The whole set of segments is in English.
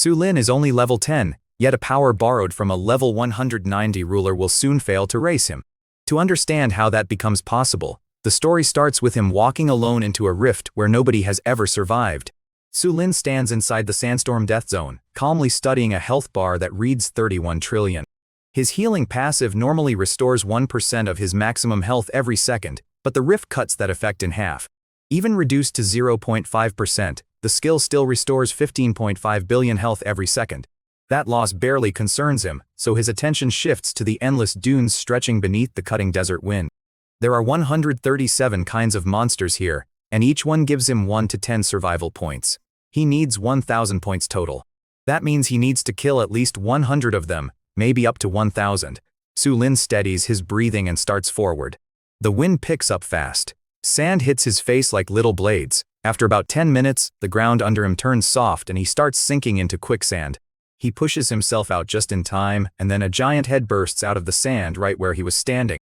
Su Lin is only level 10, yet a power borrowed from a level 190 ruler will soon fail to race him. To understand how that becomes possible, the story starts with him walking alone into a rift where nobody has ever survived. Su Lin stands inside the sandstorm death zone, calmly studying a health bar that reads 31 trillion. His healing passive normally restores 1% of his maximum health every second, but the rift cuts that effect in half. Even reduced to 0.5%, the skill still restores 15.5 billion health every second. That loss barely concerns him, so his attention shifts to the endless dunes stretching beneath the cutting desert wind. There are 137 kinds of monsters here, and each one gives him 1 to 10 survival points. He needs 1,000 points total. That means he needs to kill at least 100 of them, maybe up to 1,000. Su Lin steadies his breathing and starts forward. The wind picks up fast. Sand hits his face like little blades. After about 10 minutes, the ground under him turns soft and he starts sinking into quicksand. He pushes himself out just in time, and then a giant head bursts out of the sand right where he was standing.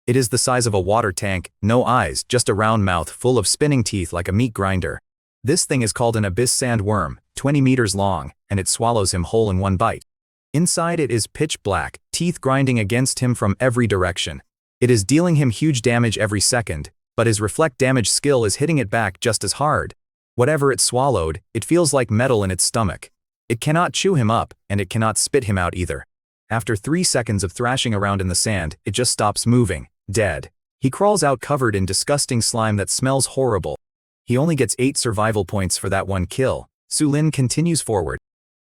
It is the size of a water tank, no eyes, just a round mouth full of spinning teeth like a meat grinder. This thing is called an abyss sandworm, 20 meters long, and it swallows him whole in one bite. Inside it is pitch black, teeth grinding against him from every direction. It is dealing him huge damage every second, but his reflect damage skill is hitting it back just as hard. Whatever it swallowed, it feels like metal in its stomach. It cannot chew him up, and it cannot spit him out either. After 3 seconds of thrashing around in the sand, it just stops moving, dead. He crawls out covered in disgusting slime that smells horrible. He only gets 8 survival points for that one kill. Su Lin continues forward.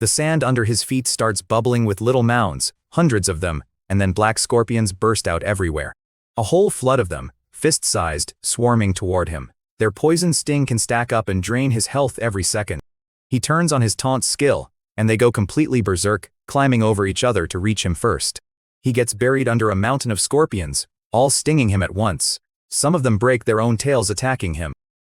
The sand under his feet starts bubbling with little mounds, hundreds of them, and then black scorpions burst out everywhere. A whole flood of them, fist-sized, swarming toward him. Their poison sting can stack up and drain his health every second. He turns on his taunt skill, and they go completely berserk, climbing over each other to reach him first. He gets buried under a mountain of scorpions, all stinging him at once. Some of them break their own tails attacking him.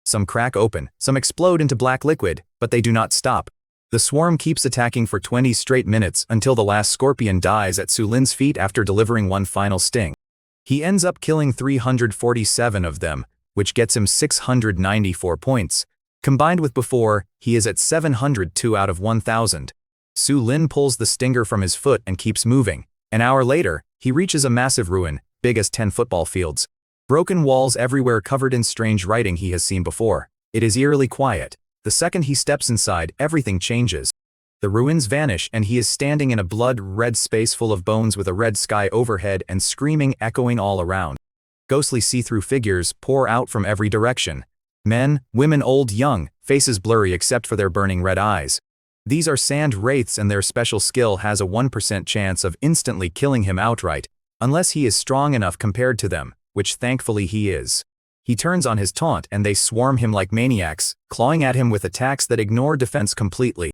Some crack open, some explode into black liquid, but they do not stop. The swarm keeps attacking for 20 straight minutes until the last scorpion dies at Su Lin's feet after delivering one final sting. He ends up killing 347 of them, which gets him 694 points. Combined with before, he is at 702 out of 1,000. Su Lin pulls the stinger from his foot and keeps moving. An hour later, he reaches a massive ruin, big as 10 football fields. Broken walls everywhere covered in strange writing he has seen before. It is eerily quiet. The second he steps inside, everything changes. The ruins vanish and he is standing in a blood-red space full of bones with a red sky overhead and screaming echoing all around. Ghostly see-through figures pour out from every direction. Men, women, old, young, faces blurry except for their burning red eyes. These are sand wraiths and their special skill has a 1% chance of instantly killing him outright, unless he is strong enough compared to them, which thankfully he is. He turns on his taunt and they swarm him like maniacs, clawing at him with attacks that ignore defense completely.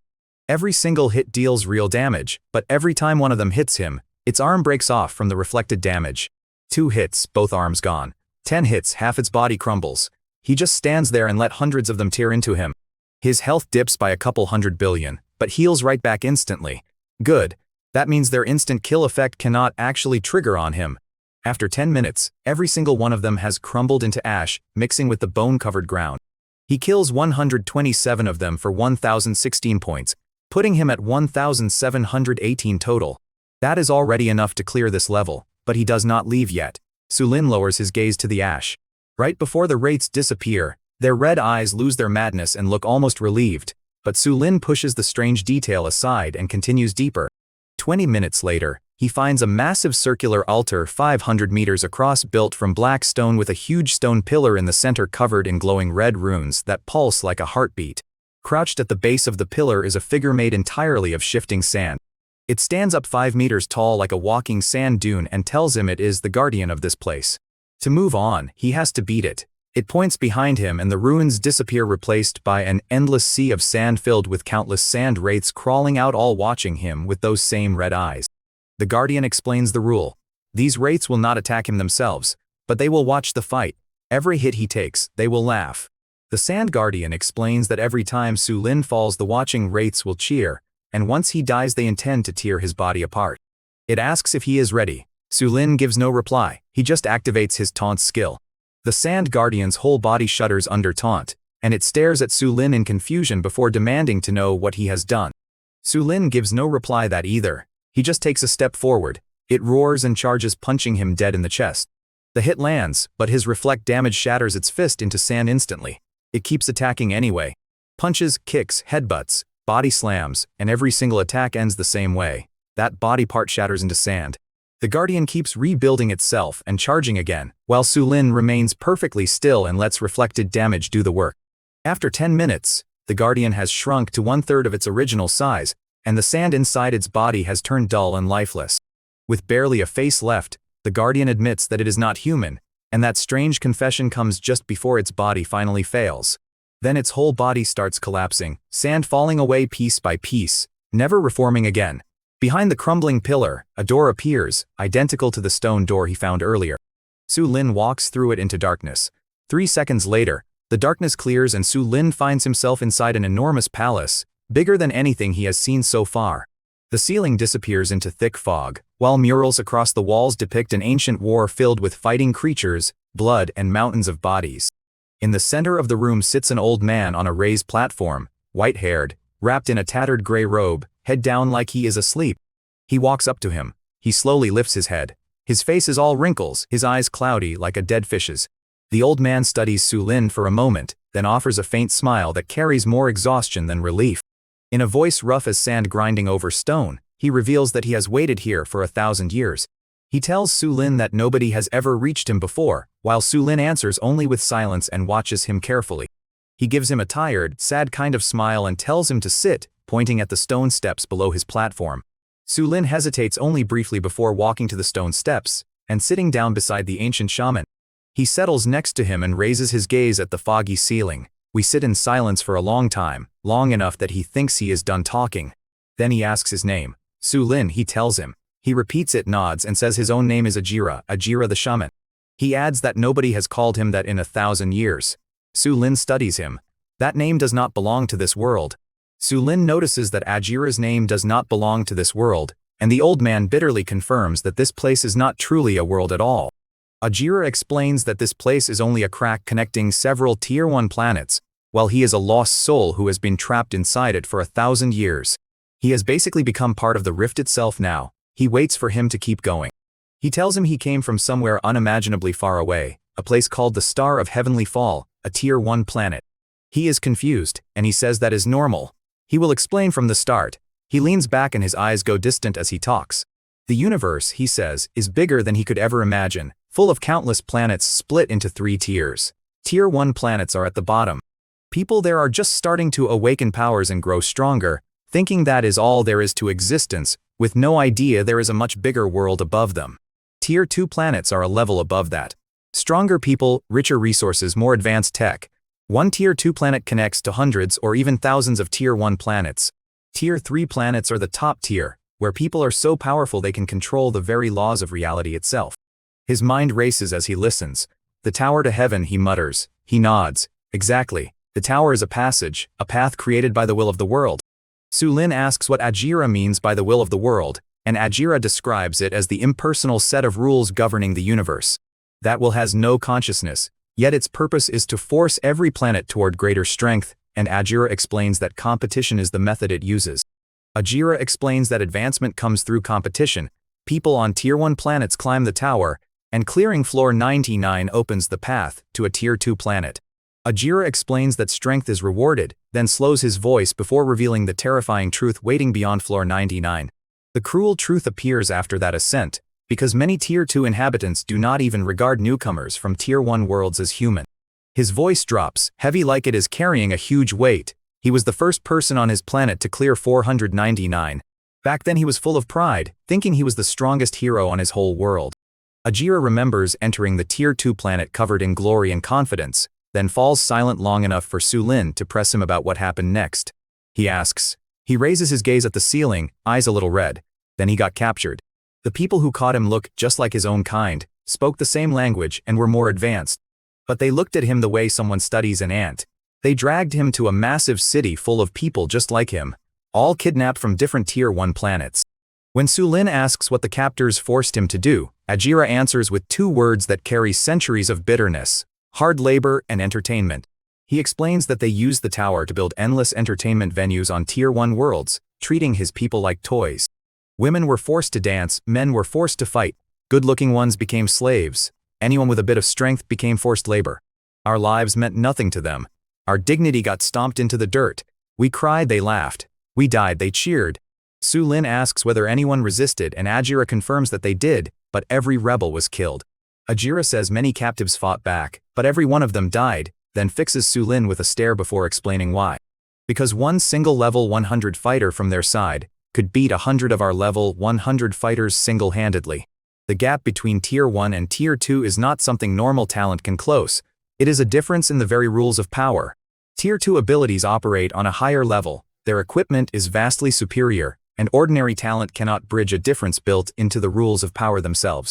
Every single hit deals real damage, but every time one of them hits him, its arm breaks off from the reflected damage. 2 hits, both arms gone. 10 hits, half its body crumbles. He just stands there and let hundreds of them tear into him. His health dips by a couple 100 billion, but heals right back instantly. Good. That means their instant kill effect cannot actually trigger on him. After 10 minutes, every single one of them has crumbled into ash, mixing with the bone-covered ground. He kills 127 of them for 1,016 points, putting him at 1,718 total. That is already enough to clear this level, but he does not leave yet. Su Lin lowers his gaze to the ash. Right before the wraiths disappear, their red eyes lose their madness and look almost relieved, but Su Lin pushes the strange detail aside and continues deeper. 20 minutes later, he finds a massive circular altar 500 meters across built from black stone with a huge stone pillar in the center covered in glowing red runes that pulse like a heartbeat. Crouched at the base of the pillar is a figure made entirely of shifting sand. It stands up 5 meters tall like a walking sand dune and tells him it is the guardian of this place. To move on, he has to beat it. It points behind him and the ruins disappear, replaced by an endless sea of sand filled with countless sand wraiths crawling out, all watching him with those same red eyes. The guardian explains the rule. These wraiths will not attack him themselves, but they will watch the fight. Every hit he takes, they will laugh. The sand guardian explains that every time Su Lin falls, the watching wraiths will cheer, and once he dies they intend to tear his body apart. It asks if he is ready. Su Lin gives no reply, he just activates his taunt skill. The sand guardian's whole body shudders under taunt, and it stares at Su Lin in confusion before demanding to know what he has done. Su-Lin gives no reply that either. He just takes a step forward. It roars and charges, punching him dead in the chest. The hit lands, but his reflect damage shatters its fist into sand instantly. It keeps attacking anyway. Punches, kicks, headbutts, body slams, and every single attack ends the same way. That body part shatters into sand. The Guardian keeps rebuilding itself and charging again, while Su-Lin remains perfectly still and lets reflected damage do the work. After 10 minutes, the Guardian has shrunk to 1/3 of its original size, and the sand inside its body has turned dull and lifeless. With barely a face left, the Guardian admits that it is not human, and that strange confession comes just before its body finally fails. Then its whole body starts collapsing, sand falling away piece by piece, never reforming again. Behind the crumbling pillar, a door appears, identical to the stone door he found earlier. Su-Lin walks through it into darkness. 3 seconds later, the darkness clears and Su-Lin finds himself inside an enormous palace, bigger than anything he has seen so far. The ceiling disappears into thick fog, while murals across the walls depict an ancient war filled with fighting creatures, blood, and mountains of bodies. In the center of the room sits an old man on a raised platform, white-haired, wrapped in a tattered gray robe, head down like he is asleep. He walks up to him. He slowly lifts his head. His face is all wrinkles, his eyes cloudy like a dead fish's. The old man studies Su-Lin for a moment, then offers a faint smile that carries more exhaustion than relief. In a voice rough as sand grinding over stone, he reveals that he has waited here for 1,000 years. He tells Su-Lin that nobody has ever reached him before, while Su-Lin answers only with silence and watches him carefully. He gives him a tired, sad kind of smile and tells him to sit, pointing at the stone steps below his platform. Su-Lin hesitates only briefly before walking to the stone steps and sitting down beside the ancient shaman. He settles next to him and raises his gaze at the foggy ceiling. We sit in silence for a long time, long enough that he thinks he is done talking. Then he asks his name. Su-Lin, he tells him. He repeats it, nods, and says his own name is Ajira the shaman. He adds that nobody has called him that in 1,000 years. Su-Lin studies him. That name does not belong to this world. Su-Lin notices that Ajira's name does not belong to this world, and the old man bitterly confirms that this place is not truly a world at all. Ajira explains that this place is only a crack connecting several Tier 1 planets, while he is a lost soul who has been trapped inside it for 1,000 years. He has basically become part of the rift itself now. He waits for him to keep going. He tells him he came from somewhere unimaginably far away, a place called the Star of Heavenly Fall, a Tier 1 planet. He is confused, and he says that is normal. He will explain from the start. He leans back and his eyes go distant as he talks. The universe, he says, is bigger than he could ever imagine, full of countless planets split into 3 tiers. Tier 1 planets are at the bottom. People there are just starting to awaken powers and grow stronger, thinking that is all there is to existence, with no idea there is a much bigger world above them. Tier 2 planets are a level above that. Stronger people, richer resources, more advanced tech. One Tier 2 planet connects to hundreds or even thousands of Tier 1 planets. Tier 3 planets are the top tier, where people are so powerful they can control the very laws of reality itself. His mind races as he listens. The tower to heaven, he mutters. He nods. Exactly. The tower is a passage, a path created by the will of the world. Su-Lin asks what Ajira means by the will of the world, and Ajira describes it as the impersonal set of rules governing the universe. That will has no consciousness, yet its purpose is to force every planet toward greater strength, and Ajira explains that competition is the method it uses. Ajira explains that advancement comes through competition. People on Tier 1 planets climb the tower, and clearing floor 99 opens the path to a Tier 2 planet. Ajira explains that strength is rewarded, then slows his voice before revealing the terrifying truth waiting beyond floor 99. The cruel truth appears after that ascent, because many Tier 2 inhabitants do not even regard newcomers from Tier 1 worlds as human. His voice drops, heavy like it is carrying a huge weight. He was the first person on his planet to clear 499. Back then he was full of pride, thinking he was the strongest hero on his whole world. Ajira remembers entering the Tier 2 planet covered in glory and confidence, then falls silent long enough for Su-Lin to press him about what happened next. He asks. He raises his gaze at the ceiling, eyes a little red. Then he got captured. The people who caught him looked just like his own kind, spoke the same language, and were more advanced. But they looked at him the way someone studies an ant. They dragged him to a massive city full of people just like him, all kidnapped from different Tier 1 planets. When Su-Lin asks what the captors forced him to do, Ajira answers with 2 words that carry centuries of bitterness: hard labor and entertainment. He explains that they used the tower to build endless entertainment venues on Tier 1 worlds, treating his people like toys. Women were forced to dance, men were forced to fight, good-looking ones became slaves, anyone with a bit of strength became forced labor. Our lives meant nothing to them. Our dignity got stomped into the dirt. We cried, they laughed. We died, they cheered. Su Lin asks whether anyone resisted and Ajira confirms that they did, but every rebel was killed. Ajira says many captives fought back, but every one of them died, then fixes Su Lin with a stare before explaining why. Because one single level 100 fighter from their side could beat 100 of our level 100 fighters single-handedly. The gap between Tier 1 and Tier 2 is not something normal talent can close. It is a difference in the very rules of power. Tier 2 abilities operate on a higher level, their equipment is vastly superior, and ordinary talent cannot bridge a difference built into the rules of power themselves.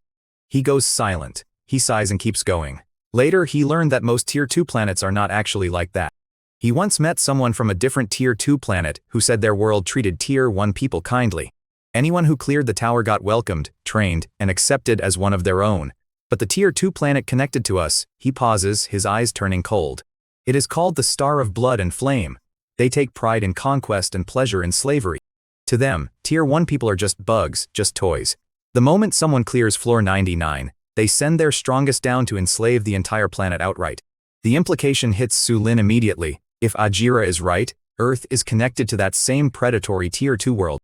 He goes silent. He sighs and keeps going. Later he learned that most Tier 2 planets are not actually like that. He once met someone from a different Tier 2 planet who said their world treated Tier 1 people kindly. Anyone who cleared the tower got welcomed, trained, and accepted as one of their own. But the Tier 2 planet connected to us, he pauses, his eyes turning cold. It is called the Star of Blood and Flame. They take pride in conquest and pleasure in slavery. To them, Tier 1 people are just bugs, just toys. The moment someone clears floor 99, they send their strongest down to enslave the entire planet outright. The implication hits Su Lin immediately. If Ajira is right, Earth is connected to that same predatory Tier 2 world.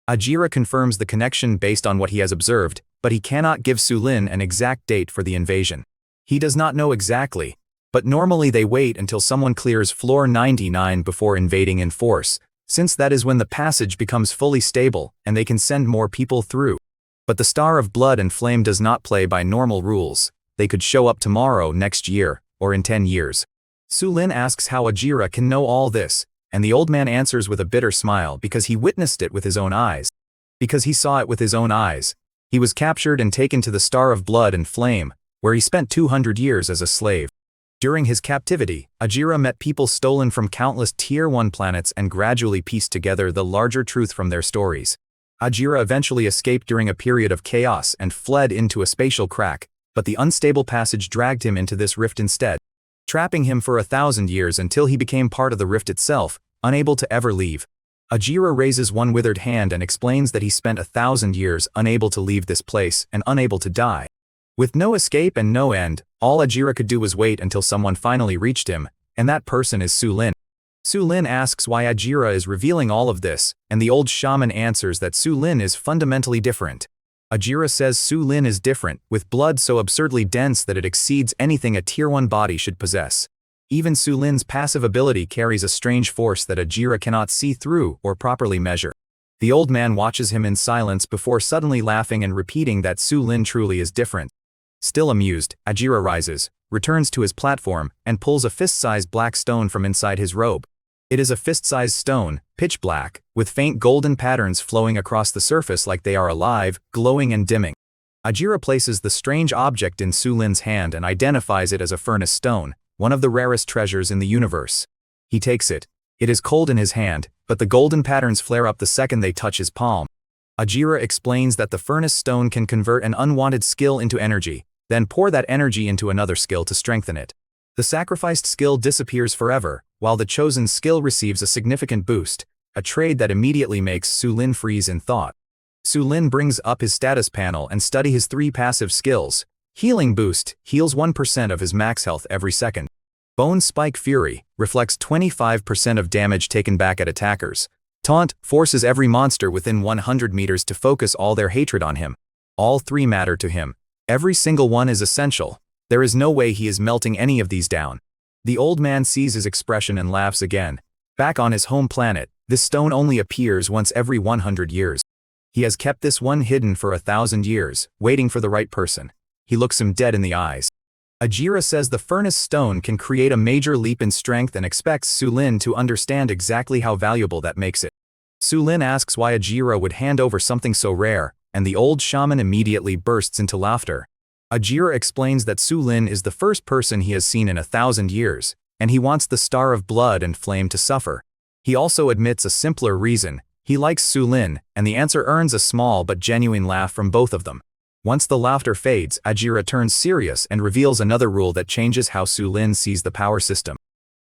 Ajira confirms the connection based on what he has observed, but he cannot give Su Lin an exact date for the invasion. He does not know exactly, but normally they wait until someone clears floor 99 before invading in force, since that is when the passage becomes fully stable and they can send more people through. But the Star of Blood and Flame does not play by normal rules. They could show up tomorrow, next year, or in 10 years. Su Lin asks how Ajira can know all this, and the old man answers with a bitter smile because he witnessed it with his own eyes. Because he saw it with his own eyes. He was captured and taken to the Star of Blood and Flame, where he spent 200 years as a slave. During his captivity, Ajira met people stolen from countless Tier 1 planets and gradually pieced together the larger truth from their stories. Ajira eventually escaped during a period of chaos and fled into a spatial crack, but the unstable passage dragged him into this rift instead, trapping him for 1,000 years until he became part of the rift itself, unable to ever leave. Ajira raises one withered hand and explains that he spent 1,000 years unable to leave this place and unable to die. With no escape and no end, all Ajira could do was wait until someone finally reached him, and that person is Su Lin. Su Lin asks why Ajira is revealing all of this, and the old shaman answers that Su Lin is fundamentally different. Ajira says Su Lin is different, with blood so absurdly dense that it exceeds anything a Tier 1 body should possess. Even Su Lin's passive ability carries a strange force that Ajira cannot see through or properly measure. The old man watches him in silence before suddenly laughing and repeating that Su Lin truly is different. Still amused, Ajira rises, returns to his platform, and pulls a fist-sized black stone from inside his robe. It is a fist-sized stone, pitch black, with faint golden patterns flowing across the surface like they are alive, glowing and dimming. Ajira places the strange object in Su Lin's hand and identifies it as a furnace stone, one of the rarest treasures in the universe. He takes it. It is cold in his hand, but the golden patterns flare up the second they touch his palm. Ajira explains that the furnace stone can convert an unwanted skill into energy, then pour that energy into another skill to strengthen it. The sacrificed skill disappears forever, while the chosen skill receives a significant boost, a trade that immediately makes Su Lin freeze in thought. Su Lin brings up his status panel and study his 3 passive skills. Healing Boost heals 1% of his max health every second. Bone Spike Fury reflects 25% of damage taken back at attackers. Taunt forces every monster within 100 meters to focus all their hatred on him. All 3 matter to him. Every single one is essential. There is no way he is melting any of these down. The old man sees his expression and laughs again. Back on his home planet, this stone only appears once every 100 years. He has kept this one hidden for 1,000 years, waiting for the right person. He looks him dead in the eyes. Ajira says the furnace stone can create a major leap in strength and expects Su Lin to understand exactly how valuable that makes it. Su Lin asks why Ajira would hand over something so rare, and the old shaman immediately bursts into laughter. Ajira explains that Su Lin is the first person he has seen in 1,000 years, and he wants the Star of Blood and Flame to suffer. He also admits a simpler reason. He likes Su Lin, and the answer earns a small but genuine laugh from both of them. Once the laughter fades, Ajira turns serious and reveals another rule that changes how Su Lin sees the power system.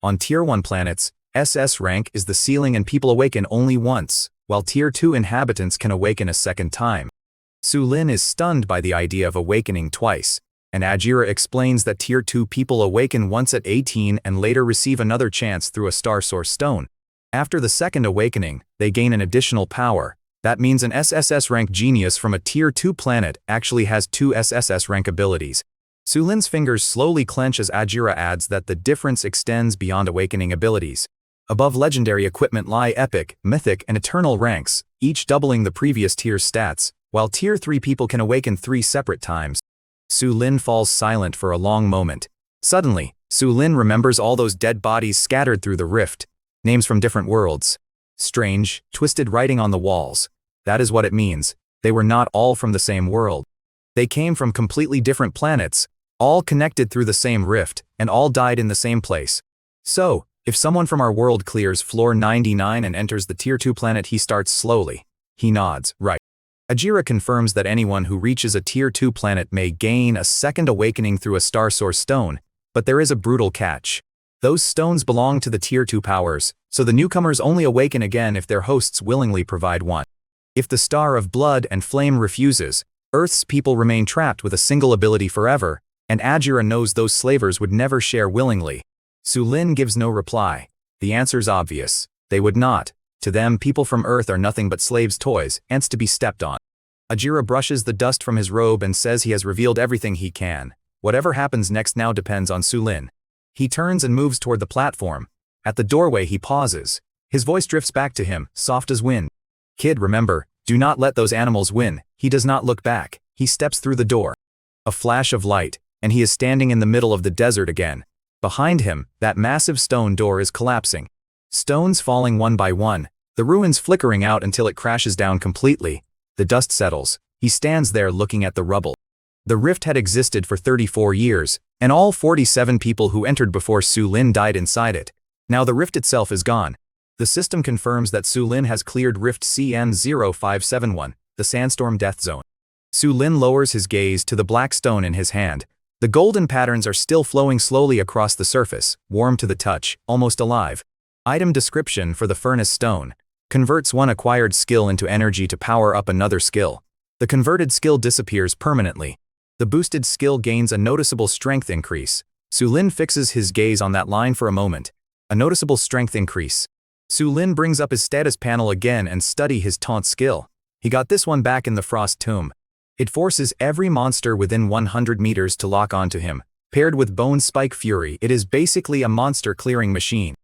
On Tier 1 planets, SS rank is the ceiling and people awaken only once, while Tier 2 inhabitants can awaken a second time. Su-Lin is stunned by the idea of awakening twice, and Ajira explains that Tier 2 people awaken once at 18 and later receive another chance through a Star Source Stone. After the second awakening, they gain an additional power. That means an SSS rank genius from a Tier 2 planet actually has 2 SSS rank abilities. Su-Lin's fingers slowly clench as Ajira adds that the difference extends beyond awakening abilities. Above legendary equipment lie epic, mythic, and eternal ranks, each doubling the previous tier's stats, while Tier 3 people can awaken 3 separate times. Su-Lin falls silent for a long moment. Suddenly, Su-Lin remembers all those dead bodies scattered through the rift. Names from different worlds. Strange, twisted writing on the walls. That is what it means. They were not all from the same world. They came from completely different planets, all connected through the same rift, and all died in the same place. So, if someone from our world clears floor 99 and enters the Tier 2 planet, he starts slowly. He nods, right. Ajira confirms that anyone who reaches a Tier 2 planet may gain a second awakening through a Star Source Stone, but there is a brutal catch. Those stones belong to the Tier 2 powers, so the newcomers only awaken again if their hosts willingly provide one. If the Star of Blood and Flame refuses, Earth's people remain trapped with a single ability forever, and Ajira knows those slavers would never share willingly. Su-Lin gives no reply. The answer's obvious. They would not. To them, people from Earth are nothing but slaves' toys, ants to be stepped on. Ajira brushes the dust from his robe and says he has revealed everything he can. Whatever happens next now depends on Su-Lin. He turns and moves toward the platform. At the doorway he pauses. His voice drifts back to him, soft as wind. Kid, remember, do not let those animals win. He does not look back. He steps through the door. A flash of light, and he is standing in the middle of the desert again. Behind him, that massive stone door is collapsing. Stones falling one by one, the ruins flickering out until it crashes down completely. The dust settles. He stands there looking at the rubble. The rift had existed for 34 years, and all 47 people who entered before Su-Lin died inside it. Now the rift itself is gone. The system confirms that Su-Lin has cleared Rift CN0571, the Sandstorm Death Zone. Su-Lin lowers his gaze to the black stone in his hand. The golden patterns are still flowing slowly across the surface, warm to the touch, almost alive. Item description for the furnace stone. Converts one acquired skill into energy to power up another skill. The converted skill disappears permanently. The boosted skill gains a noticeable strength increase. Su-Lin fixes his gaze on that line for a moment. A noticeable strength increase. Su-Lin brings up his status panel again and study his taunt skill. He got this one back in the Frost Tomb. It forces every monster within 100 meters to lock onto him. Paired with Bone Spike Fury, it is basically a monster clearing machine.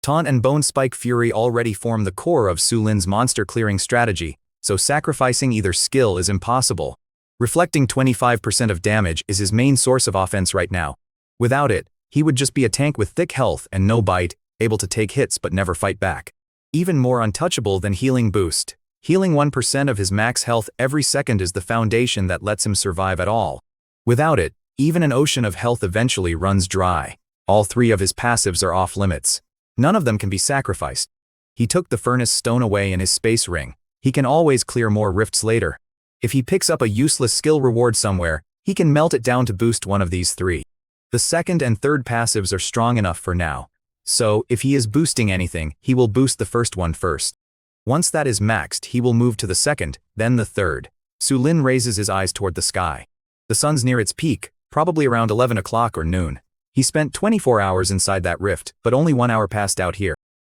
Taunt and Bone Spike Fury already form the core of Su-Lin's monster clearing strategy, so sacrificing either skill is impossible. Reflecting 25% of damage is his main source of offense right now. Without it, he would just be a tank with thick health and no bite, able to take hits but never fight back. Even more untouchable than healing boost. Healing 1% of his max health every second is the foundation that lets him survive at all. Without it, even an ocean of health eventually runs dry. All 3 of his passives are off limits. None of them can be sacrificed. He took the furnace stone away in his space ring. He can always clear more rifts later. If he picks up a useless skill reward somewhere, he can melt it down to boost one of these 3. The second and third passives are strong enough for now. So, if he is boosting anything, he will boost the first one first. Once that is maxed, he will move to the second, then the third. Su-Lin raises his eyes toward the sky. The sun's near its peak, probably around 11 o'clock or noon. He spent 24 hours inside that rift, but only 1 hour passed out here.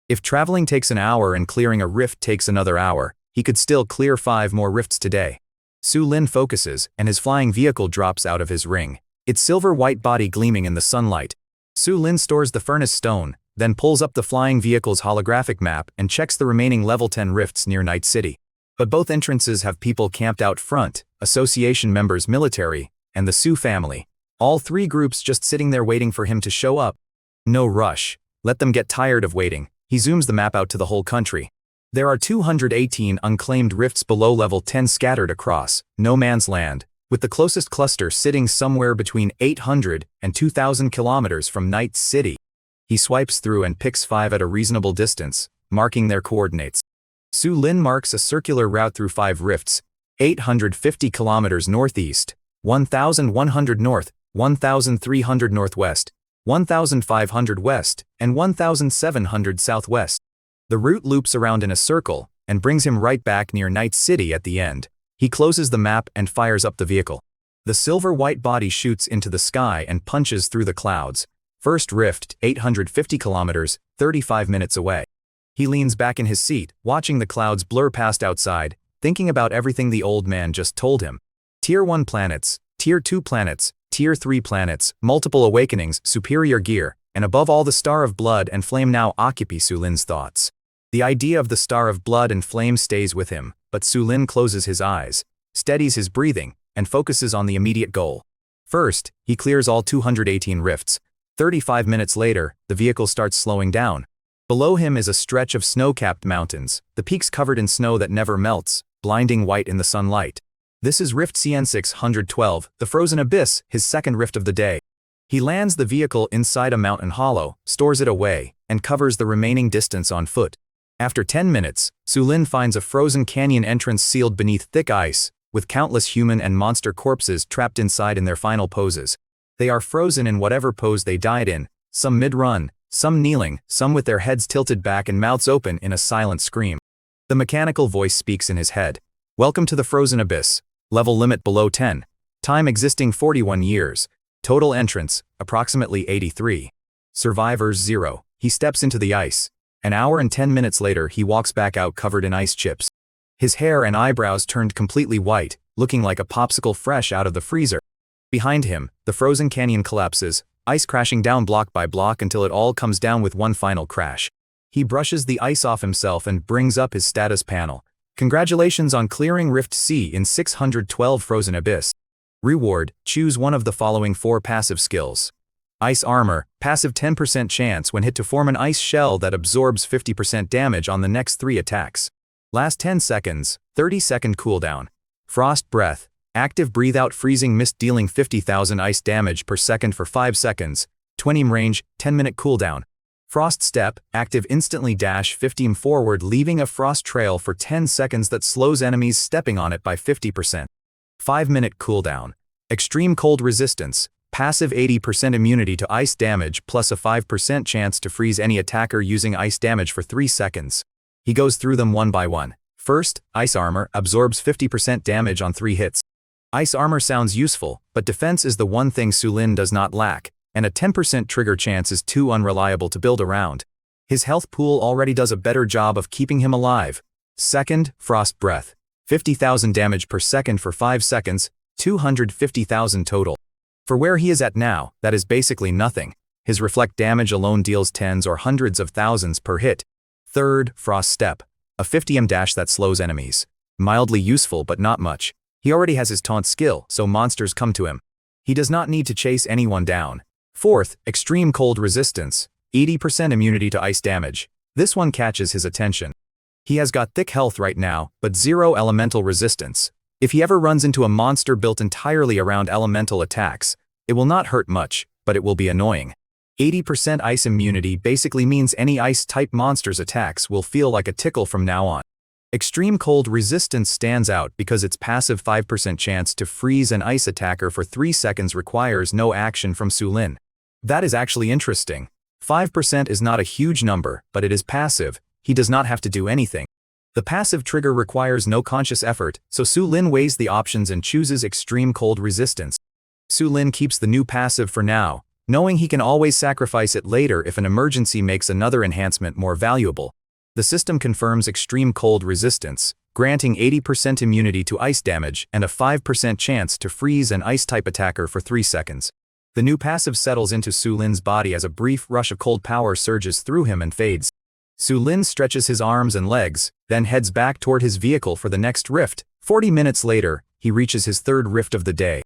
If traveling takes an hour and clearing a rift takes another hour, he could still clear 5 more rifts today. Su-Lin focuses, and his flying vehicle drops out of his ring. Its silver-white body gleaming in the sunlight. Su-Lin stores the furnace stone, then pulls up the flying vehicle's holographic map and checks the remaining level 10 rifts near Night City. But both entrances have people camped out front, association members, military, and the Su family. All 3 groups just sitting there waiting for him to show up. No rush. Let them get tired of waiting. He zooms the map out to the whole country. There are 218 unclaimed rifts below level 10 scattered across no man's land, with the closest cluster sitting somewhere between 800 and 2,000 kilometers from Night City. He swipes through and picks 5 at a reasonable distance, marking their coordinates. Su-Lin marks a circular route through 5 rifts, 850 kilometers northeast, 1,100 north, 1,300 northwest, 1,500 west, and 1,700 southwest. The route loops around in a circle and brings him right back near Night City at the end. He closes the map and fires up the vehicle. The silver-white body shoots into the sky and punches through the clouds. First rift, 850 kilometers, 35 minutes away. He leans back in his seat, watching the clouds blur past outside, thinking about everything the old man just told him. Tier 1 planets, Tier 2 planets, Tier 3 planets, multiple awakenings, superior gear, and above all the Star of Blood and Flame now occupy Sulin's thoughts. The idea of the Star of Blood and Flame stays with him, but Sulin closes his eyes, steadies his breathing, and focuses on the immediate goal. First, he clears all 218 rifts. 35 minutes later, the vehicle starts slowing down. Below him is a stretch of snow-capped mountains, the peaks covered in snow that never melts, blinding white in the sunlight. This is Rift CN 612, the Frozen Abyss, his second rift of the day. He lands the vehicle inside a mountain hollow, stores it away, and covers the remaining distance on foot. After 10 minutes, Sulin finds a frozen canyon entrance sealed beneath thick ice, with countless human and monster corpses trapped inside in their final poses. They are frozen in whatever pose they died in, some mid-run, some kneeling, some with their heads tilted back and mouths open in a silent scream. The mechanical voice speaks in his head. Welcome to the Frozen Abyss. Level limit below 10. Time existing 41 years. Total entrance, approximately 83. Survivors 0. He steps into the ice. An hour and 10 minutes later he walks back out covered in ice chips. His hair and eyebrows turned completely white, looking like a popsicle fresh out of the freezer. Behind him, the frozen canyon collapses, ice crashing down block by block until it all comes down with one final crash. He brushes the ice off himself and brings up his status panel. Congratulations on clearing Rift C in 612 Frozen Abyss. Reward, choose one of the following 4 passive skills. Ice Armor, passive 10% chance when hit to form an ice shell that absorbs 50% damage on the next 3 attacks. Last 10 seconds, 30-second cooldown. Frost Breath, active breathe-out freezing mist dealing 50,000 ice damage per second for 5 seconds, 20 range, 10-minute cooldown. Frost Step, active instantly dash 15 forward leaving a frost trail for 10 seconds that slows enemies stepping on it by 50%. 5-minute cooldown. Extreme Cold Resistance, passive 80% immunity to ice damage plus a 5% chance to freeze any attacker using ice damage for 3 seconds. He goes through them one by one. First, Ice Armor absorbs 50% damage on 3 hits. Ice Armor sounds useful, but defense is the one thing Sulin does not lack, and a 10% trigger chance is too unreliable to build around. His health pool already does a better job of keeping him alive. Second, Frost Breath. 50,000 damage per second for 5 seconds, 250,000 total. For where he is at now, that is basically nothing. His reflect damage alone deals tens or hundreds of thousands per hit. Third, Frost Step. A 50m dash that slows enemies. Mildly useful but not much. He already has his taunt skill, so monsters come to him. He does not need to chase anyone down. Fourth, Extreme Cold Resistance. 80% immunity to ice damage. This one catches his attention. He has got thick health right now, but 0 elemental resistance. If he ever runs into a monster built entirely around elemental attacks, it will not hurt much, but it will be annoying. 80% ice immunity basically means any ice-type monster's attacks will feel like a tickle from now on. Extreme Cold Resistance stands out because its passive 5% chance to freeze an ice attacker for 3 seconds requires no action from Sulin. That is actually interesting. 5% is not a huge number, but it is passive. He does not have to do anything. The passive trigger requires no conscious effort, so Sulin weighs the options and chooses Extreme Cold Resistance. Sulin keeps the new passive for now, knowing he can always sacrifice it later if an emergency makes another enhancement more valuable. The system confirms Extreme Cold Resistance, granting 80% immunity to ice damage and a 5% chance to freeze an ice-type attacker for 3 seconds. The new passive settles into Sulin's body as a brief rush of cold power surges through him and fades. Sulin stretches his arms and legs, then heads back toward his vehicle for the next rift. 40 minutes later, he reaches his third rift of the day.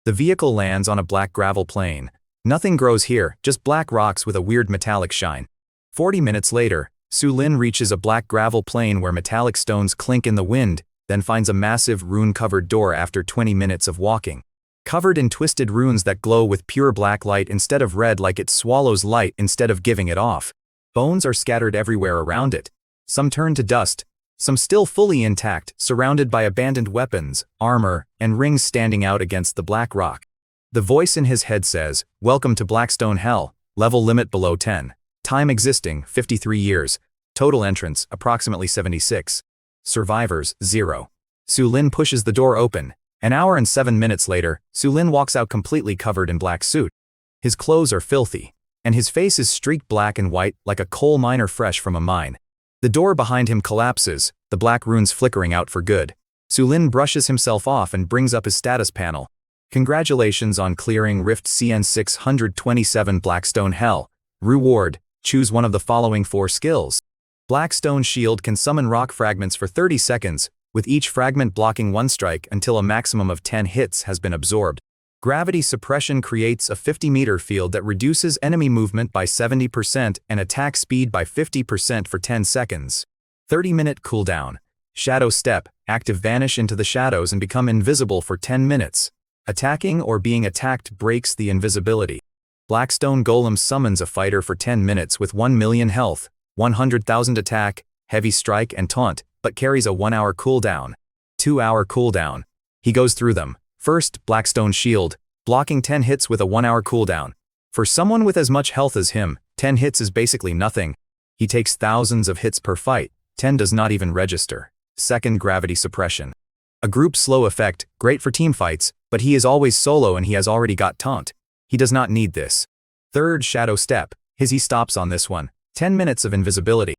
The vehicle lands on a black gravel plain. Nothing grows here, just black rocks with a weird metallic shine. 40 minutes later, Sulin reaches a black gravel plain where metallic stones clink in the wind, then finds a massive rune-covered door after 20 minutes of walking. Covered in twisted runes that glow with pure black light instead of red like it swallows light instead of giving it off. Bones are scattered everywhere around it. Some turn to dust, some still fully intact, surrounded by abandoned weapons, armor, and rings standing out against the black rock. The voice in his head says, "Welcome to Blackstone Hell. Level limit below 10. Time existing, 53 years. Total entrants, approximately 76. Survivors, 0. Su Lin pushes the door open. An hour and 7 minutes later, Su Lin walks out completely covered in black suit. His clothes are filthy, and his face is streaked black and white like a coal miner fresh from a mine. The door behind him collapses, the black runes flickering out for good. Su Lin brushes himself off and brings up his status panel. Congratulations on clearing Rift CN 627 Blackstone Hell. Reward, choose one of the following 4 skills. Blackstone Shield can summon rock fragments for 30 seconds, with each fragment blocking 1 strike until a maximum of 10 hits has been absorbed. Gravity Suppression creates a 50-meter field that reduces enemy movement by 70% and attack speed by 50% for 10 seconds. 30-minute cooldown. Shadow Step, active vanish into the shadows and become invisible for 10 minutes. Attacking or being attacked breaks the invisibility. Blackstone Golem summons a fighter for 10 minutes with 1 million health, 100,000 attack, heavy strike and taunt, but carries a 1-hour cooldown. 2-hour cooldown. He goes through them. First, Blackstone Shield, blocking 10 hits with a 1-hour cooldown. For someone with as much health as him, 10 hits is basically nothing. He takes thousands of hits per fight, 10 does not even register. Second, Gravity Suppression. A group slow effect, great for team fights, but he is always solo and he has already got taunt. He does not need this. Third, Shadow Step. He stops on this one. 10 minutes of invisibility.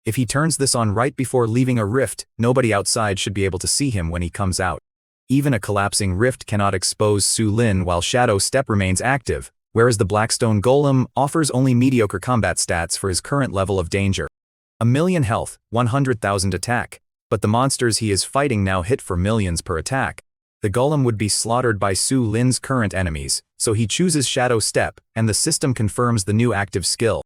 If he turns this on right before leaving a rift, nobody outside should be able to see him when he comes out. Even a collapsing rift cannot expose Su Lin while Shadow Step remains active, whereas the Blackstone Golem offers only mediocre combat stats for his current level of danger. 1 million health, 100,000 attack, but the monsters he is fighting now hit for millions per attack. The Golem would be slaughtered by Su Lin's current enemies, so he chooses Shadow Step, and the system confirms the new active skill.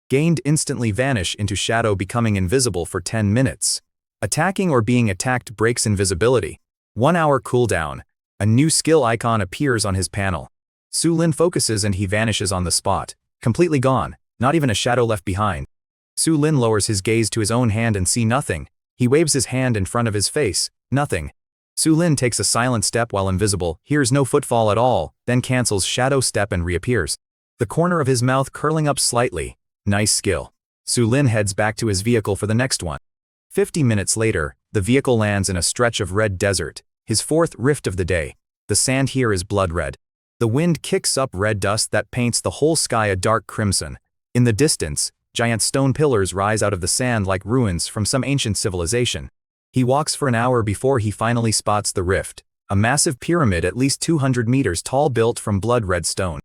Gained instantly vanish into shadow becoming invisible for 10 minutes. Attacking or being attacked breaks invisibility. 1-hour cooldown. A new skill icon appears on his panel. Su Lin focuses and he vanishes on the spot. Completely gone, not even a shadow left behind. Su Lin lowers his gaze to his own hand and see nothing. He waves his hand in front of his face, nothing. Su Lin takes a silent step while invisible, hears no footfall at all, then cancels Shadow Step and reappears. The corner of his mouth curling up slightly. Nice skill. Su Lin heads back to his vehicle for the next one. 50 minutes later, the vehicle lands in a stretch of red desert, his 4th rift of the day. The sand here is blood red. The wind kicks up red dust that paints the whole sky a dark crimson. In the distance, giant stone pillars rise out of the sand like ruins from some ancient civilization. He walks for an hour before he finally spots the rift, a massive pyramid at least 200 meters tall built from blood red stone.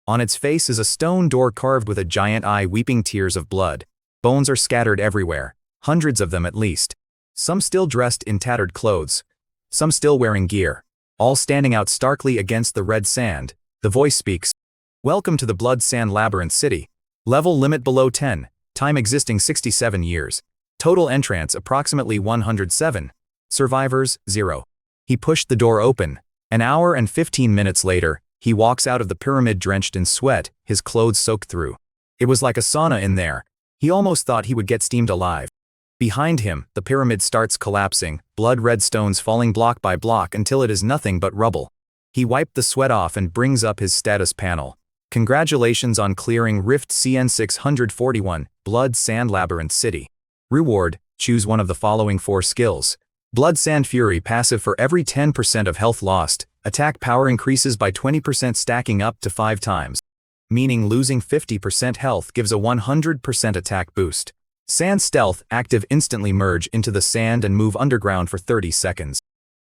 On its face is a stone door carved with a giant eye weeping tears of blood. Bones are scattered everywhere, hundreds of them at least. Some still dressed in tattered clothes, some still wearing gear, all standing out starkly against the red sand. The voice speaks. Welcome to the Blood Sand Labyrinth City. Level limit below 10, time existing 67 years. Total entrants approximately 107. Survivors, 0. He pushed the door open. An hour and 15 minutes later, he walks out of the pyramid drenched in sweat, his clothes soaked through. It was like a sauna in there. He almost thought he would get steamed alive. Behind him, the pyramid starts collapsing, blood-red stones falling block by block until it is nothing but rubble. He wiped the sweat off and brings up his status panel. Congratulations on clearing Rift CN 641, Blood Sand Labyrinth City. Reward, choose one of the following 4 skills. Blood Sand Fury passive for every 10% of health lost, attack power increases by 20% stacking up to 5 times. Meaning losing 50% health gives a 100% attack boost. Sand Stealth, active instantly merge into the sand and move underground for 30 seconds.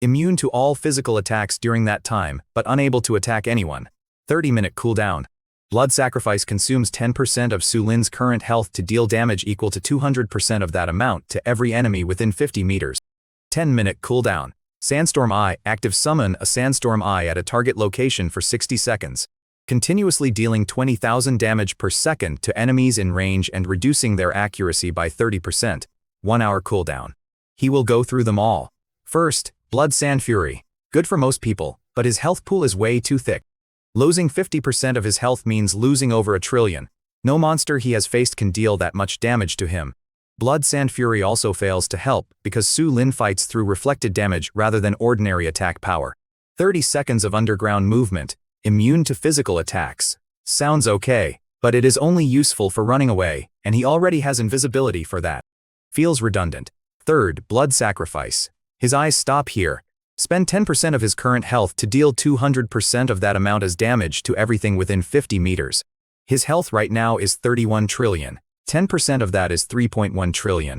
Immune to all physical attacks during that time, but unable to attack anyone. 30-minute cooldown. Blood Sacrifice consumes 10% of Su Lin's current health to deal damage equal to 200% of that amount to every enemy within 50 meters. 10-minute cooldown. Sandstorm Eye, active summon a Sandstorm Eye at a target location for 60 seconds. Continuously dealing 20,000 damage per second to enemies in range and reducing their accuracy by 30%. 1-hour cooldown. He will go through them all. First, Blood Sand Fury. Good for most people, but his health pool is way too thick. Losing 50% of his health means losing over $1 trillion. No monster he has faced can deal that much damage to him. Blood Sand Fury also fails to help because Su Lin fights through reflected damage rather than ordinary attack power. 30 seconds of underground movement. Immune to physical attacks. Sounds okay. But it is only useful for running away, and he already has invisibility for that. Feels redundant. Third, blood sacrifice. His eyes stop here. Spend 10% of his current health to deal 200% of that amount as damage to everything within 50 meters. His health right now is 31 trillion. 10% of that is 3.1 trillion.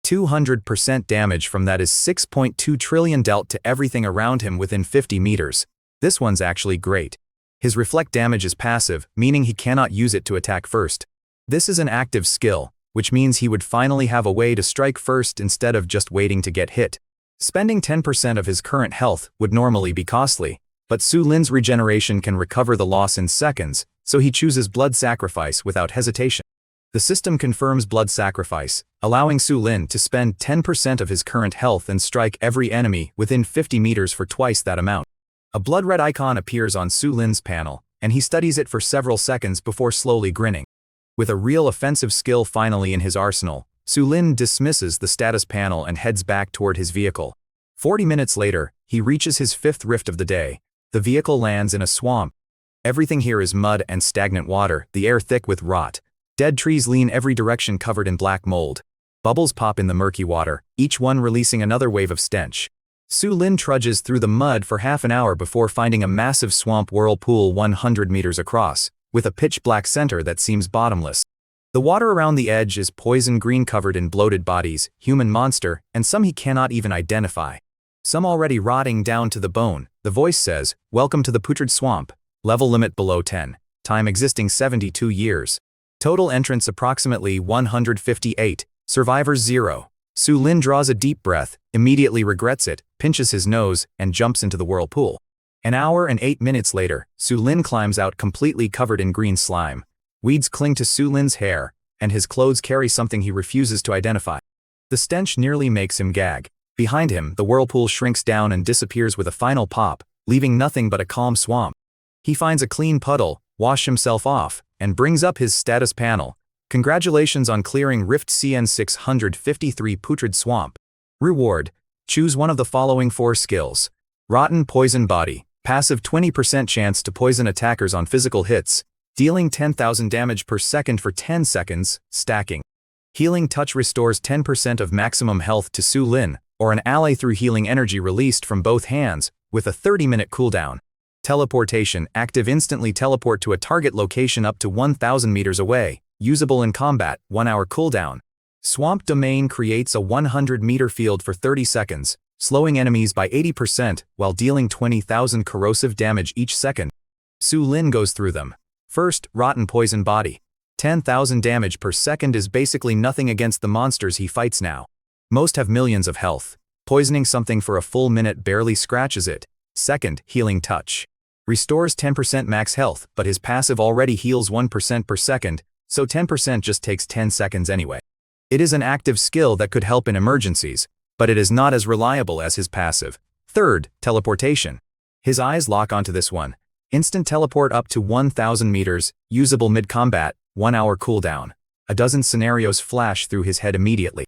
200% damage from that is 6.2 trillion dealt to everything around him within 50 meters. This one's actually great. His reflect damage is passive, meaning he cannot use it to attack first. This is an active skill, which means he would finally have a way to strike first instead of just waiting to get hit. Spending 10% of his current health would normally be costly, but Su Lin's regeneration can recover the loss in seconds, so he chooses blood sacrifice without hesitation. The system confirms blood sacrifice, allowing Su Lin to spend 10% of his current health and strike every enemy within 50 meters for twice that amount. A blood red icon appears on Su Lin's panel, and he studies it for several seconds before slowly grinning. With a real offensive skill finally in his arsenal, Su Lin dismisses the status panel and heads back toward his vehicle. 40 minutes later, he reaches his fifth rift of the day. The vehicle lands in a swamp. Everything here is mud and stagnant water, the air thick with rot. Dead trees lean every direction covered in black mold. Bubbles pop in the murky water, each one releasing another wave of stench. Su Lin trudges through the mud for half an hour before finding a massive swamp whirlpool 100 meters across, with a pitch-black center that seems bottomless. The water around the edge is poison green covered in bloated bodies, human monster, and some he cannot even identify. Some already rotting down to the bone. The voice says, "Welcome to the putrid swamp. Level limit below 10. Time existing 72 years. Total entrants approximately 158. Survivors 0. Su Lin draws a deep breath, immediately regrets it, pinches his nose, and jumps into the whirlpool. An hour and 8 minutes later, Su Lin climbs out completely covered in green slime. Weeds cling to Su Lin's hair, and his clothes carry something he refuses to identify. The stench nearly makes him gag. Behind him, the whirlpool shrinks down and disappears with a final pop, leaving nothing but a calm swamp. He finds a clean puddle, washes himself off, and brings up his status panel. Congratulations on clearing Rift CN 653 Putrid Swamp. Reward: choose one of the following 4 skills. Rotten Poison Body. Passive 20% chance to poison attackers on physical hits, dealing 10,000 damage per second for 10 seconds, stacking. Healing Touch restores 10% of maximum health to Su Lin, or an ally through healing energy released from both hands, with a 30-minute cooldown. Teleportation. Active instantly teleport to a target location up to 1,000 meters away. Usable in combat, 1 hour cooldown. Swamp Domain creates a 100-meter field for 30 seconds, slowing enemies by 80% while dealing 20,000 corrosive damage each second. Su Lin goes through them. First, Rotten Poison Body. 10,000 damage per second is basically nothing against the monsters he fights now. Most have millions of health. Poisoning something for a full minute barely scratches it. Second, Healing Touch. Restores 10% max health, but his passive already heals 1% per second, so 10% just takes 10 seconds anyway. It is an active skill that could help in emergencies, but it is not as reliable as his passive. Third, Teleportation. His eyes lock onto this one. Instant teleport up to 1,000 meters, usable mid-combat, 1 hour cooldown. A dozen scenarios flash through his head immediately.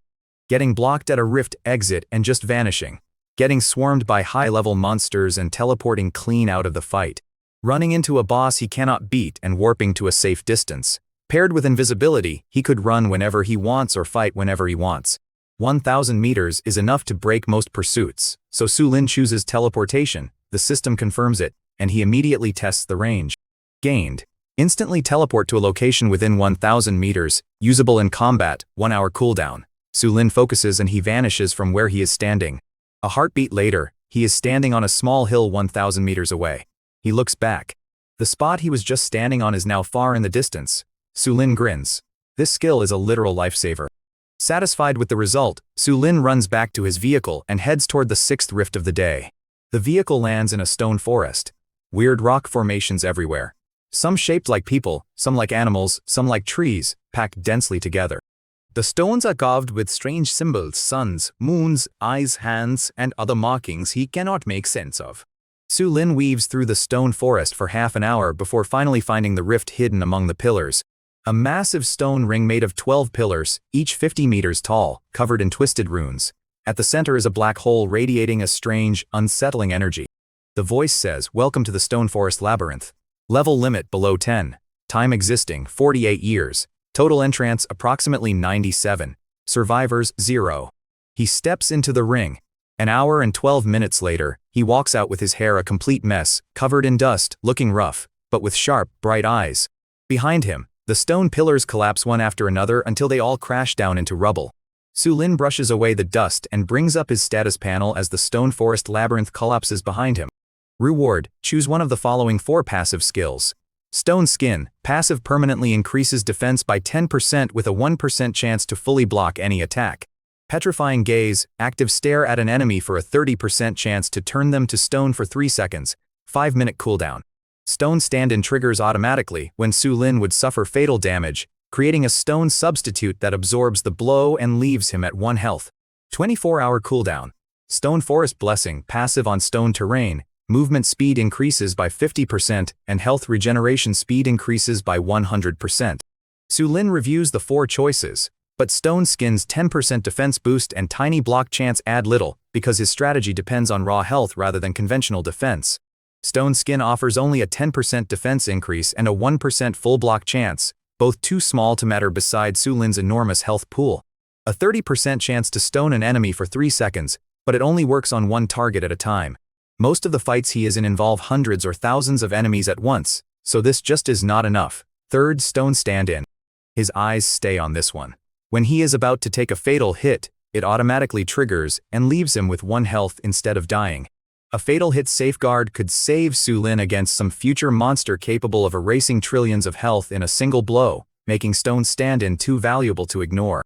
Getting blocked at a rift exit and just vanishing. Getting swarmed by high-level monsters and teleporting clean out of the fight. Running into a boss he cannot beat and warping to a safe distance. Paired with invisibility, he could run whenever he wants or fight whenever he wants. 1,000 meters is enough to break most pursuits, so Su Lin chooses teleportation. The system confirms it, and he immediately tests the range. Gained. Instantly teleport to a location within 1,000 meters, usable in combat, 1 hour cooldown. Su Lin focuses and he vanishes from where he is standing. A heartbeat later, he is standing on a small hill 1,000 meters away. He looks back. The spot he was just standing on is now far in the distance. Su Lin grins. This skill is a literal lifesaver. Satisfied with the result, Su Lin runs back to his vehicle and heads toward the 6th rift of the day. The vehicle lands in a stone forest. Weird rock formations everywhere. Some shaped like people, some like animals, some like trees, packed densely together. The stones are carved with strange symbols, suns, moons, eyes, hands, and other markings he cannot make sense of. Su Lin weaves through the stone forest for half an hour before finally finding the rift hidden among the pillars. A massive stone ring made of 12 pillars, each 50 meters tall, covered in twisted runes. At the center is a black hole radiating a strange, unsettling energy. The voice says, "Welcome to the Stone Forest Labyrinth. Level limit below 10. Time existing 48 years. Total entrants approximately 97. Survivors 0. He steps into the ring. An hour and 12 minutes later, he walks out with his hair a complete mess, covered in dust, looking rough, but with sharp, bright eyes. Behind him, the stone pillars collapse one after another until they all crash down into rubble. Su-Lin brushes away the dust and brings up his status panel as the stone forest labyrinth collapses behind him. Reward: choose one of the following 4 passive skills. Stone Skin, passive permanently increases defense by 10% with a 1% chance to fully block any attack. Petrifying Gaze, active stare at an enemy for a 30% chance to turn them to stone for 3 seconds, 5-minute cooldown. Stone Stand-in triggers automatically when Su-Lin would suffer fatal damage, creating a stone substitute that absorbs the blow and leaves him at 1 health. 24-hour cooldown. Stone Forest Blessing, passive on stone terrain, movement speed increases by 50% and health regeneration speed increases by 100%. Su-Lin reviews the 4 choices, but Stone Skin's 10% defense boost and tiny block chance add little because his strategy depends on raw health rather than conventional defense. Stone Skin offers only a 10% defense increase and a 1% full block chance, both too small to matter beside Su-Lin's enormous health pool. A 30% chance to stone an enemy for 3 seconds, but it only works on 1 target at a time. Most of the fights he is in involve hundreds or thousands of enemies at once, so this just is not enough. Third Stone Stand-in. His eyes stay on this one. When he is about to take a fatal hit, it automatically triggers and leaves him with 1 health instead of dying. A fatal hit safeguard could save Su-Lin against some future monster capable of erasing trillions of health in a single blow, making Stone Stand-in too valuable to ignore.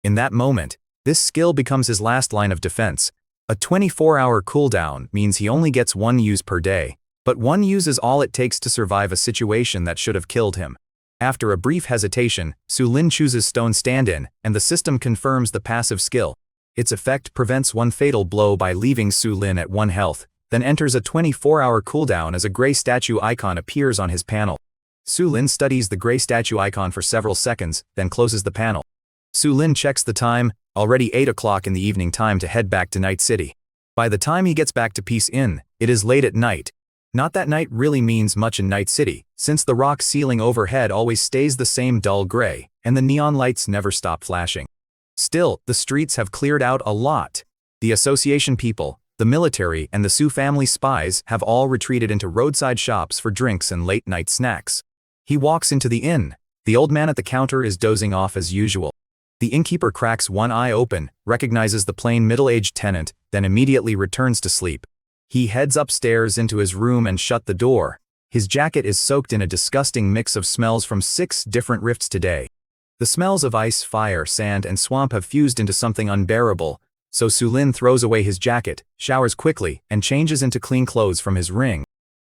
In that moment, this skill becomes his last line of defense. A 24-hour cooldown means he only gets 1 use per day, but 1 use is all it takes to survive a situation that should have killed him. After a brief hesitation, Su-Lin chooses Stone Stand-in, and the system confirms the passive skill. Its effect prevents 1 fatal blow by leaving Su-Lin at 1 health, then enters a 24-hour cooldown as a gray statue icon appears on his panel. Su-Lin studies the gray statue icon for several seconds, then closes the panel. Su-Lin checks the time, already 8 o'clock in the evening, time to head back to Night City. By the time he gets back to Peace Inn, it is late at night. Not that night really means much in Night City, since the rock ceiling overhead always stays the same dull gray, and the neon lights never stop flashing. Still, the streets have cleared out a lot. The association people, the military, and the Su family spies have all retreated into roadside shops for drinks and late-night snacks. He walks into the inn. The old man at the counter is dozing off as usual. The innkeeper cracks one eye open, recognizes the plain middle-aged tenant, then immediately returns to sleep. He heads upstairs into his room and shut the door. His jacket is soaked in a disgusting mix of smells from 6 different rifts today. The smells of ice, fire, sand, and swamp have fused into something unbearable, so Su-Lin throws away his jacket, showers quickly, and changes into clean clothes from his ring.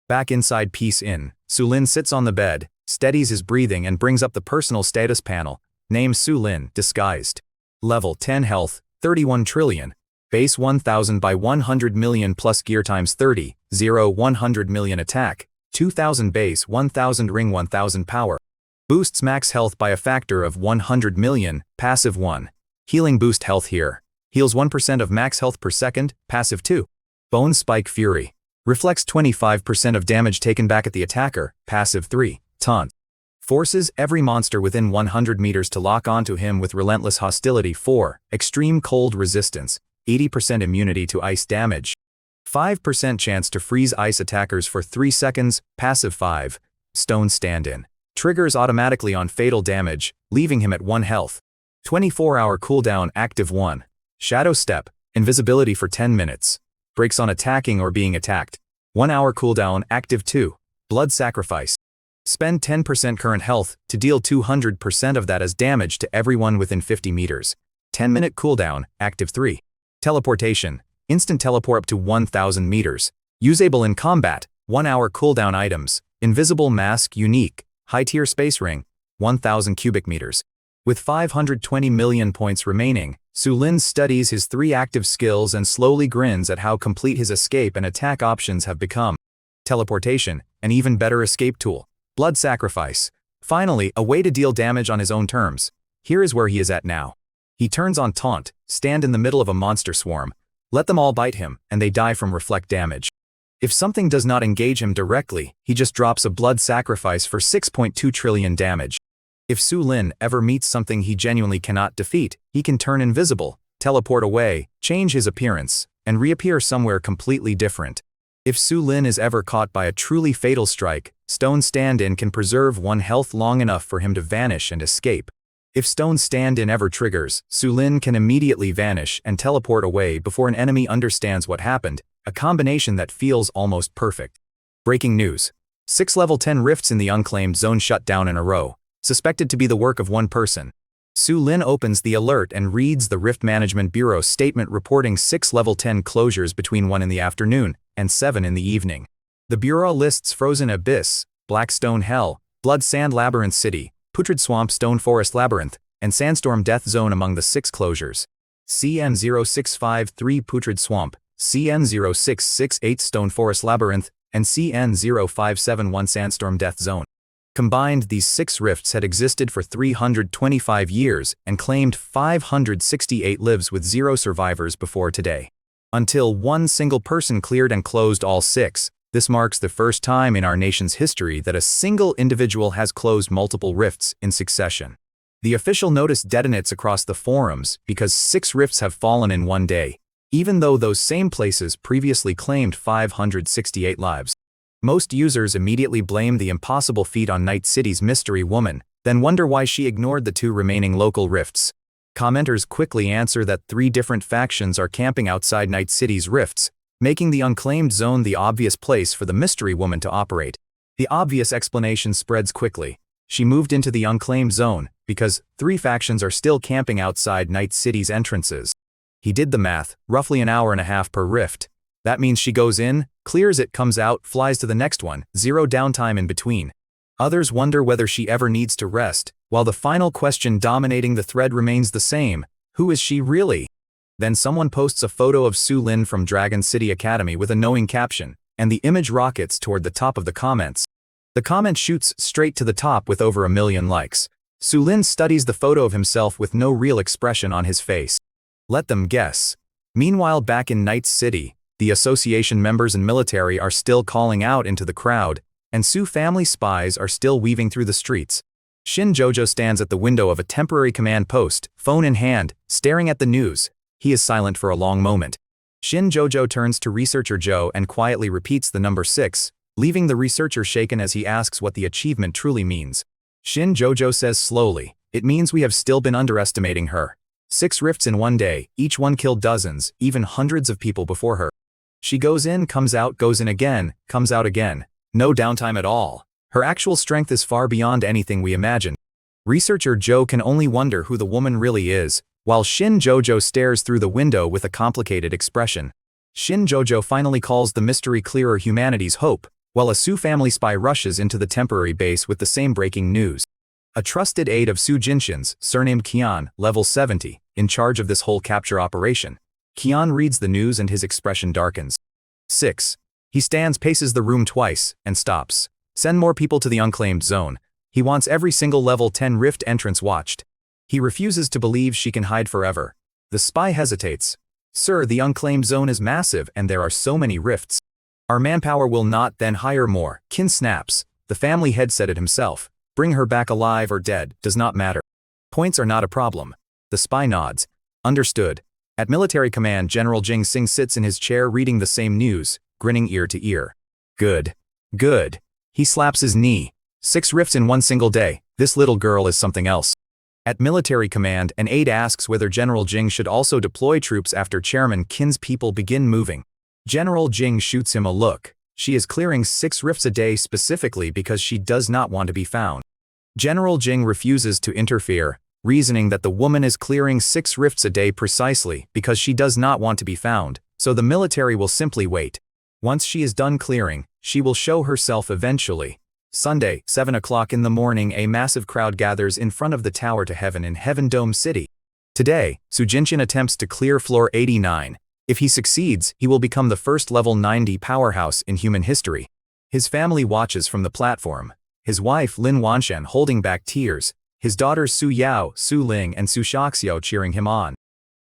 Back inside Peace Inn, Su-Lin sits on the bed, steadies his breathing and brings up the personal status panel. Name Su-Lin, disguised. Level 10 health, 31 trillion. Base 1000 by 100 million plus gear times 30, 100 million attack, 2000 base 1000 ring 1000 power. Boosts max health by a factor of 100 million, passive 1. Healing boost health here. Heals 1% of max health per second, passive 2. Bone Spike Fury. Reflects 25% of damage taken back at the attacker, passive 3. Taunt. Forces every monster within 100 meters to lock onto him with relentless hostility 4. Extreme cold resistance, 80% immunity to ice damage. 5% chance to freeze ice attackers for 3 seconds, passive 5. Stone Stand-in. Triggers automatically on fatal damage, leaving him at 1 health. 24-hour cooldown active 1. Shadow Step, invisibility for 10 minutes. Breaks on attacking or being attacked. 1 hour cooldown active 2. Blood Sacrifice. Spend 10% current health to deal 200% of that as damage to everyone within 50 meters. 10-minute cooldown, active 3. Teleportation. Instant teleport up to 1000 meters. Usable in combat. 1 hour cooldown items. Invisible Mask unique. High-tier space ring. 1000 cubic meters. With 520 million points remaining, Su-Lin studies his 3 active skills and slowly grins at how complete his escape and attack options have become. Teleportation, an even better escape tool. Blood Sacrifice. Finally, a way to deal damage on his own terms. Here is where he is at now. He turns on Taunt, stand in the middle of a monster swarm. Let them all bite him, and they die from reflect damage. If something does not engage him directly, he just drops a blood sacrifice for 6.2 trillion damage. If Su Lin ever meets something he genuinely cannot defeat, he can turn invisible, teleport away, change his appearance, and reappear somewhere completely different. If Su Lin is ever caught by a truly fatal strike, Stone Stand-In can preserve one health long enough for him to vanish and escape. If Stone Stand-In ever triggers, Su Lin can immediately vanish and teleport away before an enemy understands what happened, a combination that feels almost perfect. Breaking news. 6 level 10 rifts in the unclaimed zone shut down in a row, suspected to be the work of one person. Su Lin opens the alert and reads the Rift Management Bureau statement reporting 6 level 10 closures between 1 in the afternoon and 7 in the evening. The Bureau lists Frozen Abyss, Black Stone Hell, Blood Sand Labyrinth City, Putrid Swamp Stone Forest Labyrinth, and Sandstorm Death Zone among the 6 closures. CN0653 Putrid Swamp, CN0668 Stone Forest Labyrinth, and CN0571 Sandstorm Death Zone. Combined, these 6 rifts had existed for 325 years and claimed 568 lives with 0 survivors before today. Until one single person cleared and closed all 6, this marks the first time in our nation's history that a single individual has closed multiple rifts in succession. The official notice detonates across the forums because 6 rifts have fallen in one day, even though those same places previously claimed 568 lives. Most users immediately blame the impossible feat on Night City's mystery woman, then wonder why she ignored the 2 remaining local rifts. Commenters quickly answer that 3 different factions are camping outside Night City's rifts, making the unclaimed zone the obvious place for the mystery woman to operate. The obvious explanation spreads quickly. She moved into the unclaimed zone because 3 factions are still camping outside Night City's entrances. He did the math, roughly an hour and a half per rift. That means she goes in, clears it, comes out, flies to the next one, 0 downtime in between. Others wonder whether she ever needs to rest, while the final question dominating the thread remains the same: who is she really? Then someone posts a photo of Su Lin from Dragon City Academy with a knowing caption, and the image rockets toward the top of the comments. The comment shoots straight to the top with over 1 million likes. Su Lin studies the photo of himself with no real expression on his face. Let them guess. Meanwhile, back in Night City, the association members and military are still calling out into the crowd, and Su family spies are still weaving through the streets. Shin Jojo stands at the window of a temporary command post, phone in hand, staring at the news. He is silent for a long moment. Shin Jojo turns to researcher Joe and quietly repeats the number 6, leaving the researcher shaken as he asks what the achievement truly means. Shin Jojo says slowly, "It means we have still been underestimating her. 6 rifts in one day, each one killed dozens, even hundreds of people before her. She goes in, comes out, goes in again, comes out again. No downtime at all. Her actual strength is far beyond anything we imagined." Researcher Joe can only wonder who the woman really is, while Shin Jojo stares through the window with a complicated expression. Shin Jojo finally calls the mystery clearer humanity's hope, while a Su family spy rushes into the temporary base with the same breaking news. A trusted aide of Su Jinshin's, surnamed Qian, level 70, in charge of this whole capture operation. Qian reads the news and his expression darkens. 6. He stands, paces the room twice, and stops. Send more people to the unclaimed zone. He wants every single level 10 rift entrance watched. He refuses to believe she can hide forever. The spy hesitates. "Sir, the unclaimed zone is massive and there are so many rifts. Our manpower will not then hire more." Qin snaps. The family head said it himself. Bring her back alive or dead, does not matter. Points are not a problem. The spy nods. Understood. At military command, General Jing Sing sits in his chair reading the same news, grinning ear to ear. Good. Good. He slaps his knee. 6 rifts in one single day. This little girl is something else. At military command, an aide asks whether General Jing should also deploy troops after Chairman Qin's people begin moving. General Jing shoots him a look. She is clearing 6 rifts a day specifically because she does not want to be found. General Jing refuses to interfere, reasoning that the woman is clearing 6 rifts a day precisely because she does not want to be found, so the military will simply wait. Once she is done clearing, she will show herself eventually. Sunday, 7 o'clock in the morning, a massive crowd gathers in front of the Tower to Heaven in Heaven Dome City. Today, Su Jinshin attempts to clear floor 89. If he succeeds, he will become the first level 90 powerhouse in human history. His family watches from the platform. His wife Lin Wanshan holding back tears. His daughters Su Yao, Su Ling and Su Shaxiao cheering him on.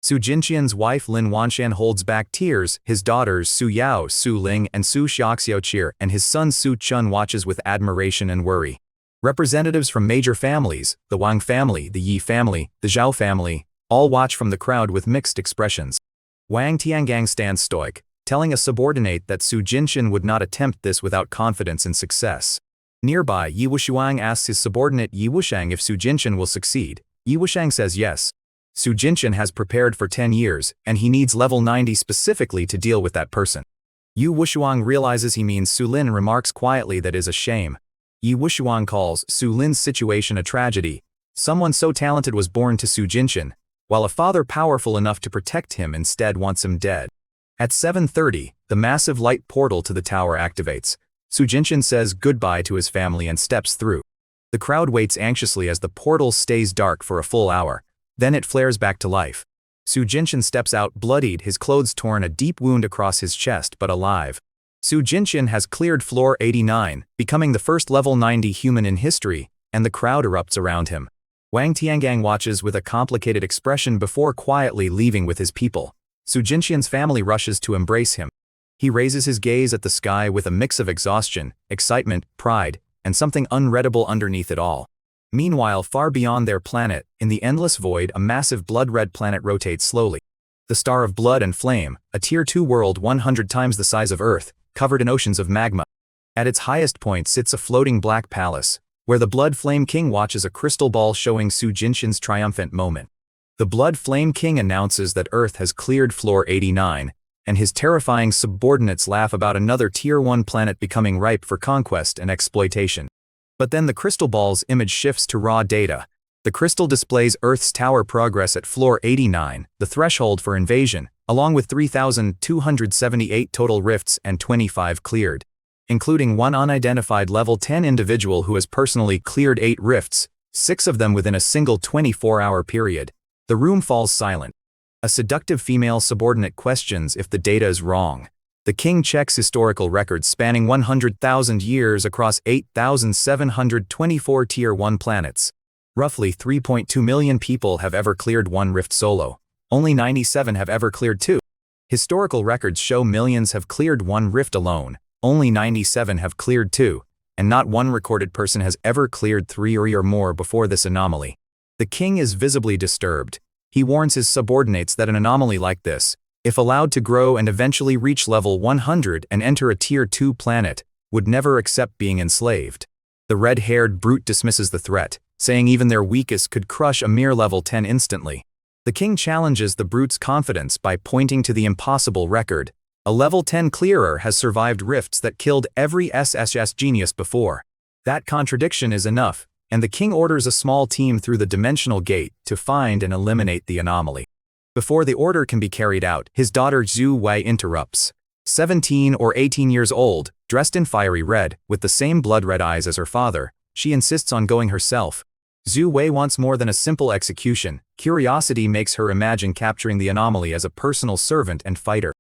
Su Jinqian's wife Lin Wanshan holds back tears, his daughters Su Yao, Su Ling, and Su Xiaoxiao and his son Su Chun watches with admiration and worry. Representatives from major families, the Wang family, the Yi family, the Zhao family, all watch from the crowd with mixed expressions. Wang Tiangang stands stoic, telling a subordinate that Su Jinqian would not attempt this without confidence and success. Nearby, Yi Wushuang asks his subordinate Yi Wushang if Su Jinqian will succeed. Yi Wushang says yes. Su Jinqian has prepared for 10 years, and he needs level 90 specifically to deal with that person. Yi Wushuang realizes he means Su Lin and remarks quietly that is a shame. Yi Wushuang calls Su Lin's situation a tragedy. Someone so talented was born to Su Jinqian, while a father powerful enough to protect him instead wants him dead. At 7:30, the massive light portal to the tower activates. Su Jinqian says goodbye to his family and steps through. The crowd waits anxiously as the portal stays dark for a full hour. Then it flares back to life. Su Jinqian steps out bloodied, his clothes torn, a deep wound across his chest, but alive. Su Jinqian has cleared floor 89, becoming the first level 90 human in history, and the crowd erupts around him. Wang Tiangang watches with a complicated expression before quietly leaving with his people. Su Jinqian's family rushes to embrace him. He raises his gaze at the sky with a mix of exhaustion, excitement, pride, and something unreadable underneath it all. Meanwhile, far beyond their planet, in the endless void, a massive blood-red planet rotates slowly. The star of blood and flame, a Tier 2 world 100 times the size of Earth, covered in oceans of magma. At its highest point sits a floating black palace, where the Blood Flame King watches a crystal ball showing Su Jinqian's triumphant moment. The Blood Flame King announces that Earth has cleared floor 89, and his terrifying subordinates laugh about another Tier 1 planet becoming ripe for conquest and exploitation. But then the crystal ball's image shifts to raw data. The crystal displays Earth's tower progress at floor 89, the threshold for invasion, along with 3,278 total rifts and 25 cleared, including one unidentified level 10 individual who has personally cleared 8 rifts, 6 of them within a single 24-hour period. The room falls silent. A seductive female subordinate questions if the data is wrong. The king checks historical records spanning 100,000 years across 8,724 Tier 1 planets. Roughly 3.2 million people have ever cleared one rift solo. Only 97 have ever cleared 2. Historical records show millions have cleared one rift alone. Only 97 have cleared 2, and not one recorded person has ever cleared 3 or more before this anomaly. The king is visibly disturbed. He warns his subordinates that an anomaly like this, if allowed to grow and eventually reach level 100 and enter a Tier 2 planet, would never accept being enslaved. The red-haired brute dismisses the threat, saying even their weakest could crush a mere level 10 instantly. The king challenges the brute's confidence by pointing to the impossible record. A level 10 clearer has survived rifts that killed every SSS genius before. That contradiction is enough, and the king orders a small team through the dimensional gate to find and eliminate the anomaly. Before the order can be carried out, his daughter Zhu Wei interrupts. 17 or 18 years old, dressed in fiery red, with the same blood-red eyes as her father, she insists on going herself. Zhu Wei wants more than a simple execution. Curiosity makes her imagine capturing the anomaly as a personal servant and fighter.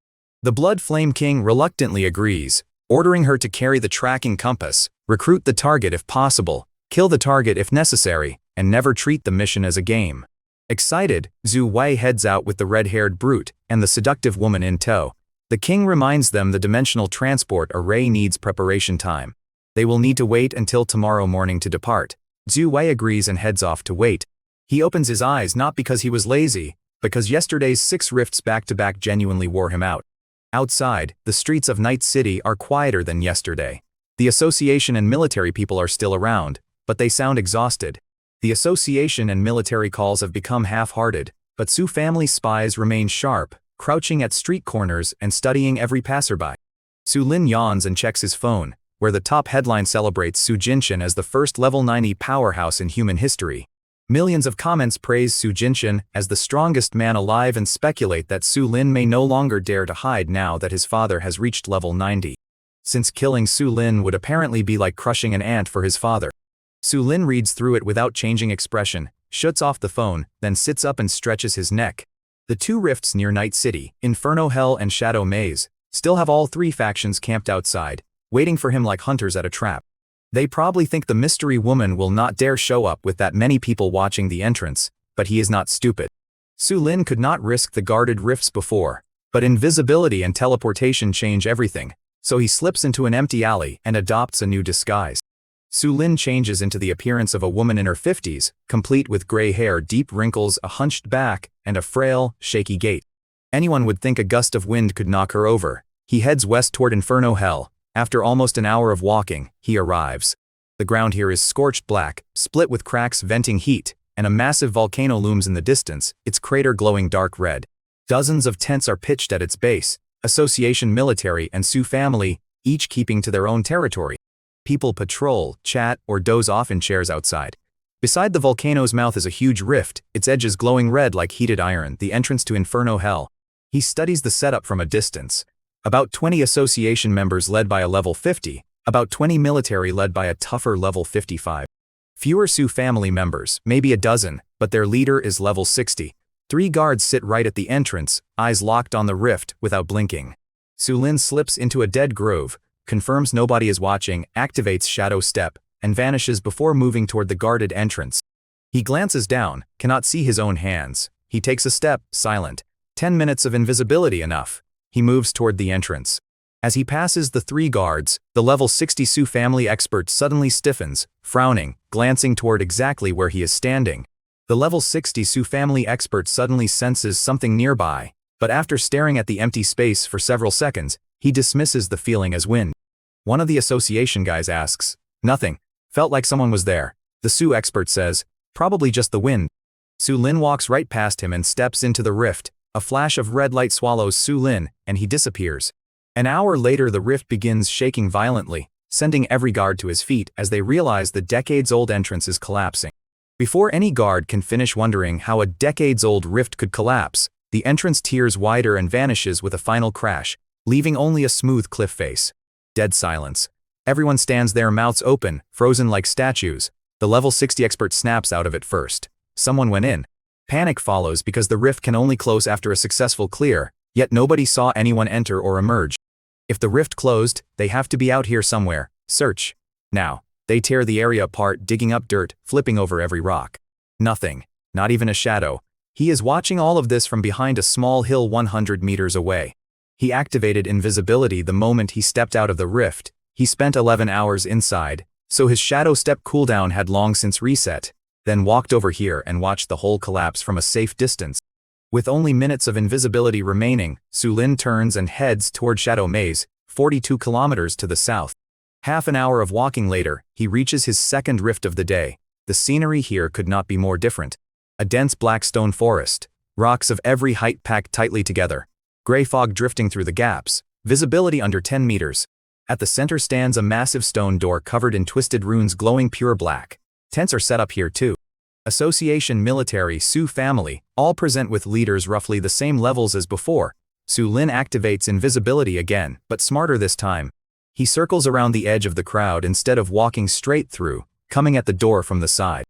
The Blood Flame King reluctantly agrees, ordering her to carry the tracking compass, recruit the target if possible, kill the target if necessary, and never treat the mission as a game. Excited, Zhu Wei heads out with the red-haired brute and the seductive woman in tow. The king reminds them the dimensional transport array needs preparation time. They will need to wait until tomorrow morning to depart. Zhu Wei agrees and heads off to wait. He opens his eyes not because he was lazy, because yesterday's 6 rifts back-to-back genuinely wore him out. Outside, the streets of Night City are quieter than yesterday. The association and military people are still around, but they sound exhausted. The association and military calls have become half-hearted, but Su family spies remain sharp, crouching at street corners and studying every passerby. Su Lin yawns and checks his phone, where the top headline celebrates Su Jinqian as the first level 90 powerhouse in human history. Millions of comments praise Su Jinqian as the strongest man alive and speculate that Su Lin may no longer dare to hide now that his father has reached level 90. Since killing Su Lin would apparently be like crushing an ant for his father. Su Lin reads through it without changing expression, shuts off the phone, then sits up and stretches his neck. The 2 rifts near Night City, Inferno Hell and Shadow Maze, still have all 3 factions camped outside, waiting for him like hunters at a trap. They probably think the mystery woman will not dare show up with that many people watching the entrance, but he is not stupid. Su Lin could not risk the guarded rifts before, but invisibility and teleportation change everything, so he slips into an empty alley and adopts a new disguise. Su Lin changes into the appearance of a woman in her 50s, complete with gray hair, deep wrinkles, a hunched back, and a frail, shaky gait. Anyone would think a gust of wind could knock her over. He heads west toward Inferno Hell. After almost an hour of walking, he arrives. The ground here is scorched black, split with cracks venting heat, and a massive volcano looms in the distance, its crater glowing dark red. Dozens of tents are pitched at its base, Association military and Su family, each keeping to their own territory. People patrol, chat, or doze off in chairs outside. Beside the volcano's mouth is a huge rift, its edges glowing red like heated iron, the entrance to Inferno Hell. He studies the setup from a distance. About 20 association members led by a level 50, about 20 military led by a tougher level 55. Fewer Su family members, maybe a dozen, but their leader is level 60. 3 guards sit right at the entrance, eyes locked on the rift, without blinking. Su Lin slips into a dead grove, confirms nobody is watching, activates Shadow Step, and vanishes before moving toward the guarded entrance. He glances down, cannot see his own hands. He takes a step, silent. 10 minutes of invisibility enough. He moves toward the entrance. As he passes the 3 guards, the level 60 Su family expert suddenly stiffens, frowning, glancing toward exactly where he is standing. The level 60 Su family expert suddenly senses something nearby, but after staring at the empty space for several seconds, he dismisses the feeling as wind. One of the association guys asks, "Nothing. Felt like someone was there." The Su expert says, "Probably just the wind." Su Lin walks right past him and steps into the rift. A flash of red light swallows Su Lin, and he disappears. An hour later the rift begins shaking violently, sending every guard to his feet as they realize the decades-old entrance is collapsing. Before any guard can finish wondering how a decades-old rift could collapse, the entrance tears wider and vanishes with a final crash, leaving only a smooth cliff face. Dead silence. Everyone stands there, mouths open, frozen like statues. The level 60 expert snaps out of it first. Someone went in. Panic follows because the rift can only close after a successful clear, yet nobody saw anyone enter or emerge. If the rift closed, they have to be out here somewhere. Search. Now. They tear the area apart, digging up dirt, flipping over every rock. Nothing. Not even a shadow. He is watching all of this from behind a small hill 100 meters away. He activated invisibility the moment he stepped out of the rift. He spent 11 hours inside, so his shadow step cooldown had long since reset, then walked over here and watched the whole collapse from a safe distance. With only minutes of invisibility remaining, Su Lin turns and heads toward Shadow Maze, 42 kilometers to the south. Half an hour of walking later, he reaches his second rift of the day. The scenery here could not be more different. A dense black stone forest, rocks of every height packed tightly together, gray fog drifting through the gaps, visibility under 10 meters. At the center stands a massive stone door covered in twisted runes glowing pure black. Tents are set up here too. Association military, Su family, all present with leaders roughly the same levels as before. Su Lin activates invisibility again, but smarter this time. He circles around the edge of the crowd instead of walking straight through, coming at the door from the side.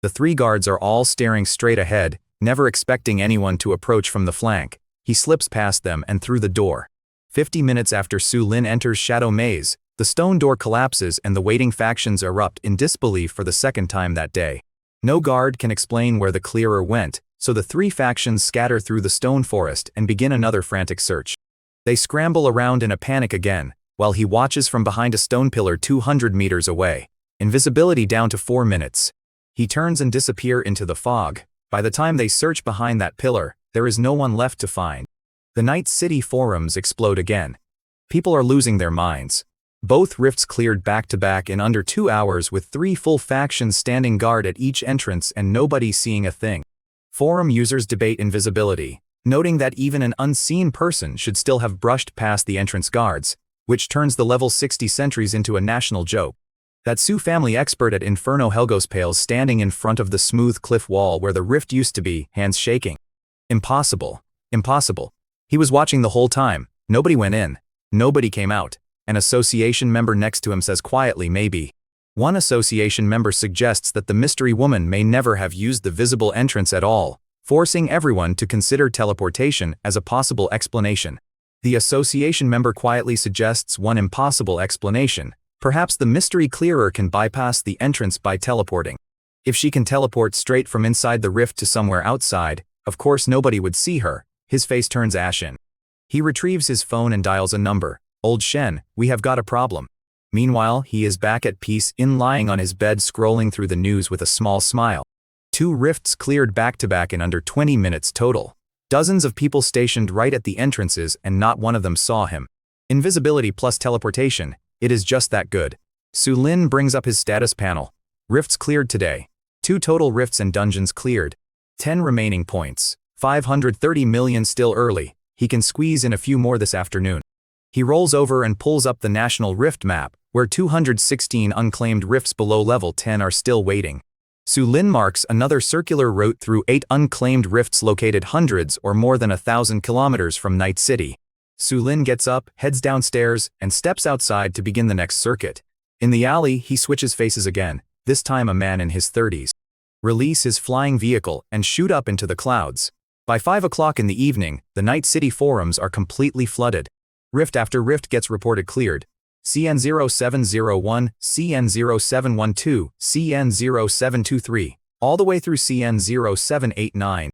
The 3 guards are all staring straight ahead, never expecting anyone to approach from the flank. He slips past them and through the door. 50 minutes after Su Lin enters Shadow Maze, the stone door collapses and the waiting factions erupt in disbelief for the second time that day. No guard can explain where the clearer went, so the 3 factions scatter through the stone forest and begin another frantic search. They scramble around in a panic again, while he watches from behind a stone pillar 200 meters away. Invisibility down to 4 minutes. He turns and disappears into the fog. By the time they search behind that pillar, there is no one left to find. The Night City forums explode again. People are losing their minds. Both rifts cleared back to back in under 2 hours with 3 full factions standing guard at each entrance and nobody seeing a thing. Forum users debate invisibility, noting that even an unseen person should still have brushed past the entrance guards, which turns the level 60 sentries into a national joke. That Su family expert at Inferno Helgos pales standing in front of the smooth cliff wall where the rift used to be, hands shaking. Impossible. Impossible. He was watching the whole time. Nobody went in. Nobody came out. An association member next to him says quietly, maybe. One association member suggests that the mystery woman may never have used the visible entrance at all, forcing everyone to consider teleportation as a possible explanation. The association member quietly suggests one impossible explanation. Perhaps the mystery clearer can bypass the entrance by teleporting. If she can teleport straight from inside the rift to somewhere outside, Of course nobody would see her. His face turns ashen. He retrieves his phone and dials a number. "Old Shen, we have got a problem." Meanwhile, he is back at peace, lying on his bed scrolling through the news with a small smile. 2 rifts cleared back-to-back in under 20 minutes total. Dozens of people stationed right at the entrances and not one of them saw him. Invisibility plus teleportation, it is just that good. Su Lin brings up his status panel. Rifts cleared today. 2 total rifts and dungeons cleared. 10 remaining points. 530 million still early. He can squeeze in a few more this afternoon. He rolls over and pulls up the national rift map, where 216 unclaimed rifts below level 10 are still waiting. Su Lin marks another circular route through 8 unclaimed rifts located hundreds or more than 1,000 kilometers from Night City. Su Lin gets up, heads downstairs, and steps outside to begin the next circuit. In the alley, he switches faces again, this time a man in his 30s. Release his flying vehicle and shoot up into the clouds. By 5 o'clock in the evening, the Night City forums are completely flooded. Rift after rift gets reported cleared. CN0701, CN0712, CN0723, all the way through CN0789.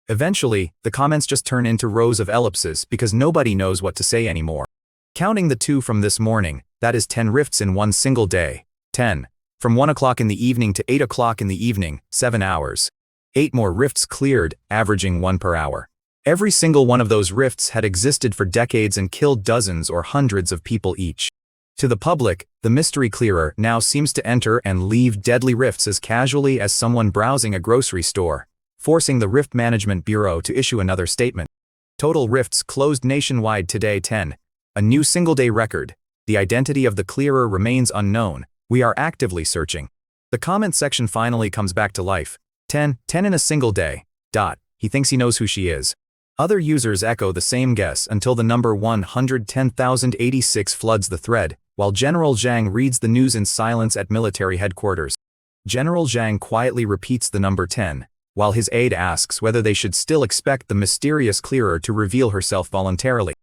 Eventually, the comments just turn into rows of ellipses because nobody knows what to say anymore. Counting the 2 from this morning, that is 10 rifts in one single day. 10. From 1 o'clock in the evening to 8 o'clock in the evening, 7 hours. 8 more rifts cleared, averaging 1 per hour. Every single one of those rifts had existed for decades and killed dozens or hundreds of people each. To the public, the mystery clearer now seems to enter and leave deadly rifts as casually as someone browsing a grocery store, forcing the Rift Management Bureau to issue another statement. Total rifts closed nationwide today 10. A new single-day record. The identity of the clearer remains unknown. We are actively searching. The comment section finally comes back to life. 10 in a single day. He thinks he knows who she is. Other users echo the same guess until the number 110,086 floods the thread, while General Zhang reads the news in silence at military headquarters. General Zhang quietly repeats the number 10, while his aide asks whether they should still expect the mysterious clearer to reveal herself voluntarily.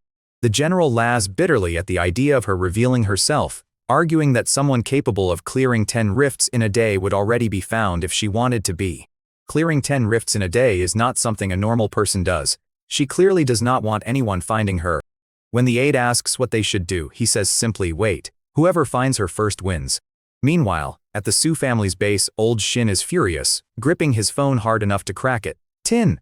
The general laughs bitterly at the idea of her revealing herself, arguing that someone capable of clearing 10 rifts in a day would already be found if she wanted to be. Clearing 10 rifts in a day is not something a normal person does. She clearly does not want anyone finding her. When the aide asks what they should do, he says simply wait. Whoever finds her first wins. Meanwhile, at the Su family's base, old Shin is furious, gripping his phone hard enough to crack it. Tin.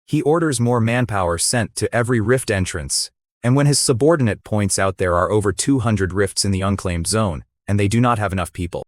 He orders more manpower sent to every rift entrance. And when his subordinate points out there are over 200 rifts in the unclaimed zone, and they do not have enough people,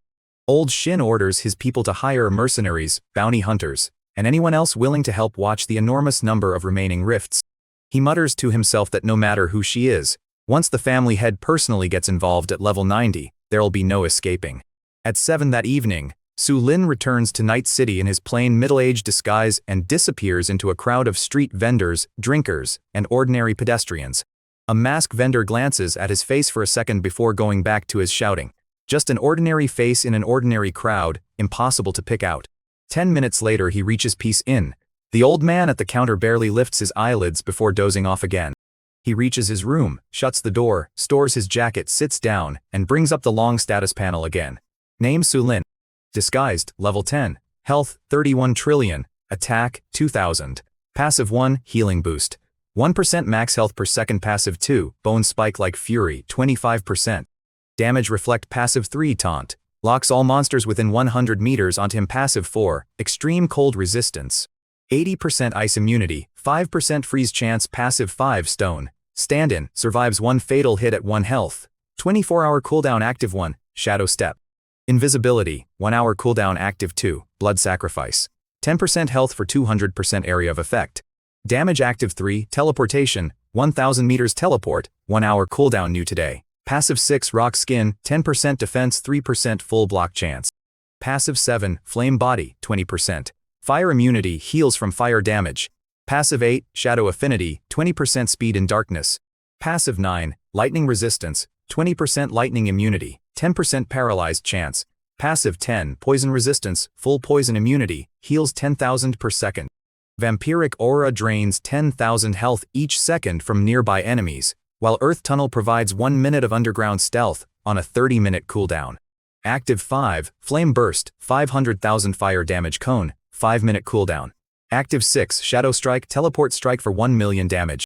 old Shin orders his people to hire mercenaries, bounty hunters, and anyone else willing to help watch the enormous number of remaining rifts. He mutters to himself that no matter who she is, once the family head personally gets involved at level 90, there'll be no escaping. At 7 that evening, Su Lin returns to Night City in his plain middle-aged disguise and disappears into a crowd of street vendors, drinkers, and ordinary pedestrians. A masked vendor glances at his face for a second before going back to his shouting. Just an ordinary face in an ordinary crowd, impossible to pick out. 10 minutes later he reaches Peace Inn. The old man at the counter barely lifts his eyelids before dozing off again. He reaches his room, shuts the door, stores his jacket, sits down, and brings up the long status panel again. Name Su Lin. Disguised, level 10. Health, 31 trillion. Attack, 2000. Passive 1, healing boost. 1% max health per second. Passive 2, bone spike like fury, 25%. Damage reflect. Passive 3, taunt. Locks all monsters within 100 meters onto him. Passive 4, extreme cold resistance. 80% ice immunity, 5% freeze chance. Passive 5, stone. Stand-in, survives 1 fatal hit at 1 health. 24-hour cooldown. Active 1, shadow step. Invisibility, 1 hour cooldown. Active 2, blood sacrifice. 10% health for 200% area of effect. Damage. Active 3, teleportation, 1000 meters teleport, 1 hour cooldown. New today. Passive 6, rock skin, 10% defense, 3% full block chance. Passive 7, flame body, 20%. Fire immunity, heals from fire damage. Passive 8, shadow affinity, 20% speed in darkness. Passive 9, lightning resistance, 20% lightning immunity, 10% paralyzed chance. Passive 10, poison resistance, full poison immunity, heals 10,000 per second. Vampiric aura drains 10,000 health each second from nearby enemies, while Earth Tunnel provides 1 minute of underground stealth on a 30-minute cooldown. Active 5, flame burst, 500,000 fire damage cone, 5-minute cooldown. Active 6, Shadow Strike, Teleport Strike for 1 million damage.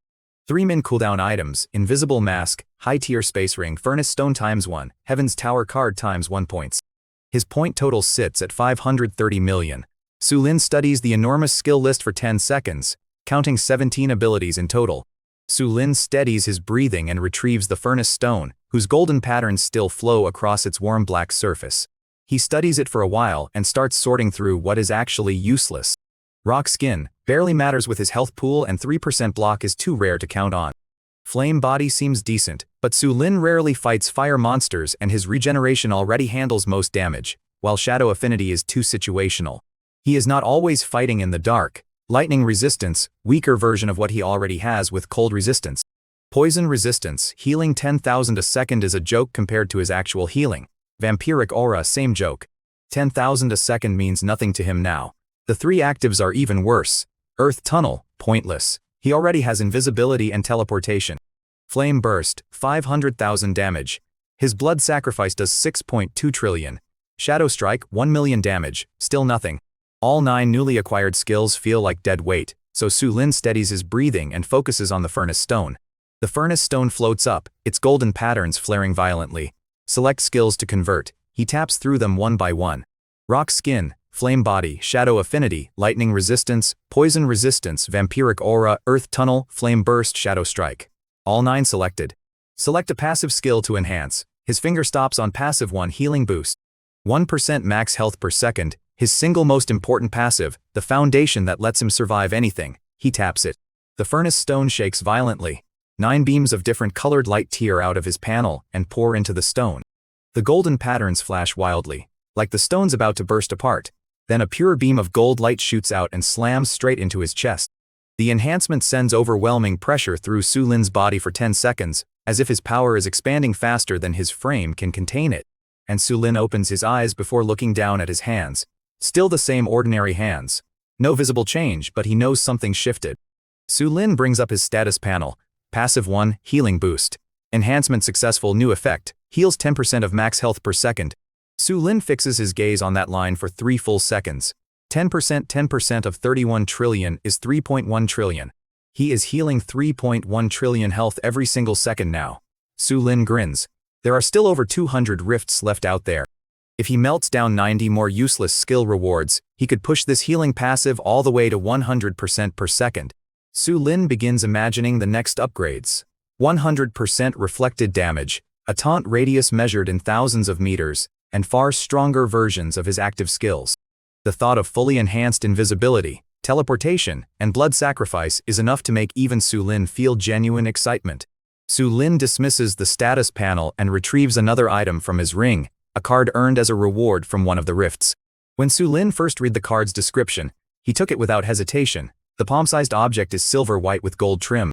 3 min cooldown items, Invisible Mask, High Tier Space Ring, Furnace Stone ×1, Heaven's Tower card ×1 points. His point total sits at 530 million. Sulin studies the enormous skill list for 10 seconds, counting 17 abilities in total. Sulin steadies his breathing and retrieves the Furnace Stone, whose golden patterns still flow across its warm black surface. He studies it for a while and starts sorting through what is actually useless. Rock Skin barely matters with his health pool, and 3% block is too rare to count on. Flame Body seems decent, but Sulin rarely fights fire monsters and his regeneration already handles most damage, while Shadow Affinity is too situational. He is not always fighting in the dark. Lightning Resistance, weaker version of what he already has with Cold Resistance. Poison Resistance, healing 10,000 a second is a joke compared to his actual healing. Vampiric Aura, same joke. 10,000 a second means nothing to him now. The 3 actives are even worse. Earth Tunnel, pointless. He already has invisibility and teleportation. Flame Burst, 500,000 damage. His Blood Sacrifice does 6.2 trillion. Shadow Strike, 1 million damage, still nothing. All 9 newly acquired skills feel like dead weight, so Sulin steadies his breathing and focuses on the Furnace Stone. The Furnace Stone floats up, its golden patterns flaring violently. Select skills to convert. He taps through them one by one. Rock Skin, Flame Body, Shadow Affinity, Lightning Resistance, Poison Resistance, Vampiric Aura, Earth Tunnel, Flame Burst, Shadow Strike. All 9 selected. Select a passive skill to enhance. His finger stops on passive 1 healing boost. 1% max health per second, his single most important passive, the foundation that lets him survive anything. He taps it. The Furnace Stone shakes violently. 9 beams of different colored light tear out of his panel and pour into the stone. The golden patterns flash wildly, like the stone's about to burst apart. Then a pure beam of gold light shoots out and slams straight into his chest. The enhancement sends overwhelming pressure through Sulin's body for 10 seconds, as if his power is expanding faster than his frame can contain it. And Sulin opens his eyes before looking down at his hands. Still the same ordinary hands. No visible change, but he knows something shifted. Sulin brings up his status panel. Passive 1, Healing Boost. Enhancement successful, new effect, heals 10% of max health per second. Sulin fixes his gaze on that line for 3 full seconds. 10% of 31 trillion is 3.1 trillion. He is healing 3.1 trillion health every single second now. Sulin grins. There are still over 200 rifts left out there. If he melts down 90 more useless skill rewards, he could push this healing passive all the way to 100% per second. Sulin begins imagining the next upgrades. 100% reflected damage, a taunt radius measured in thousands of meters, and far stronger versions of his active skills. The thought of fully enhanced invisibility, teleportation, and blood sacrifice is enough to make even Sulin feel genuine excitement. Sulin dismisses the status panel and retrieves another item from his ring, a card earned as a reward from one of the rifts. When Sulin first read the card's description, he took it without hesitation. The palm-sized object is silver-white with gold trim.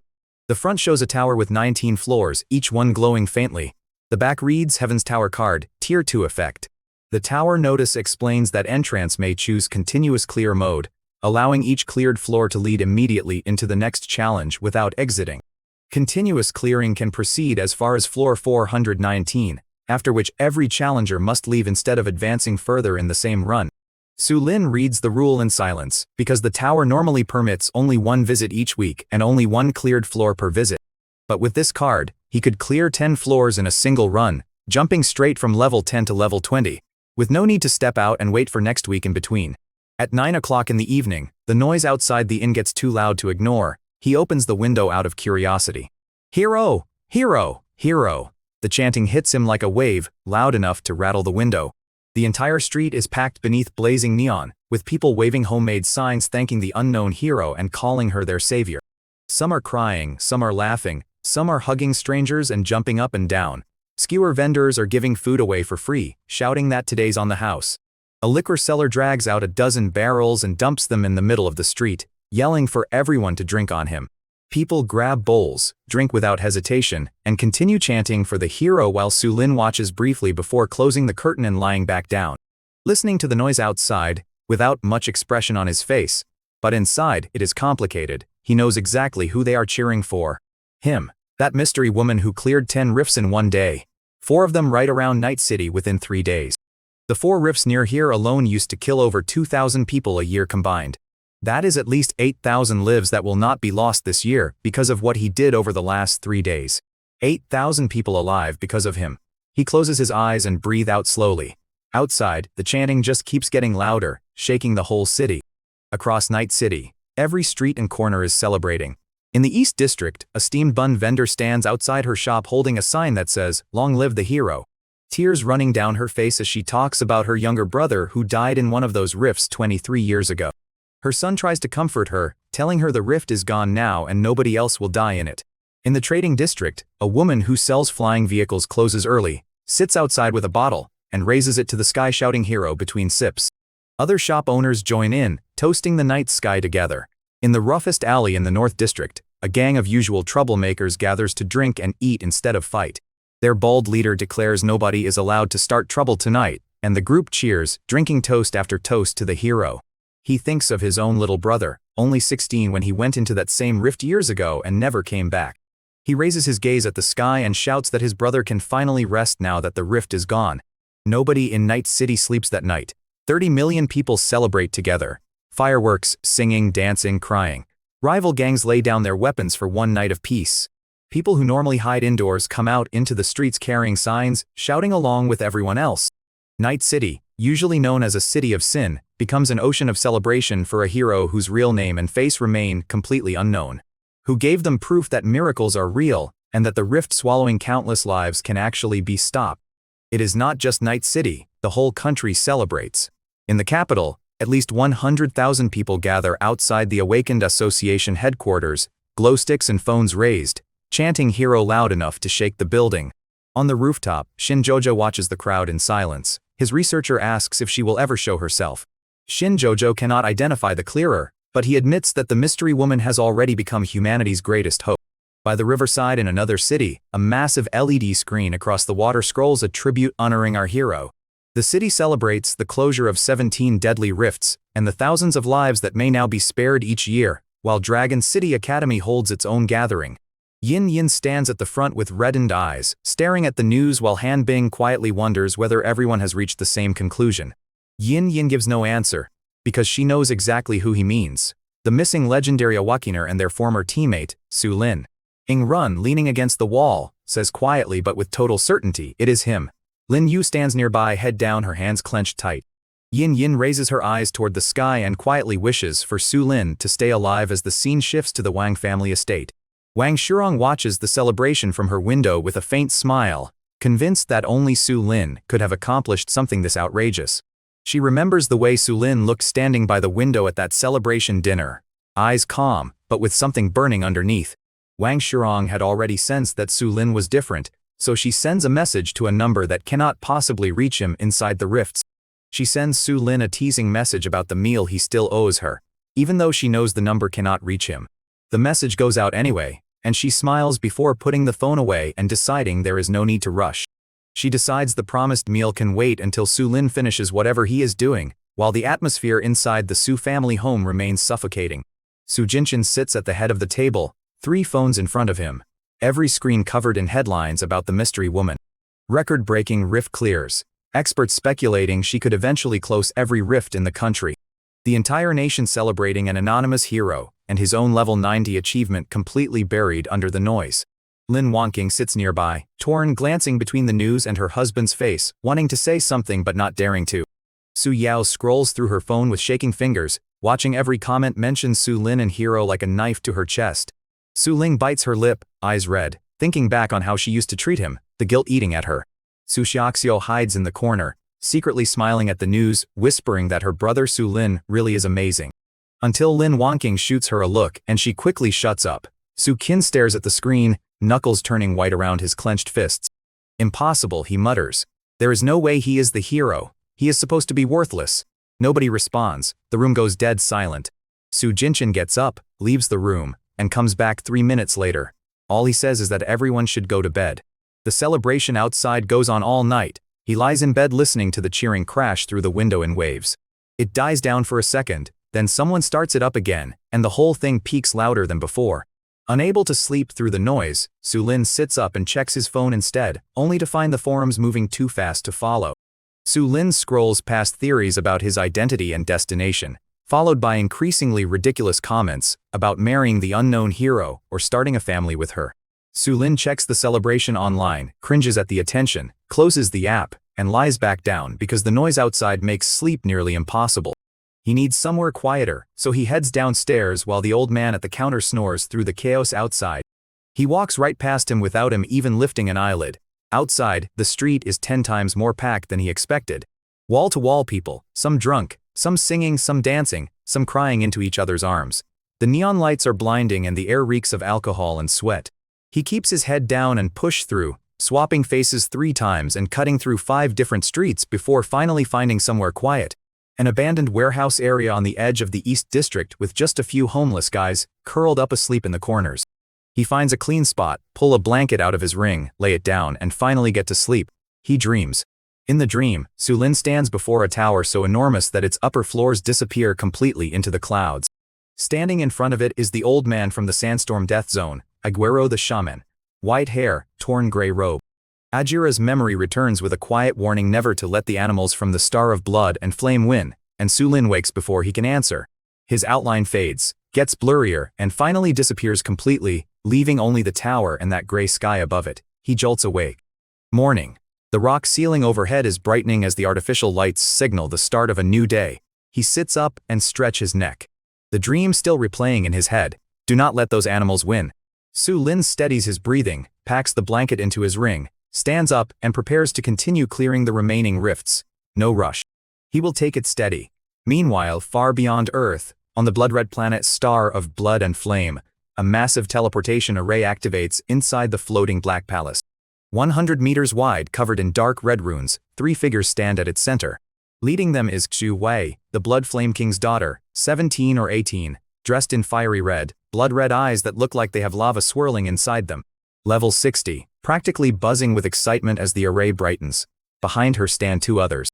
The front shows a tower with 19 floors, each one glowing faintly. The back reads Heaven's Tower card, Tier 2 effect. The tower notice explains that entrants may choose continuous clear mode, allowing each cleared floor to lead immediately into the next challenge without exiting. Continuous clearing can proceed as far as floor 419, after which every challenger must leave instead of advancing further in the same run. Sulin reads the rule in silence, because the tower normally permits only 1 visit each week and only 1 cleared floor per visit. But with this card, he could clear 10 floors in a single run, jumping straight from level 10 to level 20, with no need to step out and wait for next week in between. At 9 o'clock in the evening, the noise outside the inn gets too loud to ignore. He opens the window out of curiosity. Hero! Hero! Hero! The chanting hits him like a wave, loud enough to rattle the window. The entire street is packed beneath blazing neon, with people waving homemade signs thanking the unknown hero and calling her their savior. Some are crying, some are laughing, some are hugging strangers and jumping up and down. Skewer vendors are giving food away for free, shouting that today's on the house. A liquor seller drags out a dozen barrels and dumps them in the middle of the street, yelling for everyone to drink on him. People grab bowls, drink without hesitation, and continue chanting for the hero while Sulin watches briefly before closing the curtain and lying back down. Listening to the noise outside, without much expression on his face. But inside, it is complicated. He knows exactly who they are cheering for. Him. That mystery woman who cleared 10 rifts in one day. 4 of them right around Night City within 3 days. The 4 rifts near here alone used to kill over 2,000 people a year combined. That is at least 8,000 lives that will not be lost this year because of what he did over the last 3 days. 8,000 people alive because of him. He closes his eyes and breathes out slowly. Outside, the chanting just keeps getting louder, shaking the whole city. Across Night City, every street and corner is celebrating. In the East District, a steamed bun vendor stands outside her shop holding a sign that says, "Long live the hero." Tears running down her face as she talks about her younger brother who died in one of those rifts 23 years ago. Her son tries to comfort her, telling her the rift is gone now and nobody else will die in it. In the trading district, a woman who sells flying vehicles closes early, sits outside with a bottle, and raises it to the sky shouting hero between sips. Other shop owners join in, toasting the night sky together. In the roughest alley in the North District, a gang of usual troublemakers gathers to drink and eat instead of fight. Their bald leader declares nobody is allowed to start trouble tonight, and the group cheers, drinking toast after toast to the hero. He thinks of his own little brother, only 16 when he went into that same rift years ago and never came back. He raises his gaze at the sky and shouts that his brother can finally rest now that the rift is gone. Nobody in Night City sleeps that night. 30 million people celebrate together. Fireworks, singing, dancing, crying. Rival gangs lay down their weapons for one night of peace. People who normally hide indoors come out into the streets carrying signs, shouting along with everyone else. Night City, usually known as a city of sin, becomes an ocean of celebration for a hero whose real name and face remain completely unknown. Who gave them proof that miracles are real, and that the rift swallowing countless lives can actually be stopped. It is not just Night City, the whole country celebrates. In the capital, at least 100,000 people gather outside the Awakened Association headquarters, glow sticks and phones raised, chanting hero loud enough to shake the building. On the rooftop, Shinjojo watches the crowd in silence. His researcher asks if she will ever show herself. Shinjojo cannot identify the clearer, but he admits that the mystery woman has already become humanity's greatest hope. By the riverside in another city, a massive LED screen across the water scrolls a tribute honoring our hero. The city celebrates the closure of 17 deadly rifts, and the thousands of lives that may now be spared each year, while Dragon City Academy holds its own gathering. Yin Yin stands at the front with reddened eyes, staring at the news while Han Bing quietly wonders whether everyone has reached the same conclusion. Yin Yin gives no answer, because she knows exactly who he means. The missing legendary Awakener and their former teammate, Su Lin. Ing Run, leaning against the wall, says quietly but with total certainty, it is him. Lin Yu stands nearby, head down, her hands clenched tight. Yin Yin raises her eyes toward the sky and quietly wishes for Su Lin to stay alive as the scene shifts to the Wang family estate. Wang Shurong watches the celebration from her window with a faint smile, convinced that only Su Lin could have accomplished something this outrageous. She remembers the way Su Lin looked standing by the window at that celebration dinner, eyes calm, but with something burning underneath. Wang Shurong had already sensed that Su Lin was different, so she sends a message to a number that cannot possibly reach him inside the rifts. She sends Su Lin a teasing message about the meal he still owes her, even though she knows the number cannot reach him. The message goes out anyway, and she smiles before putting the phone away and deciding there is no need to rush. She decides the promised meal can wait until Su Lin finishes whatever he is doing, while the atmosphere inside the Su family home remains suffocating. Su Jinshin sits at the head of the table, 3 phones in front of him, every screen covered in headlines about the mystery woman. Record-breaking rift clears. Experts speculating she could eventually close every rift in the country. The entire nation celebrating an anonymous hero, and his own level 90 achievement completely buried under the noise. Lin Wanqing sits nearby, torn, glancing between the news and her husband's face, wanting to say something but not daring to. Su Yao scrolls through her phone with shaking fingers, watching every comment mention Su Lin and hero like a knife to her chest. Su Ling bites her lip, eyes red, thinking back on how she used to treat him, the guilt eating at her. Su Xiaoxiu hides in the corner, secretly smiling at the news, whispering that her brother Su Lin really is amazing. Until Lin Wanqing shoots her a look and she quickly shuts up. Su Qin stares at the screen, knuckles turning white around his clenched fists. Impossible, he mutters. There is no way he is the hero. He is supposed to be worthless. Nobody responds. The room goes dead silent. Su Jinshin gets up, leaves the room, and comes back 3 minutes later. All he says is that everyone should go to bed. The celebration outside goes on all night. He lies in bed listening to the cheering crash through the window in waves. It dies down for a second, then someone starts it up again, and the whole thing peaks louder than before. Unable to sleep through the noise, Su Lin sits up and checks his phone instead, only to find the forums moving too fast to follow. Su Lin scrolls past theories about his identity and destination, followed by increasingly ridiculous comments about marrying the unknown hero or starting a family with her. Sulin checks the celebration online, cringes at the attention, closes the app, and lies back down because the noise outside makes sleep nearly impossible. He needs somewhere quieter, so he heads downstairs while the old man at the counter snores through the chaos outside. He walks right past him without him even lifting an eyelid. Outside, the street is 10 times more packed than he expected. Wall-to-wall people, some drunk, some singing, some dancing, some crying into each other's arms. The neon lights are blinding and the air reeks of alcohol and sweat. He keeps his head down and pushes through, swapping faces 3 times and cutting through 5 different streets before finally finding somewhere quiet. An abandoned warehouse area on the edge of the East District with just a few homeless guys curled up asleep in the corners. He finds a clean spot, pull a blanket out of his ring, lay it down, and finally get to sleep. He dreams. In the dream, Sulin stands before a tower so enormous that its upper floors disappear completely into the clouds. Standing in front of it is the old man from the Sandstorm Death Zone, Aguero the Shaman. White hair, torn gray robe. Ajira's memory returns with a quiet warning never to let the animals from the Star of Blood and Flame win, and Sulin wakes before he can answer. His outline fades, gets blurrier, and finally disappears completely, leaving only the tower and that gray sky above it. He jolts awake. Morning. The rock ceiling overhead is brightening as the artificial lights signal the start of a new day. He sits up and stretches his neck. The dream still replaying in his head. Do not let those animals win. Sulin steadies his breathing, packs the blanket into his ring, stands up and prepares to continue clearing the remaining rifts. No rush. He will take it steady. Meanwhile, far beyond Earth, on the blood-red planet Star of Blood and Flame, a massive teleportation array activates inside the floating black palace. 100 meters wide, covered in dark red runes, 3 figures stand at its center. Leading them is Xu Wei, the Blood Flame King's daughter, 17 or 18, dressed in fiery red, blood-red eyes that look like they have lava swirling inside them. Level 60, practically buzzing with excitement as the array brightens. Behind her stand 2 others.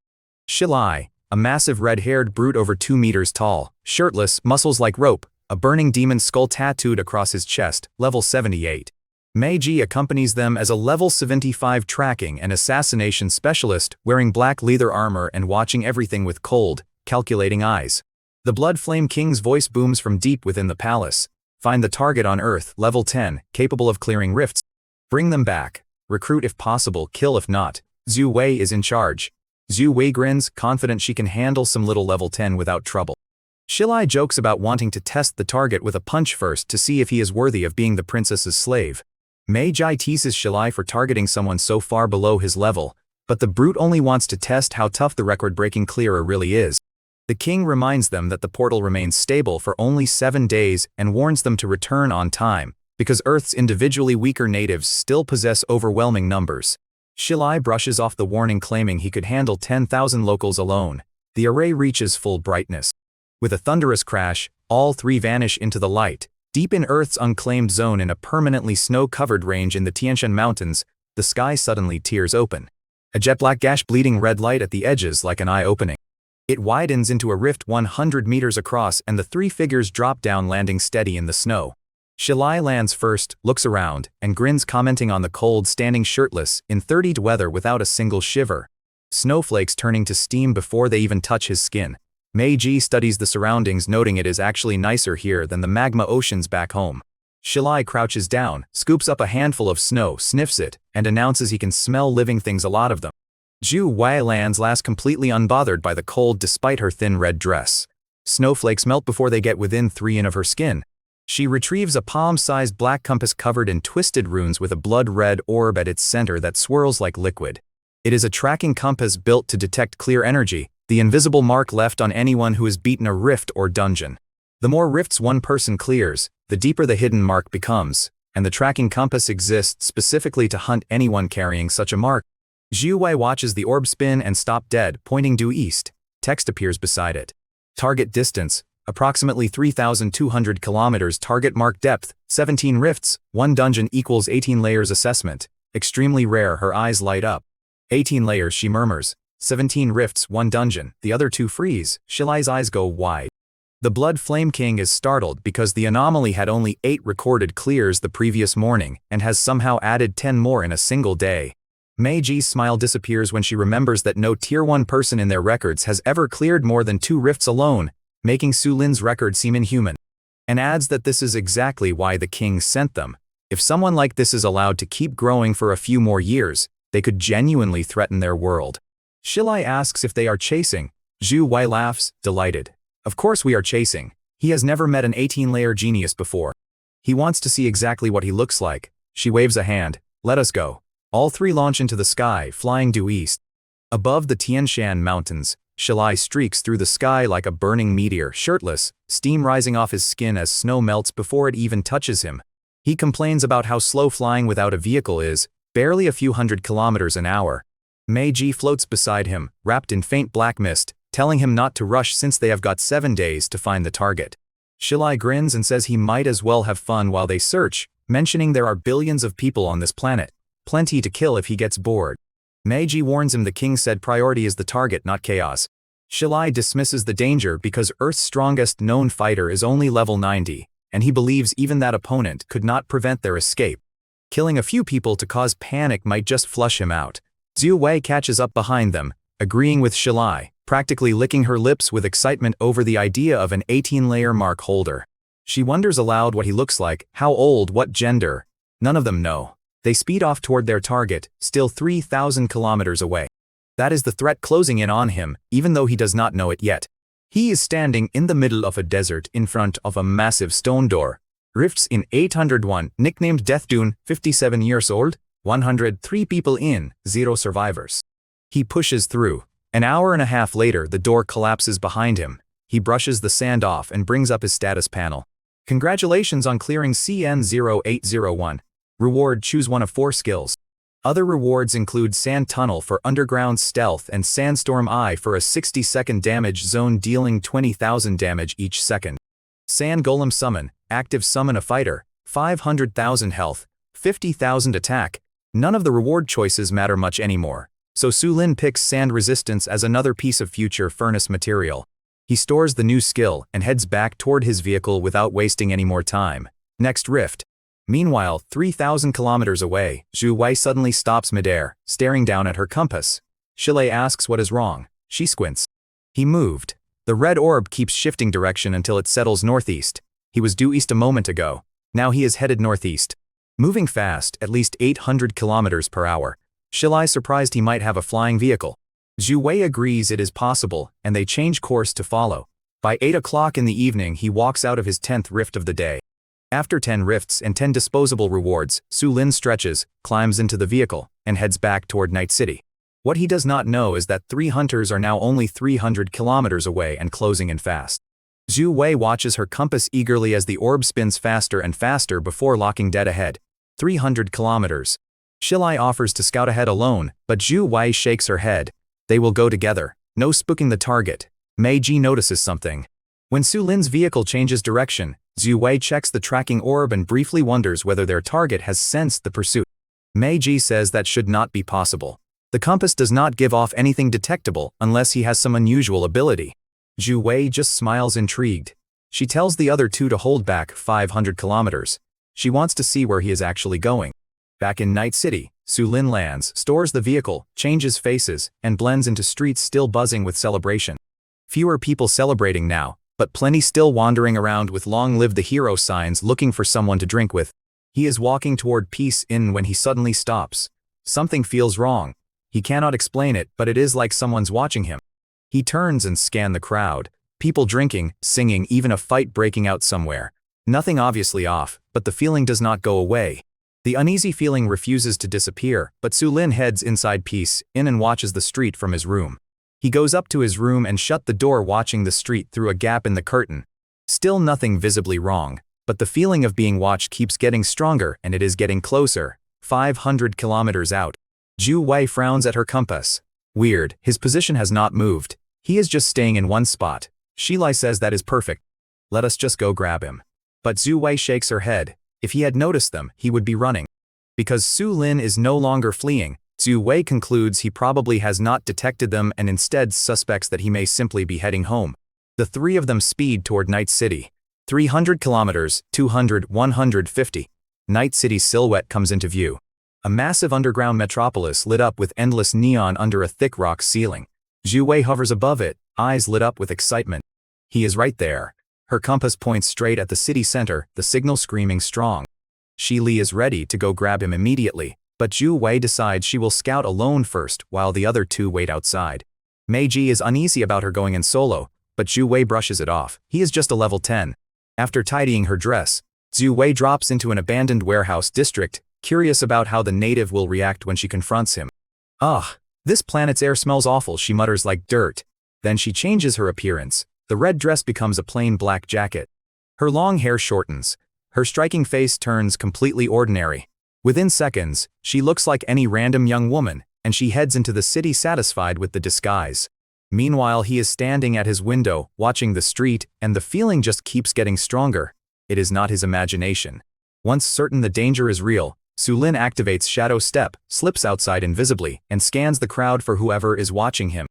Shilai, a massive red-haired brute over 2 meters tall, shirtless, muscles like rope, a burning demon skull tattooed across his chest, level 78. Meiji accompanies them as a level 75 tracking and assassination specialist wearing black leather armor and watching everything with cold, calculating eyes. The Blood Flame King's voice booms from deep within the palace. Find the target on Earth, level 10, capable of clearing rifts. Bring them back. Recruit if possible, kill if not. Xu Wei is in charge. Xu Wei grins, confident she can handle some little level 10 without trouble. Shilai jokes about wanting to test the target with a punch first to see if he is worthy of being the princess's slave. Meiji teases Shilai for targeting someone so far below his level, but the brute only wants to test how tough the record-breaking clearer really is. The king reminds them that the portal remains stable for only 7 days and warns them to return on time, because Earth's individually weaker natives still possess overwhelming numbers. Shilai brushes off the warning, claiming he could handle 10,000 locals alone. The array reaches full brightness. With a thunderous crash, all 3 vanish into the light. Deep in Earth's unclaimed zone in a permanently snow-covered range in the Tianshan Mountains, the sky suddenly tears open. A jet-black gash, bleeding red light at the edges like an eye opening. It widens into a rift 100 meters across and the 3 figures drop down, landing steady in the snow. Shilai lands first, looks around, and grins, commenting on the cold, standing shirtless, in 30°C weather without a single shiver. Snowflakes turning to steam before they even touch his skin. Meiji studies the surroundings, noting it is actually nicer here than the magma oceans back home. Shilai crouches down, scoops up a handful of snow, sniffs it, and announces he can smell living things, a lot of them. Xu Wei lands last, completely unbothered by the cold despite her thin red dress. Snowflakes melt before they get within 3 in of her skin. She retrieves a palm-sized black compass covered in twisted runes with a blood-red orb at its center that swirls like liquid. It is a tracking compass built to detect clear energy, the invisible mark left on anyone who has beaten a rift or dungeon. The more rifts one person clears, the deeper the hidden mark becomes, and the tracking compass exists specifically to hunt anyone carrying such a mark. Xu Wei watches the orb spin and stop dead, pointing due east. Text appears beside it. Target distance, approximately 3,200 kilometers. Target mark depth, 17 rifts. 1 dungeon equals 18 layers. Assessment, extremely rare. Her eyes light up. 18 layers, she murmurs. 17 rifts, 1 dungeon. The other 2 freeze. Shilai's eyes go wide. The Blood Flame King is startled because the anomaly had only 8 recorded clears the previous morning and has somehow added 10 more in a single day. Meiji's smile disappears when she remembers that no Tier 1 person in their records has ever cleared more than 2 rifts alone. making Su Lin's record seem inhuman, and adds that this is exactly why the king sent them. If someone like this is allowed to keep growing for a few more years, they could genuinely threaten their world. Shilai asks if they are chasing. Zhu Wei laughs, delighted. Of course we are chasing. He has never met an 18-layer genius before. He wants to see exactly what he looks like. She waves a hand. Let us go. All three launch into the sky, flying due east. Above the Tian Shan mountains, Shilai streaks through the sky like a burning meteor, shirtless, steam rising off his skin as snow melts before it even touches him. He complains about how slow flying without a vehicle is, barely a few hundred kilometers an hour. Meiji floats beside him, wrapped in faint black mist, telling him not to rush since they have got 7 days to find the target. Shilai grins and says he might as well have fun while they search, mentioning there are billions of people on this planet. Plenty to kill if he gets bored. Meiji warns him the king said priority is the target, not chaos. Shilai dismisses the danger because Earth's strongest known fighter is only level 90, and he believes even that opponent could not prevent their escape. Killing a few people to cause panic might just flush him out. Zhu Wei catches up behind them, agreeing with Shilai, practically licking her lips with excitement over the idea of an 18-layer mark holder. She wonders aloud what he looks like, how old, what gender. None of them know. They speed off toward their target, still 3,000 kilometers away. That is the threat closing in on him, even though he does not know it yet. He is standing in the middle of a desert in front of a massive stone door. Rifts in 801, nicknamed Death Dune, 57 years old, 103 people in, 0 survivors. He pushes through. An hour and a half later, the door collapses behind him. He brushes the sand off and brings up his status panel. Congratulations on clearing CN0801. Reward: choose one of 4 skills. Other rewards include Sand Tunnel for underground stealth and Sandstorm Eye for a 60-second damage zone dealing 20,000 damage each second. Sand Golem Summon, active summon a fighter, 500,000 health, 50,000 attack. None of the reward choices matter much anymore, so Su Lin picks Sand Resistance as another piece of future furnace material. He stores the new skill and heads back toward his vehicle without wasting any more time. Next rift. Meanwhile, 3,000 kilometers away, Zhu Wei suddenly stops midair, staring down at her compass. Shilai asks what is wrong. She squints. He moved. The red orb keeps shifting direction until it settles northeast. He was due east a moment ago. Now he is headed northeast. Moving fast, at least 800 kilometers per hour. Shilai surprised he might have a flying vehicle. Zhu Wei agrees it is possible, and they change course to follow. By 8 o'clock in the evening, he walks out of his 10th rift of the day. After 10 rifts and 10 disposable rewards, Su Lin stretches, climbs into the vehicle, and heads back toward Night City. What he does not know is that 3 hunters are now only 300 kilometers away and closing in fast. Zhu Wei watches her compass eagerly as the orb spins faster and faster before locking dead ahead. 300 kilometers. Shilai offers to scout ahead alone, but Zhu Wei shakes her head. They will go together. No spooking the target. Meiji notices something. When Su Lin's vehicle changes direction, Zhu Wei checks the tracking orb and briefly wonders whether their target has sensed the pursuit. Meiji says that should not be possible. The compass does not give off anything detectable unless he has some unusual ability. Zhu Wei just smiles intrigued. She tells the other 2 to hold back 500 kilometers. She wants to see where he is actually going. Back in Night City, Su Lin lands, stores the vehicle, changes faces, and blends into streets still buzzing with celebration. Fewer people celebrating now, but plenty still wandering around with "Long Live the Hero" signs looking for someone to drink with. He is walking toward Peace Inn when he suddenly stops. Something feels wrong. He cannot explain it, but it is like someone's watching him. He turns and scans the crowd. People drinking, singing, even a fight breaking out somewhere. Nothing obviously off, but the feeling does not go away. The uneasy feeling refuses to disappear, but Su Lin heads inside Peace Inn and watches the street from his room. He goes up to his room and shut the door, watching the street through a gap in the curtain. Still nothing visibly wrong, but the feeling of being watched keeps getting stronger, and it is getting closer. 500 kilometers out. Zhu Wei frowns at her compass. Weird, his position has not moved. He is just staying in one spot. Shilai says that is perfect. Let us just go grab him. But Zhu Wei shakes her head. If he had noticed them, he would be running. Because Su Lin is no longer fleeing, Zhu Wei concludes he probably has not detected them and instead suspects that he may simply be heading home. The 3 of them speed toward Night City. 300 kilometers, 200, 150. Night City's silhouette comes into view. A massive underground metropolis lit up with endless neon under a thick rock ceiling. Zhu Wei hovers above it, eyes lit up with excitement. He is right there. Her compass points straight at the city center, the signal screaming strong. Shi Li is ready to go grab him immediately, but Zhu Wei decides she will scout alone first while the other two wait outside. Meiji is uneasy about her going in solo, but Zhu Wei brushes it off. He is just a level 10. After tidying her dress, Zhu Wei drops into an abandoned warehouse district, curious about how the native will react when she confronts him. Ugh, this planet's air smells awful, she mutters like dirt. Then she changes her appearance. The red dress becomes a plain black jacket. Her long hair shortens. Her striking face turns completely ordinary. Within seconds, she looks like any random young woman, and she heads into the city satisfied with the disguise. Meanwhile, he is standing at his window, watching the street, and the feeling just keeps getting stronger. It is not his imagination. Once certain the danger is real, Su Lin activates Shadow Step, slips outside invisibly, and scans the crowd for whoever is watching him.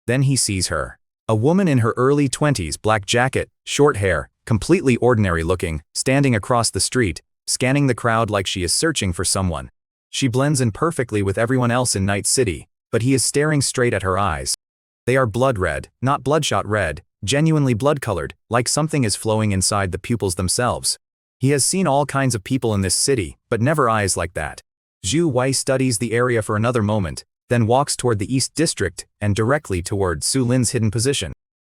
Then he sees her. A woman in her early 20s, black jacket, short hair, completely ordinary looking, standing across the street, scanning the crowd like she is searching for someone. She blends in perfectly with everyone else in Night City, but he is staring straight at her eyes. They are blood red, not bloodshot red, genuinely blood-colored, like something is flowing inside the pupils themselves. He has seen all kinds of people in this city, but never eyes like that. Zhu Wei studies the area for another moment, then walks toward the East District and directly toward Su Lin's hidden position.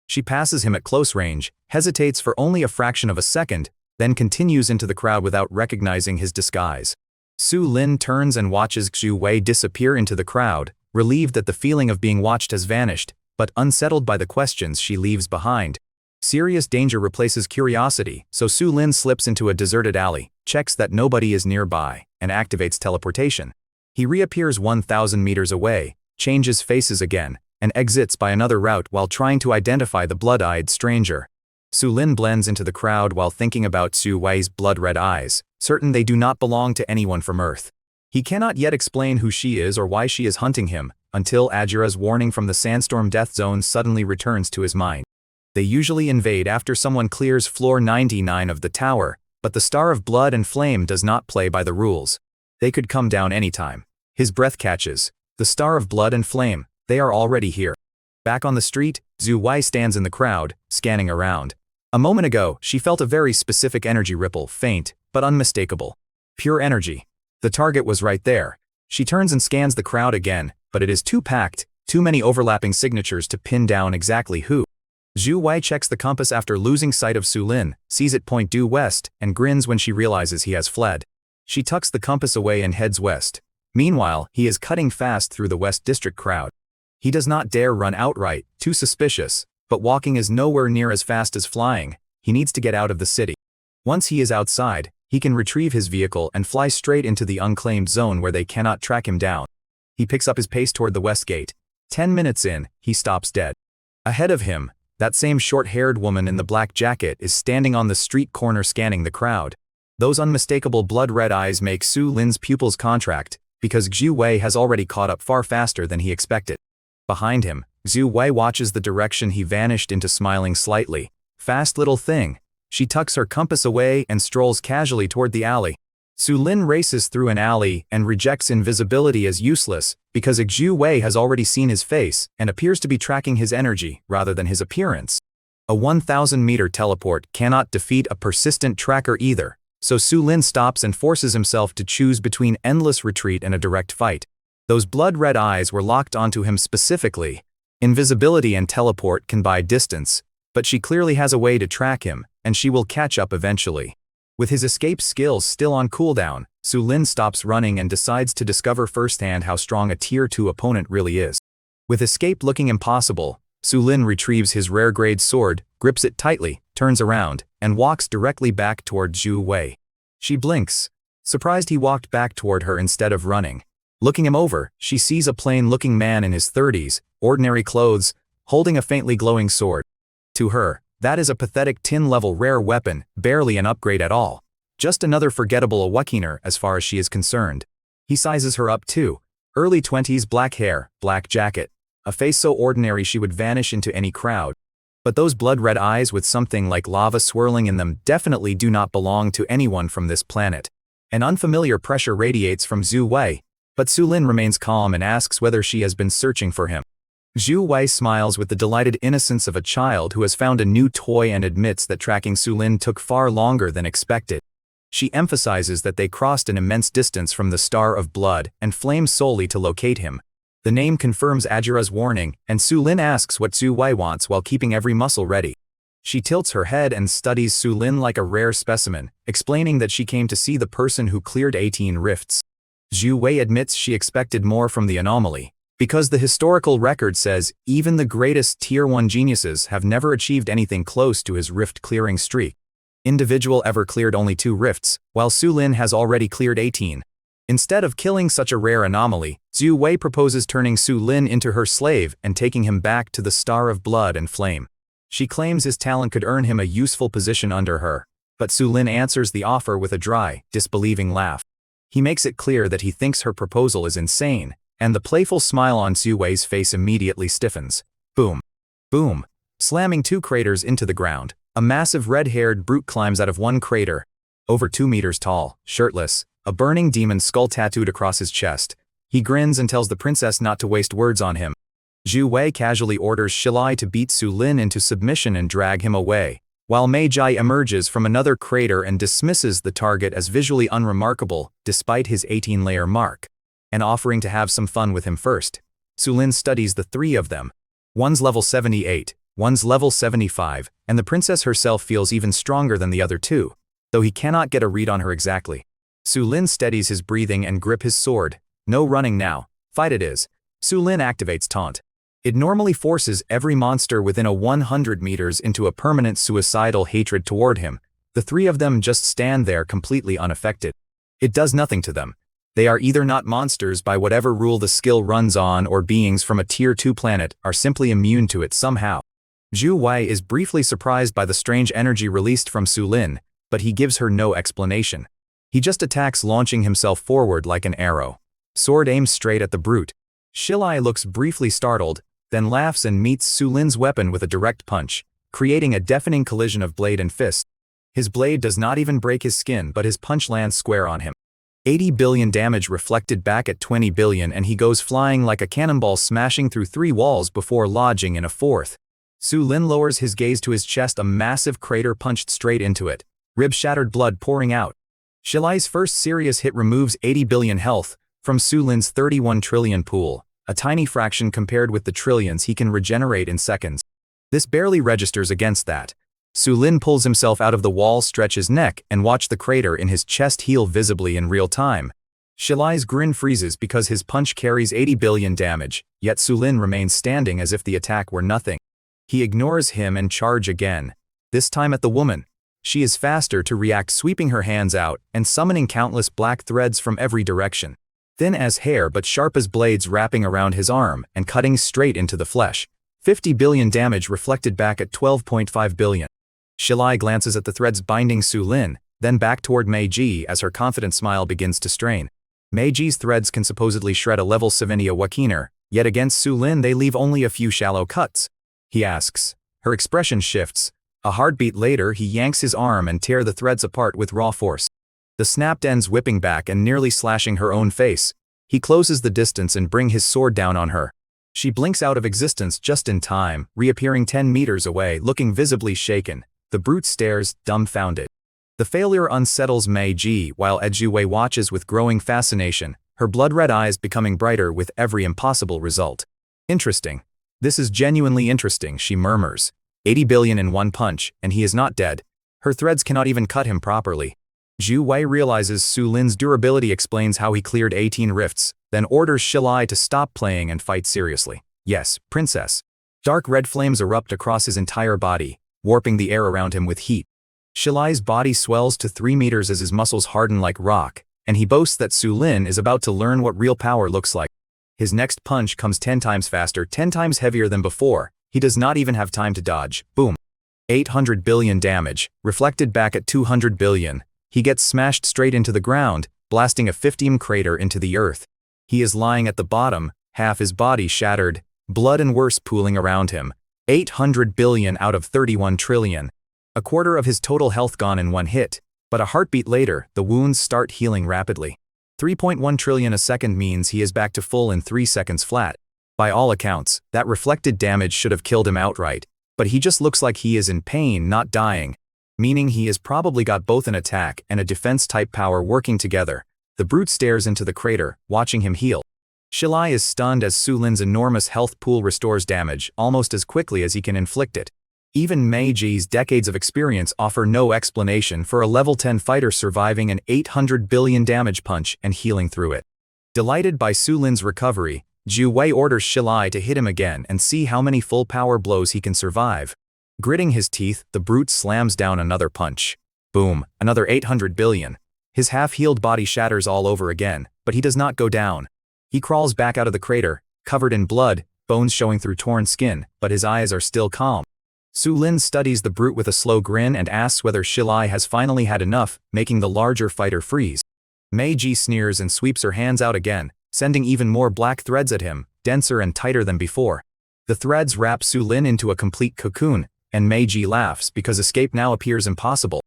She passes him at close range, hesitates for only a fraction of a second, then continues into the crowd without recognizing his disguise. Su Lin turns and watches Zhu Wei disappear into the crowd, relieved that the feeling of being watched has vanished, but unsettled by the questions she leaves behind. Serious danger replaces curiosity, so Su Lin slips into a deserted alley, checks that nobody is nearby, and activates teleportation. He reappears 1,000 meters away, changes faces again, and exits by another route while trying to identify the blood-eyed stranger. Su Lin blends into the crowd while thinking about Zhu Wei's blood-red eyes, certain they do not belong to anyone from Earth. He cannot yet explain who she is or why she is hunting him, until Ajira's warning from the Sandstorm Death Zone suddenly returns to his mind. They usually invade after someone clears floor 99 of the tower, but the Star of Blood and Flame does not play by the rules. They could come down anytime. His breath catches. The Star of Blood and Flame, they are already here. Back on the street, Zhu Wei stands in the crowd, scanning around. A moment ago, she felt a very specific energy ripple, faint, but unmistakable. Pure energy. The target was right there. She turns and scans the crowd again, but it is too packed, too many overlapping signatures to pin down exactly who. Zhu Wei checks the compass after losing sight of Su Lin, sees it point due west, and grins when she realizes he has fled. She tucks the compass away and heads west. Meanwhile, he is cutting fast through the West District crowd. He does not dare run outright, too suspicious, but walking is nowhere near as fast as flying. He needs to get out of the city. Once he is outside, he can retrieve his vehicle and fly straight into the unclaimed zone where they cannot track him down. He picks up his pace toward the west gate. 10 minutes in, he stops dead. Ahead of him, that same short-haired woman in the black jacket is standing on the street corner scanning the crowd. Those unmistakable blood-red eyes make Su Lin's pupils contract, because Zhu Wei has already caught up far faster than he expected. Behind him, Zhu Wei watches the direction he vanished into, smiling slightly. Fast little thing. She tucks her compass away and strolls casually toward the alley. Su Lin races through an alley and rejects invisibility as useless, because Zhu Wei has already seen his face and appears to be tracking his energy rather than his appearance. A 1,000-meter teleport cannot defeat a persistent tracker either, so Su Lin stops and forces himself to choose between endless retreat and a direct fight. Those blood-red eyes were locked onto him specifically. Invisibility and teleport can buy distance, but she clearly has a way to track him, and she will catch up eventually. With his escape skills still on cooldown, Su Lin stops running and decides to discover firsthand how strong a Tier 2 opponent really is. With escape looking impossible, Su Lin retrieves his rare-grade sword, grips it tightly, turns around, and walks directly back toward Zhu Wei. She blinks, surprised he walked back toward her instead of running. Looking him over, she sees a plain-looking man in his 30s, ordinary clothes, holding a faintly glowing sword. To her, that is a pathetic tin-level rare weapon, barely an upgrade at all. Just another forgettable awakener as far as she is concerned. He sizes her up too. Early 20s, black hair, black jacket. A face so ordinary she would vanish into any crowd. But those blood-red eyes with something like lava swirling in them definitely do not belong to anyone from this planet. An unfamiliar pressure radiates from Zhu Wei, but Su Lin remains calm and asks whether she has been searching for him. Zhu Wei smiles with the delighted innocence of a child who has found a new toy and admits that tracking Sulin took far longer than expected. She emphasizes that they crossed an immense distance from the Star of Blood and Flame solely to locate him. The name confirms Ajira's warning, and Sulin asks what Zhu Wei wants while keeping every muscle ready. She tilts her head and studies Sulin like a rare specimen, explaining that she came to see the person who cleared 18 rifts. Zhu Wei admits she expected more from the anomaly, because the historical record says even the greatest Tier 1 geniuses have never achieved anything close to his rift-clearing streak. Individual ever cleared only 2 rifts, while Sulin has already cleared 18. Instead of killing such a rare anomaly, Zhu Wei proposes turning Sulin into her slave and taking him back to the Star of Blood and Flame. She claims his talent could earn him a useful position under her, but Sulin answers the offer with a dry, disbelieving laugh. He makes it clear that he thinks her proposal is insane, and the playful smile on Zhu Wei's face immediately stiffens. Boom. Boom. Slamming 2 craters into the ground, a massive red-haired brute climbs out of one crater. Over 2 meters tall, shirtless, a burning demon skull tattooed across his chest. He grins and tells the princess not to waste words on him. Zhu Wei casually orders Shilai to beat Sulin into submission and drag him away, while Meiji emerges from another crater and dismisses the target as visually unremarkable despite his 18-layer mark, and offering to have some fun with him first. Sulin studies the 3 of them. One's level 78, one's level 75, and the princess herself feels even stronger than the other 2, though he cannot get a read on her exactly. Sulin steadies his breathing and grip his sword. No running now, fight it is. Sulin activates Taunt. It normally forces every monster within a 100 meters into a permanent suicidal hatred toward him. The 3 of them just stand there completely unaffected. It does nothing to them. They are either not monsters by whatever rule the skill runs on, or beings from a Tier 2 planet are simply immune to it somehow. Zhu Wei is briefly surprised by the strange energy released from Sulin, but he gives her no explanation. He just attacks, launching himself forward like an arrow. Sword aims straight at the brute. Shilai looks briefly startled, then laughs and meets Sulin's weapon with a direct punch, creating a deafening collision of blade and fist. His blade does not even break his skin, but his punch lands square on him. 80 billion damage reflected back at 20 billion, and he goes flying like a cannonball, smashing through 3 walls before lodging in a 4th. Sulin lowers his gaze to his chest, a massive crater punched straight into it, rib-shattered, blood pouring out. Shilai's first serious hit removes 80 billion health from Sulin's 31 trillion pool, a tiny fraction compared with the trillions he can regenerate in seconds. This barely registers against that. Sulin pulls himself out of the wall, stretches neck, and watch the crater in his chest heal visibly in real time. Shilai's grin freezes because his punch carries 80 billion damage, yet Sulin remains standing as if the attack were nothing. He ignores him and charge again, this time at the woman. She is faster to react, sweeping her hands out and summoning countless black threads from every direction. Thin as hair but sharp as blades, wrapping around his arm and cutting straight into the flesh. 50 billion damage reflected back at 12.5 billion. Shilai glances at the threads binding Sulin, then back toward Meiji as her confident smile begins to strain. Meiji's threads can supposedly shred a level 70 Awakener, yet against Sulin they leave only a few shallow cuts. He asks. Her expression shifts. A heartbeat later, he yanks his arm and tears the threads apart with raw force. The snapped ends whipping back and nearly slashing her own face. He closes the distance and brings his sword down on her. She blinks out of existence just in time, reappearing 10 meters away, looking visibly shaken. The brute stares, dumbfounded. The failure unsettles Meiji, while Zhu Wei watches with growing fascination, her blood-red eyes becoming brighter with every impossible result. Interesting. This is genuinely interesting, she murmurs. 80 billion in one punch, and he is not dead. Her threads cannot even cut him properly. Zhu Wei realizes Sulin's durability explains how he cleared 18 rifts, then orders Shilai to stop playing and fight seriously. Yes, princess. Dark red flames erupt across his entire body, warping the air around him with heat. Shilai's body swells to 3 meters as his muscles harden like rock, and he boasts that Sulin is about to learn what real power looks like. His next punch comes 10 times faster, 10 times heavier than before. He does not even have time to dodge. Boom. 800 billion damage, reflected back at 200 billion. He gets smashed straight into the ground, blasting a 50m crater into the earth. He is lying at the bottom, half his body shattered, blood and worse pooling around him. 800 billion out of 31 trillion. A quarter of his total health gone in one hit, but a heartbeat later, the wounds start healing rapidly. 3.1 trillion a second means he is back to full in 3 seconds flat. By all accounts, that reflected damage should have killed him outright, but he just looks like he is in pain, not dying, meaning he has probably got both an attack and a defense-type power working together. The brute stares into the crater, watching him heal. Shilai is stunned as Su Lin's enormous health pool restores damage almost as quickly as he can inflict it. Even Meiji's decades of experience offer no explanation for a level 10 fighter surviving an 800 billion damage punch and healing through it. Delighted by Su Lin's recovery, Zhu Wei orders Shilai to hit him again and see how many full power blows he can survive. Gritting his teeth, the brute slams down another punch. Boom, another 800 billion. His half-healed body shatters all over again, but he does not go down. He crawls back out of the crater, covered in blood, bones showing through torn skin, but his eyes are still calm. Su Lin studies the brute with a slow grin and asks whether Shilai has finally had enough, making the larger fighter freeze. Meiji sneers and sweeps her hands out again, sending even more black threads at him, denser and tighter than before. The threads wrap Su Lin into a complete cocoon, and Meiji laughs because escape now appears impossible.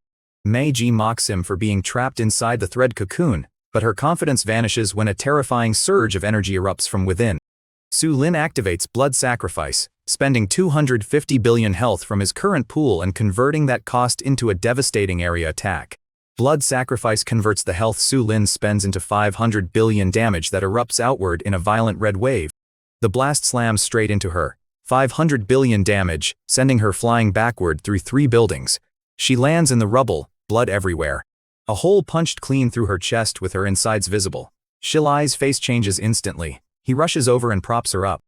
Meiji mocks him for being trapped inside the thread cocoon, but her confidence vanishes when a terrifying surge of energy erupts from within. Su Lin activates Blood Sacrifice, spending 250 billion health from his current pool and converting that cost into a devastating area attack. Blood Sacrifice converts the health Su Lin spends into 500 billion damage that erupts outward in a violent red wave. The blast slams straight into her. 500 billion damage, sending her flying backward through 3 buildings. She lands in the rubble, blood everywhere. A hole punched clean through her chest with her insides visible. Shilai's face changes instantly. He rushes over and props her up.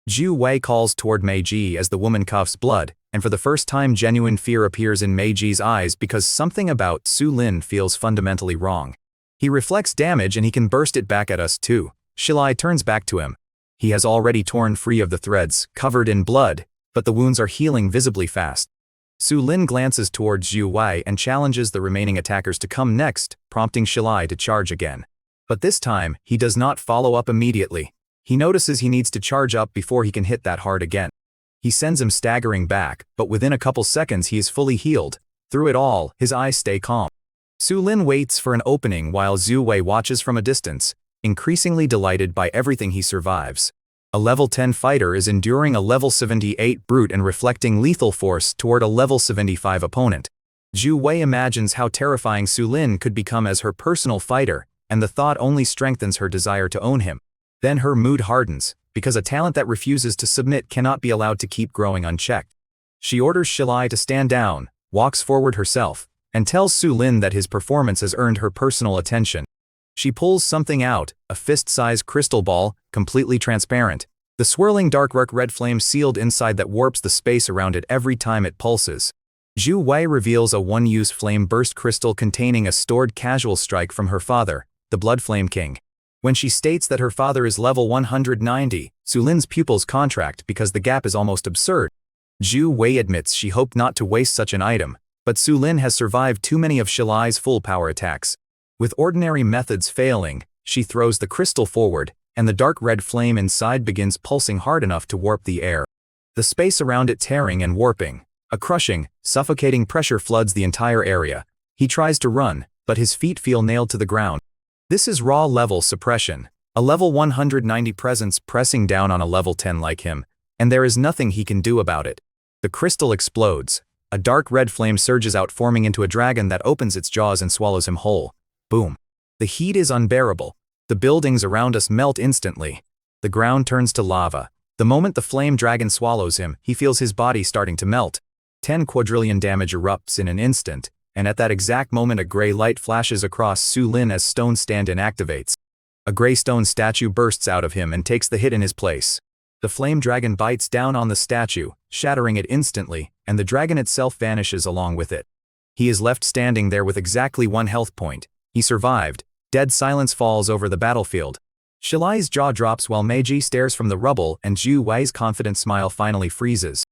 Zhu Wei calls toward Meiji as the woman coughs blood, and for the first time genuine fear appears in Meiji's eyes because something about Su Lin feels fundamentally wrong. He reflects damage and he can burst it back at us too. Shilai turns back to him. He has already torn free of the threads, covered in blood, but the wounds are healing visibly fast. Su Lin glances towards Zhu Wei and challenges the remaining attackers to come next, prompting Shilai to charge again. But this time, he does not follow up immediately. He notices he needs to charge up before he can hit that hard again. He sends him staggering back, but within a couple seconds he is fully healed. Through it all, his eyes stay calm. Su Lin waits for an opening while Zhu Wei watches from a distance, increasingly delighted by everything he survives. A level 10 fighter is enduring a level 78 brute and reflecting lethal force toward a level 75 opponent. Zhu Wei imagines how terrifying Su Lin could become as her personal fighter, and the thought only strengthens her desire to own him. Then her mood hardens, because a talent that refuses to submit cannot be allowed to keep growing unchecked. She orders Shilai to stand down, walks forward herself, and tells Su Lin that his performance has earned her personal attention. She pulls something out, a fist-sized crystal ball, completely transparent. The swirling dark red flame sealed inside that warps the space around it every time it pulses. Zhu Wei reveals a one-use flame burst crystal containing a stored casual strike from her father, the Blood Flame King. When she states that her father is level 190, Su Lin's pupils contract because the gap is almost absurd. Zhu Wei admits she hoped not to waste such an item, but Su Lin has survived too many of Shilai's full power attacks. With ordinary methods failing, she throws the crystal forward, and the dark red flame inside begins pulsing hard enough to warp the air. The space around it tearing and warping. A crushing, suffocating pressure floods the entire area. He tries to run, but his feet feel nailed to the ground. This is raw level suppression, a level 190 presence pressing down on a level 10 like him, and there is nothing he can do about it. The crystal explodes. A dark red flame surges out, forming into a dragon that opens its jaws and swallows him whole. Boom. The heat is unbearable. The buildings around us melt instantly. The ground turns to lava. The moment the flame dragon swallows him, he feels his body starting to melt. 10 quadrillion damage erupts in an instant, and at that exact moment a gray light flashes across Su Lin as stone stand-in activates. A gray stone statue bursts out of him and takes the hit in his place. The flame dragon bites down on the statue, shattering it instantly, and the dragon itself vanishes along with it. He is left standing there with exactly 1 health point. He survived. Dead silence falls over the battlefield. Shilai's jaw drops while Meiji stares from the rubble and Zhu Wei's confident smile finally freezes.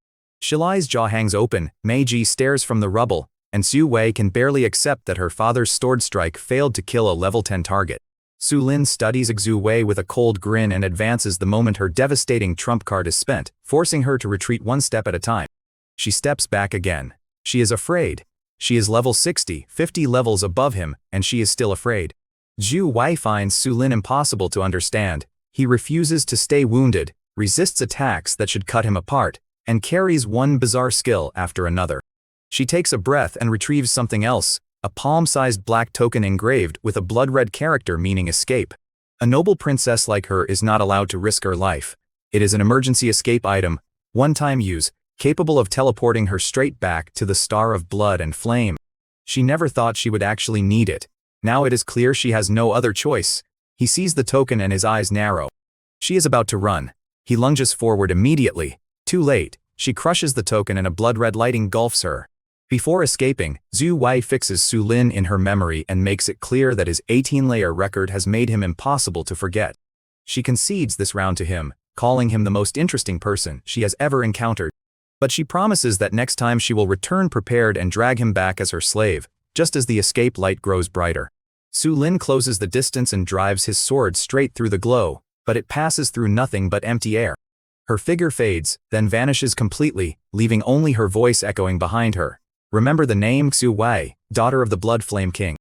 Shilai's jaw hangs open, Meiji stares from the rubble, and Zhu Wei can barely accept that her father's stored strike failed to kill a level 10 target. Su Lin studies Zhu Wei with a cold grin and advances the moment her devastating trump card is spent, forcing her to retreat 1 step at a time. She steps back again. She is afraid. She is level 60, 50 levels above him, and she is still afraid. Zhu Wei finds Su Lin impossible to understand. He refuses to stay wounded, resists attacks that should cut him apart, and carries one bizarre skill after another. She takes a breath and retrieves something else, a palm-sized black token engraved with a blood-red character meaning escape. A noble princess like her is not allowed to risk her life. It is an emergency escape item, one-time use, capable of teleporting her straight back to the Star of Blood and Flame. She never thought she would actually need it. Now it is clear she has no other choice. He sees the token and his eyes narrow. She is about to run. He lunges forward immediately. Too late, she crushes the token and a blood-red light engulfs her. Before escaping, Zhu Wei fixes Su Lin in her memory and makes it clear that his 18-layer record has made him impossible to forget. She concedes this round to him, calling him the most interesting person she has ever encountered. But she promises that next time she will return prepared and drag him back as her slave, just as the escape light grows brighter. Su Lin closes the distance and drives his sword straight through the glow, but it passes through nothing but empty air. Her figure fades, then vanishes completely, leaving only her voice echoing behind her. Remember the name Xu Wei, daughter of the Blood Flame King.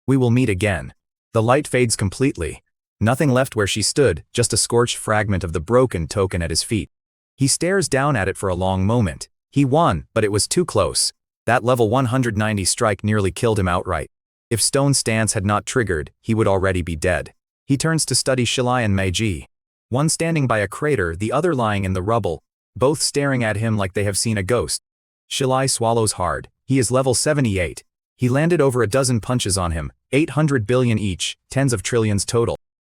We will meet again. The light fades completely. Nothing left where she stood, just a scorched fragment of the broken token at his feet. He stares down at it for a long moment. He won, but it was too close. That level 190 strike nearly killed him outright. If Stone Stance had not triggered, he would already be dead. He turns to study Shilai and Meiji. One standing by a crater, the other lying in the rubble, both staring at him like they have seen a ghost. Shilai swallows hard. He is level 78. He landed over a dozen punches on him, 800 billion each, tens of trillions total.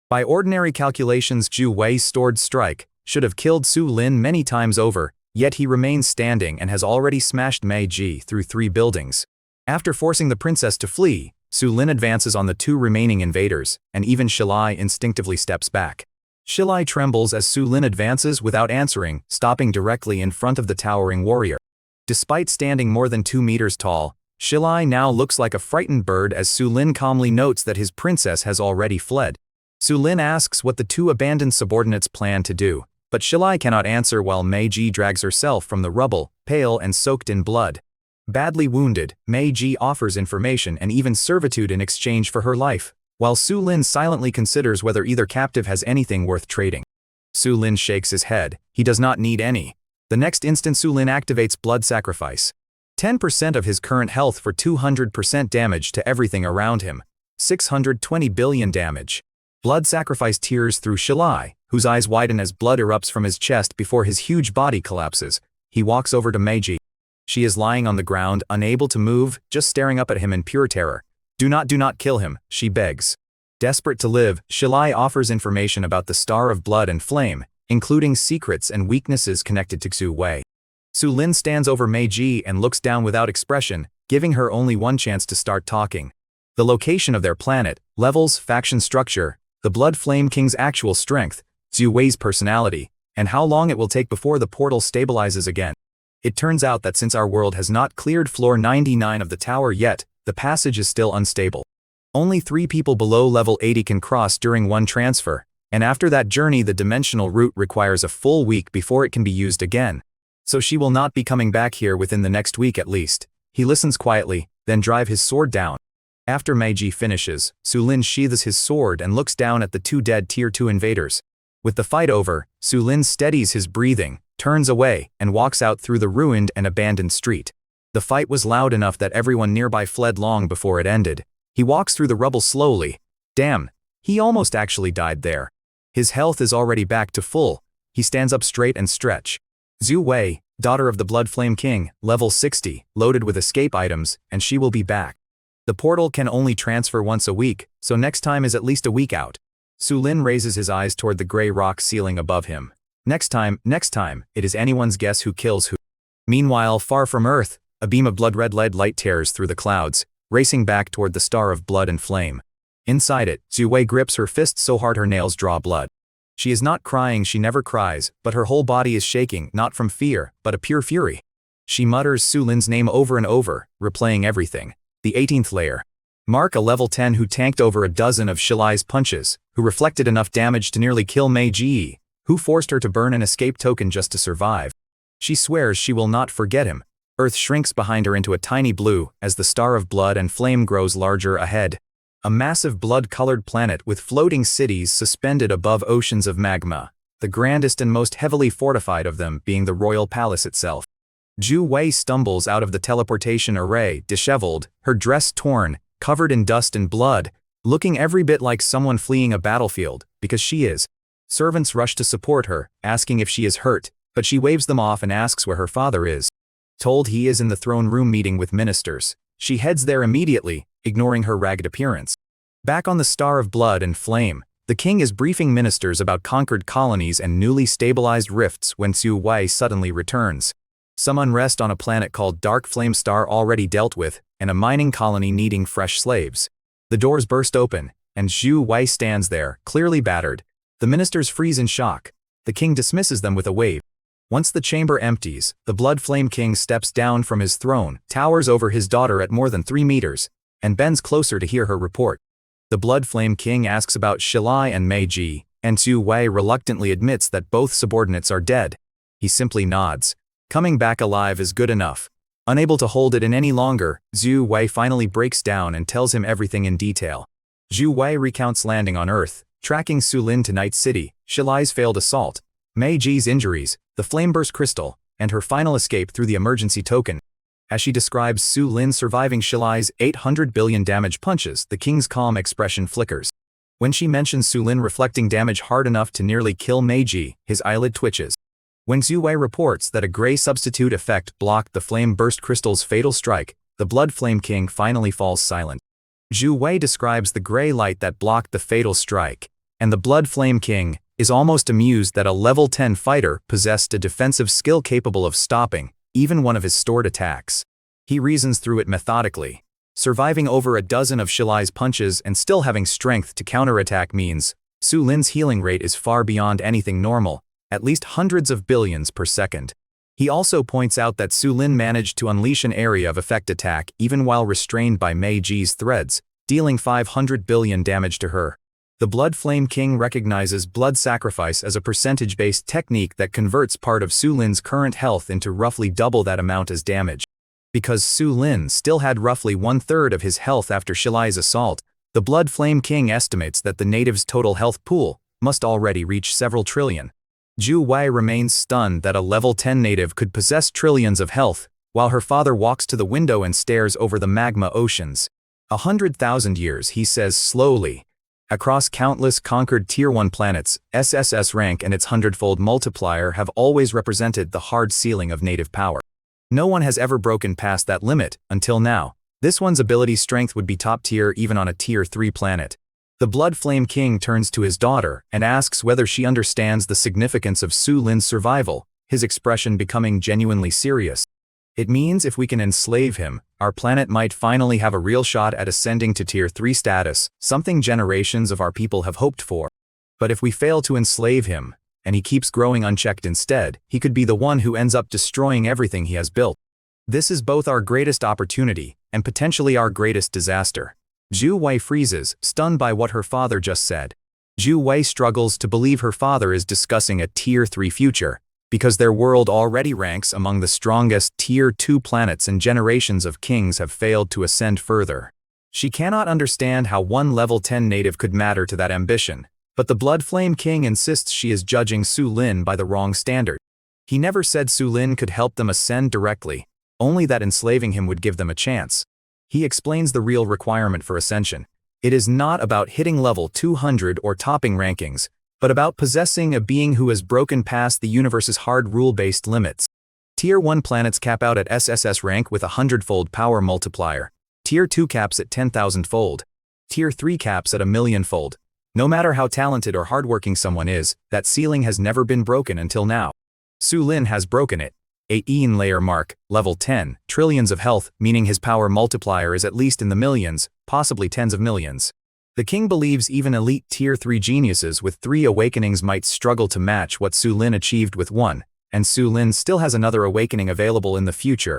By ordinary calculations, Zhu Wei's stored strike should have killed Su Lin many times over, yet he remains standing and has already smashed Meiji through 3 buildings. After forcing the princess to flee, Su Lin advances on the 2 remaining invaders, and even Shilai instinctively steps back. Shilai trembles as Su Lin advances without answering, stopping directly in front of the towering warrior. Despite standing more than 2 meters tall, Shilai now looks like a frightened bird as Su Lin calmly notes that his princess has already fled. Su Lin asks what the 2 abandoned subordinates plan to do, but Shilai cannot answer while Meiji drags herself from the rubble, pale and soaked in blood. Badly wounded, Meiji offers information and even servitude in exchange for her life, while Su Lin silently considers whether either captive has anything worth trading. Su Lin shakes his head. He does not need any. The next instant Su Lin activates Blood Sacrifice. 10% of his current health for 200% damage to everything around him. 620 billion damage. Blood Sacrifice tears through Shilai, whose eyes widen as blood erupts from his chest before his huge body collapses. He walks over to Meiji. She is lying on the ground, unable to move, just staring up at him in pure terror. Do not kill him, she begs. Desperate to live, Shilai offers information about the Star of Blood and Flame, including secrets and weaknesses connected to Xu Wei. Su Lin stands over Meiji and looks down without expression, giving her only one chance to start talking. The location of their planet, levels, faction structure, the Blood Flame King's actual strength, Xu Wei's personality, and how long it will take before the portal stabilizes again. It turns out that since our world has not cleared floor 99 of the tower yet, the passage is still unstable. Only 3 people below level 80 can cross during one transfer, and after that journey the dimensional route requires a full week before it can be used again. So she will not be coming back here within the next week at least. He listens quietly, then drives his sword down. After Meiji finishes, Su Lin sheathes his sword and looks down at the 2 dead Tier 2 invaders. With the fight over, Su Lin steadies his breathing, turns away, and walks out through the ruined and abandoned street. The fight was loud enough that everyone nearby fled long before it ended. He walks through the rubble slowly. Damn, he almost actually died there. His health is already back to full. He stands up straight and stretch. Xu Wei, daughter of the Blood Flame King, level 60, loaded with escape items, and she will be back. The portal can only transfer once a week, so next time is at least a week out. Su Lin raises his eyes toward the gray rock ceiling above him. Next time, it is anyone's guess who kills who. Meanwhile, far from Earth, a beam of blood-red lead light tears through the clouds, racing back toward the Star of Blood and Flame. Inside it, Xu Wei grips her fist so hard her nails draw blood. She is not crying, she never cries, but her whole body is shaking, not from fear, but a pure fury. She mutters Su Lin's name over and over, replaying everything. The 18th layer. Mark, a level 10 who tanked over a dozen of Shilai's punches, who reflected enough damage to nearly kill Meiji, who forced her to burn an escape token just to survive. She swears she will not forget him. Earth shrinks behind her into a tiny blue as the Star of Blood and Flame grows larger ahead. A massive blood-colored planet with floating cities suspended above oceans of magma. the grandest and most heavily fortified of them being the royal palace itself. Zhu Wei stumbles out of the teleportation array, disheveled, her dress torn, covered in dust and blood, looking every bit like someone fleeing a battlefield, because she is. Servants rush to support her, asking if she is hurt, but she waves them off and asks where her father is. Told he is in the throne room meeting with ministers, she heads there immediately, ignoring her ragged appearance. Back on the Star of Blood and Flame, the king is briefing ministers about conquered colonies and newly stabilized rifts when Zhu Wei suddenly returns. Some unrest on a planet called Dark Flame Star already dealt with, and a mining colony needing fresh slaves. The doors burst open, and Zhu Wei stands there, clearly battered. The ministers freeze in shock. The king dismisses them with a wave. Once the chamber empties, the Blood Flame King steps down from his throne, towers over his daughter at more than 3 meters, and bends closer to hear her report. The Blood Flame King asks about Shilai and Meiji, and Zhu Wei reluctantly admits that both subordinates are dead. He simply nods. Coming back alive is good enough. Unable to hold it in any longer, Zhu Wei finally breaks down and tells him everything in detail. Zhu Wei recounts landing on Earth, tracking Su Lin to Night City, Shilai's failed assault, Meiji's injuries, the Flameburst Crystal, and her final escape through the emergency token. As she describes Su Lin surviving Shilai's 800 billion damage punches, the king's calm expression flickers. When she mentions Su Lin reflecting damage hard enough to nearly kill Meiji, his eyelid twitches. When Zhu Wei reports that a gray substitute effect blocked the Flameburst Crystal's fatal strike, the Blood Flame King finally falls silent. Zhu Wei describes the gray light that blocked the fatal strike, and the Blood Flame King is almost amused that a level 10 fighter possessed a defensive skill capable of stopping even one of his stored attacks. He reasons through it methodically. Surviving over a dozen of Shilai's punches and still having strength to counterattack means Su Lin's healing rate is far beyond anything normal, at least hundreds of billions per second. He also points out that Su Lin managed to unleash an area of effect attack even while restrained by Meiji's threads, dealing 500 billion damage to her. The Blood Flame King recognizes blood sacrifice as a percentage-based technique that converts part of Su Lin's current health into roughly double that amount as damage. Because Su Lin still had roughly 1/3 of his health after Shilai's assault, the Blood Flame King estimates that the native's total health pool must already reach several trillion. Zhu Wei remains stunned that a level 10 native could possess trillions of health, while her father walks to the window and stares over the magma oceans. 100,000 years, he says slowly. Across countless conquered Tier 1 planets, SSS rank and its 100-fold multiplier have always represented the hard ceiling of native power. No one has ever broken past that limit, until now. This one's ability strength would be top tier even on a Tier 3 planet. The Blood Flame King turns to his daughter and asks whether she understands the significance of Su Lin's survival, his expression becoming genuinely serious. It means if we can enslave him, our planet might finally have a real shot at ascending to Tier 3 status, something generations of our people have hoped for. But if we fail to enslave him, and he keeps growing unchecked instead, he could be the one who ends up destroying everything he has built. This is both our greatest opportunity, and potentially our greatest disaster. Zhu Wei freezes, stunned by what her father just said. Zhu Wei struggles to believe her father is discussing a Tier 3 future, because their world already ranks among the strongest Tier 2 planets and generations of kings have failed to ascend further. She cannot understand how one level 10 native could matter to that ambition, but the Blood Flame King insists she is judging Su Lin by the wrong standard. He never said Su Lin could help them ascend directly, only that enslaving him would give them a chance. He explains the real requirement for ascension. It is not about hitting level 200 or topping rankings, but about possessing a being who has broken past the universe's hard rule-based limits. Tier 1 planets cap out at SSS rank with a 100-fold power multiplier. Tier 2 caps at 10,000-fold. Tier 3 caps at 1,000,000-fold. No matter how talented or hardworking someone is, that ceiling has never been broken until now. Su Lin has broken it. A layer mark, level 10, trillions of health, meaning his power multiplier is at least in the millions, possibly tens of millions. The king believes even elite Tier 3 geniuses with 3 awakenings might struggle to match what Su Lin achieved with 1, and Su Lin still has another awakening available in the future.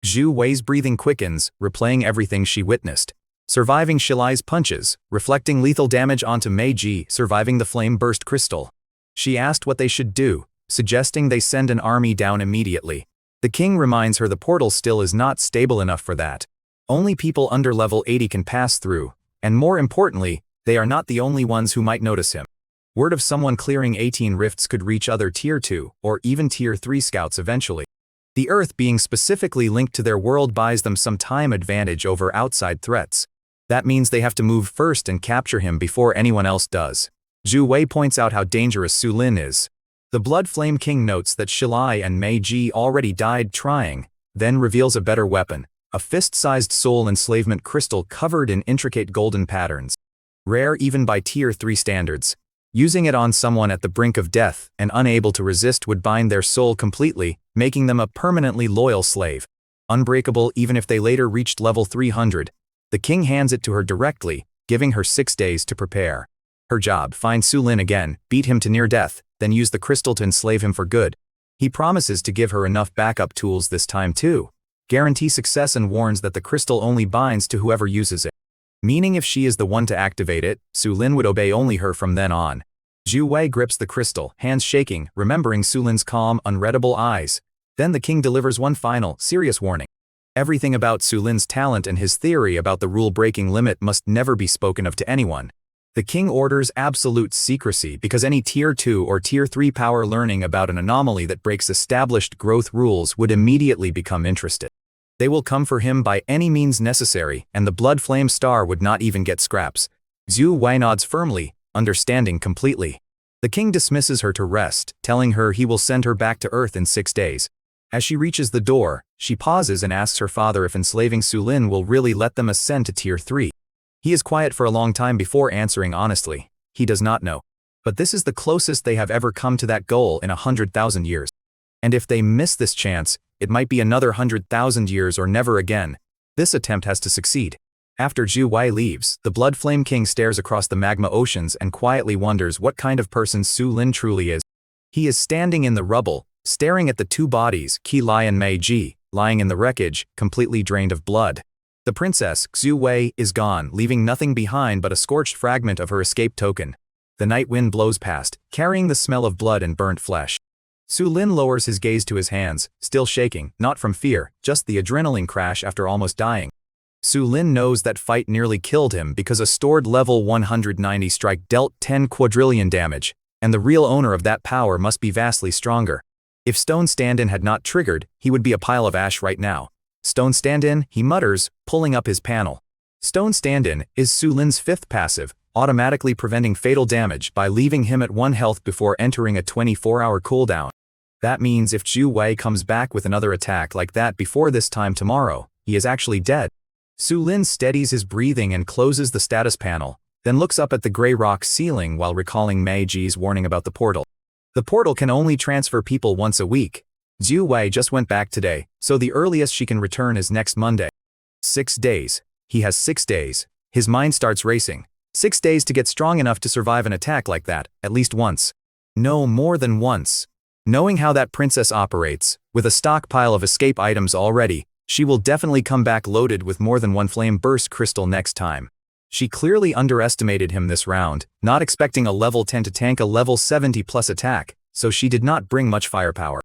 Zhu Wei's breathing quickens, replaying everything she witnessed. Surviving Shilai's punches, reflecting lethal damage onto Meiji, surviving the Flameburst Crystal. She asked what they should do, suggesting they send an army down immediately. The king reminds her the portal still is not stable enough for that. Only people under level 80 can pass through. And more importantly, they are not the only ones who might notice him. Word of someone clearing 18 rifts could reach other Tier 2 or even Tier 3 scouts eventually. The Earth being specifically linked to their world buys them some time advantage over outside threats. That means they have to move first and capture him before anyone else does. Zhu Wei points out how dangerous Su Lin is. The Blood Flame King notes that Shilai and Mei Ji already died trying, then reveals a better weapon, a fist-sized soul enslavement crystal covered in intricate golden patterns. Rare even by Tier 3 standards. Using it on someone at the brink of death and unable to resist would bind their soul completely, making them a permanently loyal slave. Unbreakable even if they later reached level 300. The king hands it to her directly, giving her 6 days to prepare. Her job: find Su Lin again, beat him to near death, then use the crystal to enslave him for good. He promises to give her enough backup tools this time too. Guarantee success and warns that the crystal only binds to whoever uses it. Meaning if she is the one to activate it, Su Lin would obey only her from then on. Zhu Wei grips the crystal, hands shaking, remembering Su Lin's calm, unreadable eyes. Then the king delivers one final, serious warning. Everything about Su Lin's talent and his theory about the rule-breaking limit must never be spoken of to anyone. The king orders absolute secrecy because any Tier 2 or Tier 3 power learning about an anomaly that breaks established growth rules would immediately become interested. They will come for him by any means necessary, and the Blood Flame Star would not even get scraps. Zhu Wei nods firmly, understanding completely. The king dismisses her to rest, telling her he will send her back to Earth in 6 days. As she reaches the door, she pauses and asks her father if enslaving Su Lin will really let them ascend to Tier 3. He is quiet for a long time before answering honestly. He does not know. But this is the closest they have ever come to that goal in 100,000 years. And if they miss this chance, it might be another 100,000 years or never again. This attempt has to succeed. After Zhu Wei leaves, the Blood Flame King stares across the magma oceans and quietly wonders what kind of person Su Lin truly is. He is standing in the rubble, staring at the two bodies, Qi Lai and Mei Ji, lying in the wreckage, completely drained of blood. The princess, Zhu Wei, is gone, leaving nothing behind but a scorched fragment of her escape token. The night wind blows past, carrying the smell of blood and burnt flesh. Su Lin lowers his gaze to his hands, still shaking, not from fear, just the adrenaline crash after almost dying. Su Lin knows that fight nearly killed him because a stored level 190 strike dealt 10 quadrillion damage, and the real owner of that power must be vastly stronger. If Stone Stand-In had not triggered, he would be a pile of ash right now. Stone Stand-In, he mutters, pulling up his panel. Stone Stand-In is Su Lin's 5th passive, automatically preventing fatal damage by leaving him at 1 health before entering a 24-hour cooldown. That means if Zhu Wei comes back with another attack like that before this time tomorrow, he is actually dead. Su Lin steadies his breathing and closes the status panel, then looks up at the gray rock ceiling while recalling Mei Ji's warning about the portal. The portal can only transfer people once a week. Zhu Wei just went back today, so the earliest she can return is next Monday. 6 days. He has 6 days. His mind starts racing. 6 days to get strong enough to survive an attack like that, at least once. No, more than once. Knowing how that princess operates, with a stockpile of escape items already, she will definitely come back loaded with more than one flame burst crystal next time. She clearly underestimated him this round, not expecting a level 10 to tank a level 70 plus attack, so she did not bring much firepower.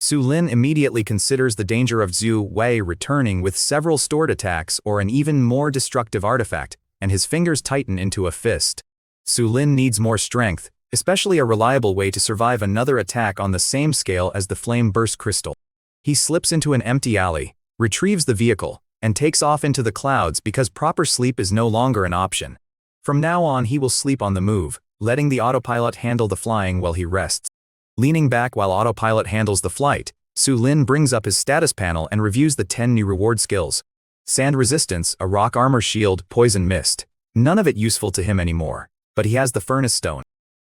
Su Lin immediately considers the danger of Zhu Wei returning with several stored attacks or an even more destructive artifact, and his fingers tighten into a fist. Su Lin needs more strength, especially a reliable way to survive another attack on the same scale as the flame burst crystal. He slips into an empty alley, retrieves the vehicle, and takes off into the clouds because proper sleep is no longer an option. From now on he will sleep on the move, letting the autopilot handle the flying while he rests. Leaning back while autopilot handles the flight, Su Lin brings up his status panel and reviews the 10 new reward skills. Sand resistance, a rock armor shield, poison mist. None of it useful to him anymore, but he has the furnace stone.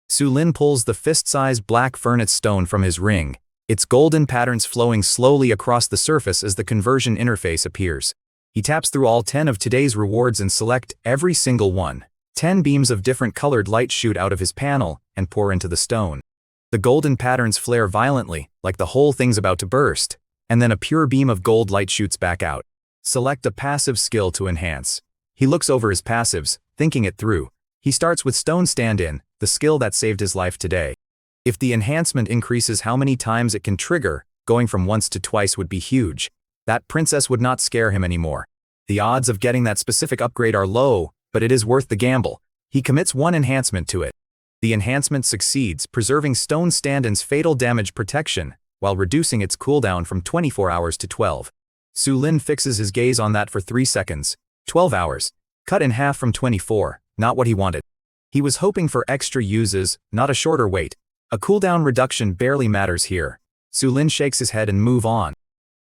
Su Lin pulls the fist-sized black furnace stone from his ring, its golden patterns flowing slowly across the surface as the conversion interface appears. He taps through all 10 of today's rewards and select every single one. 10 beams of different colored light shoot out of his panel and pour into the stone. The golden patterns flare violently, like the whole thing's about to burst, and then a pure beam of gold light shoots back out. Select a passive skill to enhance. He looks over his passives, thinking it through. He starts with Stone Stand-In, the skill that saved his life today. If the enhancement increases how many times it can trigger, going from once to twice would be huge. That princess would not scare him anymore. The odds of getting that specific upgrade are low, but it is worth the gamble. He commits one enhancement to it. The enhancement succeeds, preserving Stone Stand-in's fatal damage protection, while reducing its cooldown from 24 hours to 12. Su-Lin fixes his gaze on that for 3 seconds. 12 hours. Cut in half from 24, not what he wanted. He was hoping for extra uses, not a shorter wait. A cooldown reduction barely matters here. Su-Lin shakes his head and move on.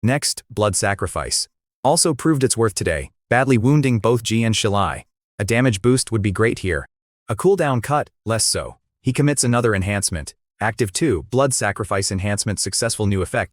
Next, blood sacrifice. Also proved its worth today, badly wounding both Ji and Shilai. A damage boost would be great here. A cooldown cut, less so. He commits another enhancement. Active 2, blood sacrifice enhancement successful new effect.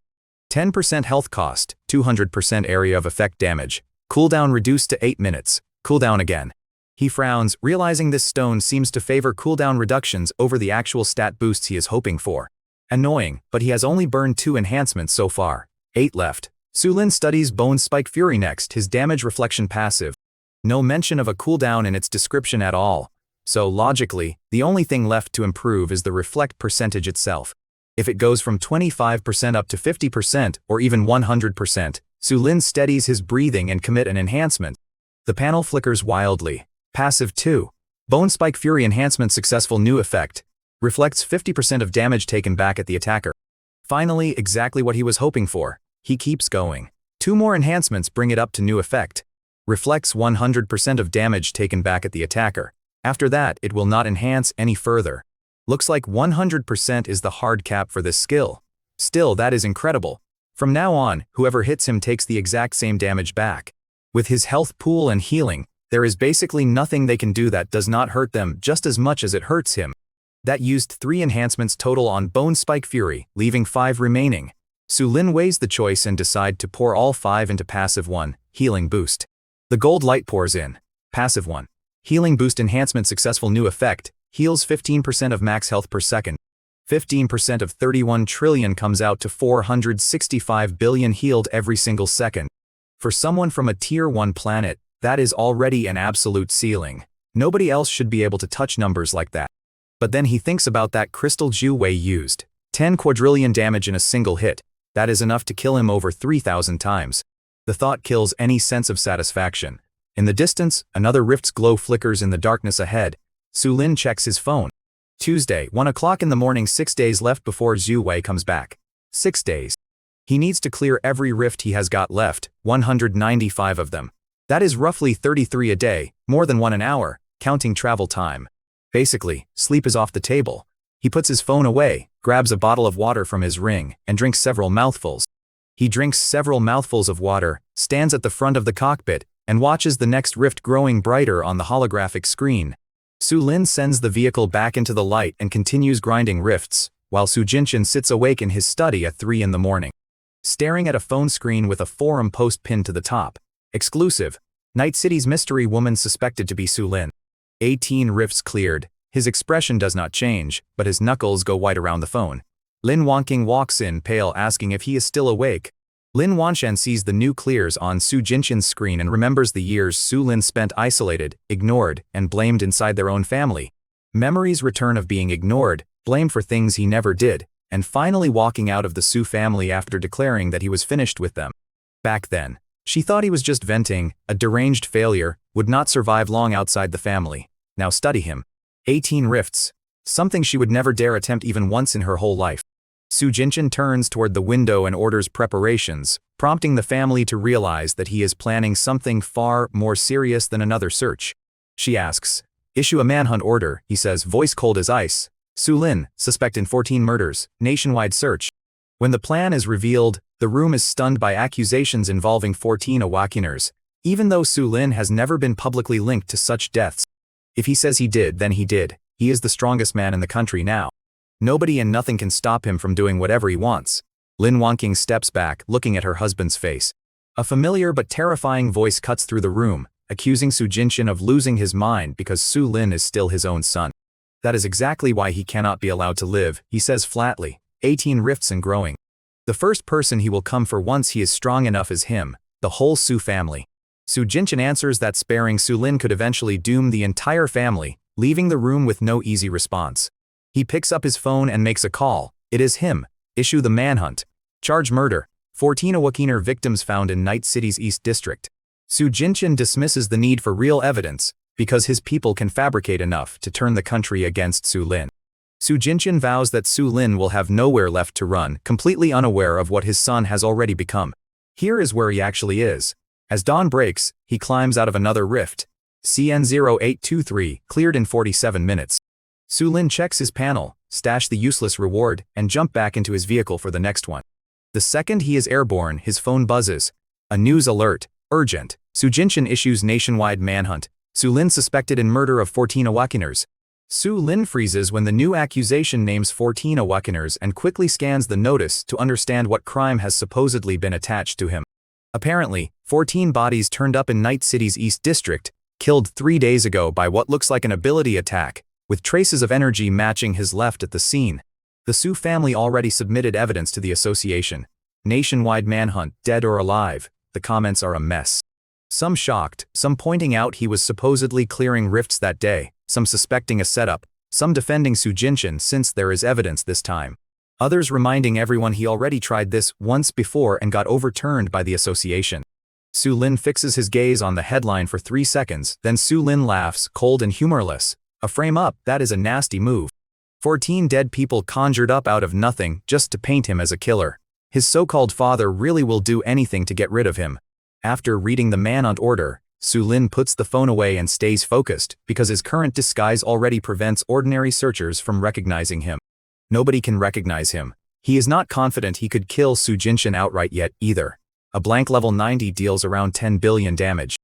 10% health cost, 200% area of effect damage. Cooldown reduced to 8 minutes. Cooldown again. He frowns, realizing this stone seems to favor cooldown reductions over the actual stat boosts he is hoping for. Annoying, but he has only burned 2 enhancements so far. 8 left. Su-Lin studies Bone Spike Fury next, his damage reflection passive. No mention of a cooldown in its description at all. So logically, the only thing left to improve is the reflect percentage itself. If it goes from 25% up to 50% or even 100%, Su-Lin steadies his breathing and commit an enhancement. The panel flickers wildly. Passive 2. Bone Spike Fury enhancement successful new effect. Reflects 50% of damage taken back at the attacker. Finally, exactly what he was hoping for. He keeps going. 2 more enhancements bring it up to new effect. Reflects 100% of damage taken back at the attacker. After that, it will not enhance any further. Looks like 100% is the hard cap for this skill. Still, that is incredible. From now on, whoever hits him takes the exact same damage back. With his health pool and healing, there is basically nothing they can do that does not hurt them just as much as it hurts him. That used 3 enhancements total on Bone Spike Fury, leaving 5 remaining. Su-Lin weighs the choice and decide to pour all 5 into passive 1, healing boost. The gold light pours in. Passive 1. Healing boost enhancement successful new effect, heals 15% of max health per second. 15% of 31 trillion comes out to 465 billion healed every single second. For someone from a tier 1 planet, that is already an absolute ceiling. Nobody else should be able to touch numbers like that. But then he thinks about that crystal Ju Wei used. 10 quadrillion damage in a single hit. That is enough to kill him over 3,000 times. The thought kills any sense of satisfaction. In the distance, another rift's glow flickers in the darkness ahead. Su-Lin checks his phone. Tuesday, 1 o'clock in the morning, 6 days left before Zhu Wei comes back. 6 days. He needs to clear every rift he has got left, 195 of them. That is roughly 33 a day, more than 1 an hour, counting travel time. Basically, sleep is off the table. He puts his phone away, grabs a bottle of water from his ring, and drinks several mouthfuls. He drinks several mouthfuls of water, stands at the front of the cockpit, and watches the next rift growing brighter on the holographic screen. Su-Lin sends the vehicle back into the light and continues grinding rifts, while Su Jinshin sits awake in his study at 3 in the morning. Staring at a phone screen with a forum post pinned to the top. Exclusive. Night City's mystery woman suspected to be Su-Lin. 18 rifts cleared. His expression does not change, but his knuckles go white around the phone. Lin Wanqing walks in, pale, asking if he is still awake. Lin Wanshan sees the new clears on Su Jinshin's screen and remembers the years Su-Lin spent isolated, ignored, and blamed inside their own family. Memories return of being ignored, blamed for things he never did, and finally walking out of the Su family after declaring that he was finished with them. Back then, she thought he was just venting, a deranged failure, would not survive long outside the family. Now study him. 18 rifts. Something she would never dare attempt even once in her whole life. Su Jinshin turns toward the window and orders preparations, prompting the family to realize that he is planning something far more serious than another search. She asks, "Issue a manhunt order," he says, voice cold as ice. Su-Lin, suspect in 14 murders, nationwide search. When the plan is revealed, the room is stunned by accusations involving 14 Awakeners, even though Su-Lin has never been publicly linked to such deaths. If he says he did, then he did. He is the strongest man in the country now. Nobody and nothing can stop him from doing whatever he wants. Lin Wanqing steps back, looking at her husband's face. A familiar but terrifying voice cuts through the room, accusing Su Jinshin of losing his mind because Su-Lin is still his own son. That is exactly why he cannot be allowed to live, he says flatly. 18 rifts and growing. The first person he will come for once he is strong enough is him, the whole Su family. Su Jinshin answers that sparing Su-Lin could eventually doom the entire family, leaving the room with no easy response. He picks up his phone and makes a call. It is him. Issue the manhunt. Charge murder. 14 Awakener victims found in Night City's East District. Su Jinshin dismisses the need for real evidence, because his people can fabricate enough to turn the country against Su-Lin. Su Jinchen vows that Su Lin will have nowhere left to run, completely unaware of what his son has already become. Here is where he actually is. As dawn breaks, he climbs out of another rift. CN0823, cleared in 47 minutes. Su Lin checks his panel, stash the useless reward, and jump back into his vehicle for the next one. The second he is airborne, his phone buzzes. A news alert, urgent. Su Jinchen issues nationwide manhunt. Su Lin suspected in murder of 14 awakeners. Su Lin freezes when the new accusation names 14 awakeners and quickly scans the notice to understand what crime has supposedly been attached to him. Apparently, 14 bodies turned up in Night City's East District, killed 3 days ago by what looks like an ability attack, with traces of energy matching his left at the scene. The Su family already submitted evidence to the association. Nationwide manhunt, dead or alive. The comments are a mess. Some shocked, some pointing out he was supposedly clearing rifts that day, some suspecting a setup, some defending Su Jinchen since there is evidence this time. Others reminding everyone he already tried this once before and got overturned by the association. Su Lin fixes his gaze on the headline for 3 seconds, then Su Lin laughs, cold and humorless. A frame up, that is a nasty move. 14 dead people conjured up out of nothing just to paint him as a killer. His so-called father really will do anything to get rid of him. After reading the manhunt order, Su Lin puts the phone away and stays focused because his current disguise already prevents ordinary searchers from recognizing him. Nobody can recognize him. He is not confident he could kill Su Jinchen outright yet either. A blank level 90 deals around 10 billion damage.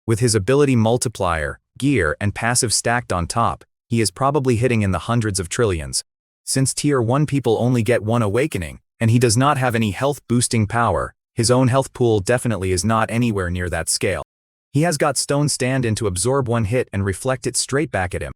With his ability multiplier, gear, and passive stacked on top, he is probably hitting in the hundreds of trillions. Since tier 1 people only get 1 awakening, and he does not have any health boosting power, his own health pool definitely is not anywhere near that scale. He has got stone stand-in to absorb 1 hit and reflect it straight back at him.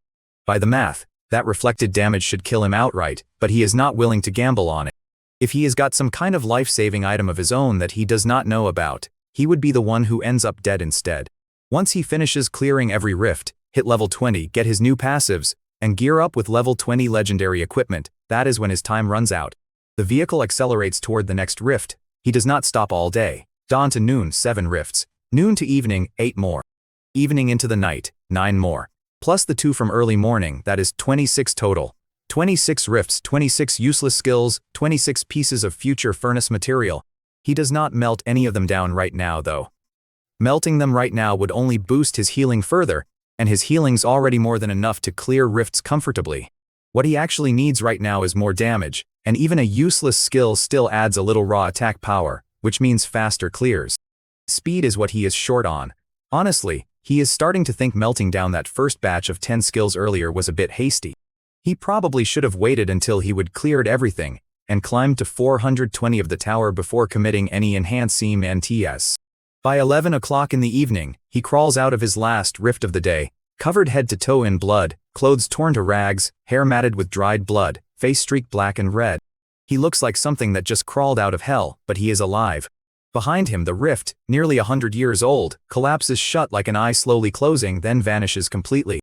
By the math, that reflected damage should kill him outright, but he is not willing to gamble on it. If he has got some kind of life-saving item of his own that he does not know about, he would be the one who ends up dead instead. Once he finishes clearing every rift, hit level 20, get his new passives, and gear up with level 20 legendary equipment, that is when his time runs out. The vehicle accelerates toward the next rift. He does not stop all day. Dawn to noon, 7 rifts. Noon to evening, 8 more. Evening into the night, 9 more. Plus the 2 from early morning, that is 26 total. 26 rifts, 26 useless skills, 26 pieces of future furnace material. He does not melt any of them down right now though. Melting them right now would only boost his healing further, and his healing's already more than enough to clear rifts comfortably. What he actually needs right now is more damage, and even a useless skill still adds a little raw attack power, which means faster clears. Speed is what he is short on. Honestly, he is starting to think melting down that first batch of 10 skills earlier was a bit hasty. He probably should have waited until he would cleared everything, and climbed to 420 of the tower before committing any enhancing NTS. By 11 o'clock in the evening, he crawls out of his last rift of the day, covered head to toe in blood, clothes torn to rags, hair matted with dried blood, face streaked black and red. He looks like something that just crawled out of hell, but he is alive. Behind him the rift, nearly 100 years old, collapses shut like an eye slowly closing, then vanishes completely.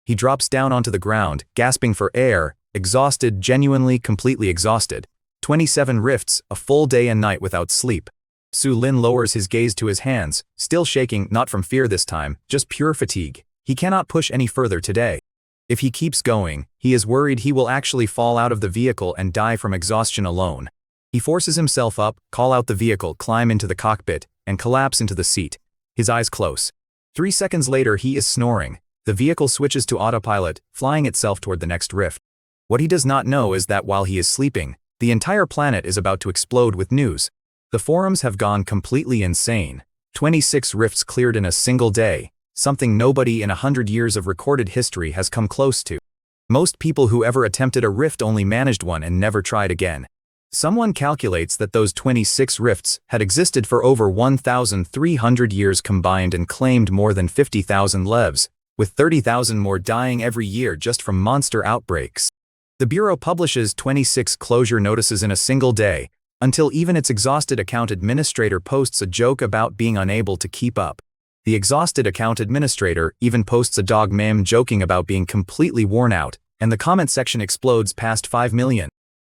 He drops down onto the ground, gasping for air, exhausted, genuinely completely exhausted. 27 rifts, a full day and night without sleep. Su Lin lowers his gaze to his hands, still shaking, not from fear this time, just pure fatigue. He cannot push any further today. If he keeps going, he is worried he will actually fall out of the vehicle and die from exhaustion alone. He forces himself up, call out the vehicle, climb into the cockpit, and collapse into the seat. His eyes close. 3 seconds later he is snoring. The vehicle switches to autopilot, flying itself toward the next rift. What he does not know is that while he is sleeping, the entire planet is about to explode with news. The forums have gone completely insane. 26 rifts cleared in a single day, something nobody in 100 years of recorded history has come close to. Most people who ever attempted a rift only managed one and never tried again. Someone calculates that those 26 rifts had existed for over 1,300 years combined and claimed more than 50,000 lives, with 30,000 more dying every year just from monster outbreaks. The Bureau publishes 26 closure notices in a single day, until even its exhausted account administrator posts a joke about being unable to keep up. The exhausted account administrator even posts a dog meme joking about being completely worn out, and the comment section explodes past 5 million.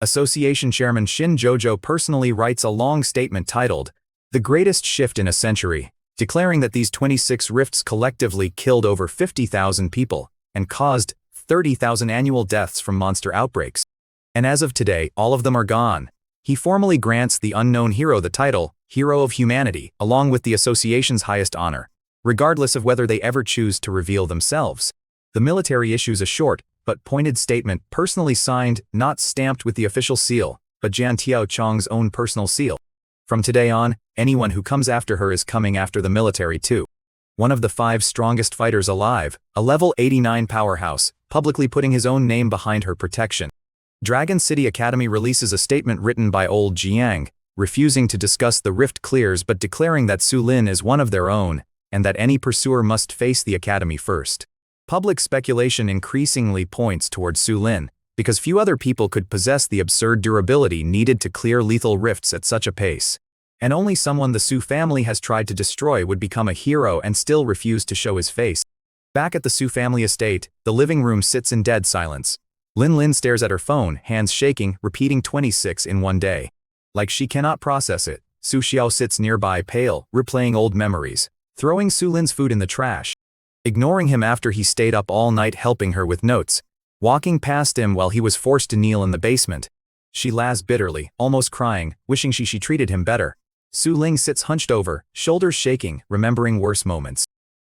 Association Chairman Shin Jojo personally writes a long statement titled, "The Greatest Shift in a Century," declaring that these 26 rifts collectively killed over 50,000 people, and caused 30,000 annual deaths from monster outbreaks. And as of today, all of them are gone. He formally grants the unknown hero the title, Hero of Humanity, along with the association's highest honor, regardless of whether they ever choose to reveal themselves. The military issues a short, but pointed statement personally signed, not stamped with the official seal, but Jian Tiao Chong's own personal seal. From today on, anyone who comes after her is coming after the military too. One of the 5 strongest fighters alive, a level 89 powerhouse, publicly putting his own name behind her protection. Dragon City Academy releases a statement written by old Jiang, refusing to discuss the rift clears but declaring that Su Lin is one of their own, and that any pursuer must face the academy first. Public speculation increasingly points towards Su Lin, because few other people could possess the absurd durability needed to clear lethal rifts at such a pace. And only someone the Su family has tried to destroy would become a hero and still refuse to show his face. Back at the Su family estate, the living room sits in dead silence. Lin stares at her phone, hands shaking, repeating 26 in one day. Like she cannot process it, Su Xiao sits nearby, pale, replaying old memories, throwing Su Lin's food in the trash, ignoring him after he stayed up all night helping her with notes, walking past him while he was forced to kneel in the basement. She laughs bitterly, almost crying, wishing she treated him better. Su Ling sits hunched over, shoulders shaking, remembering worse moments.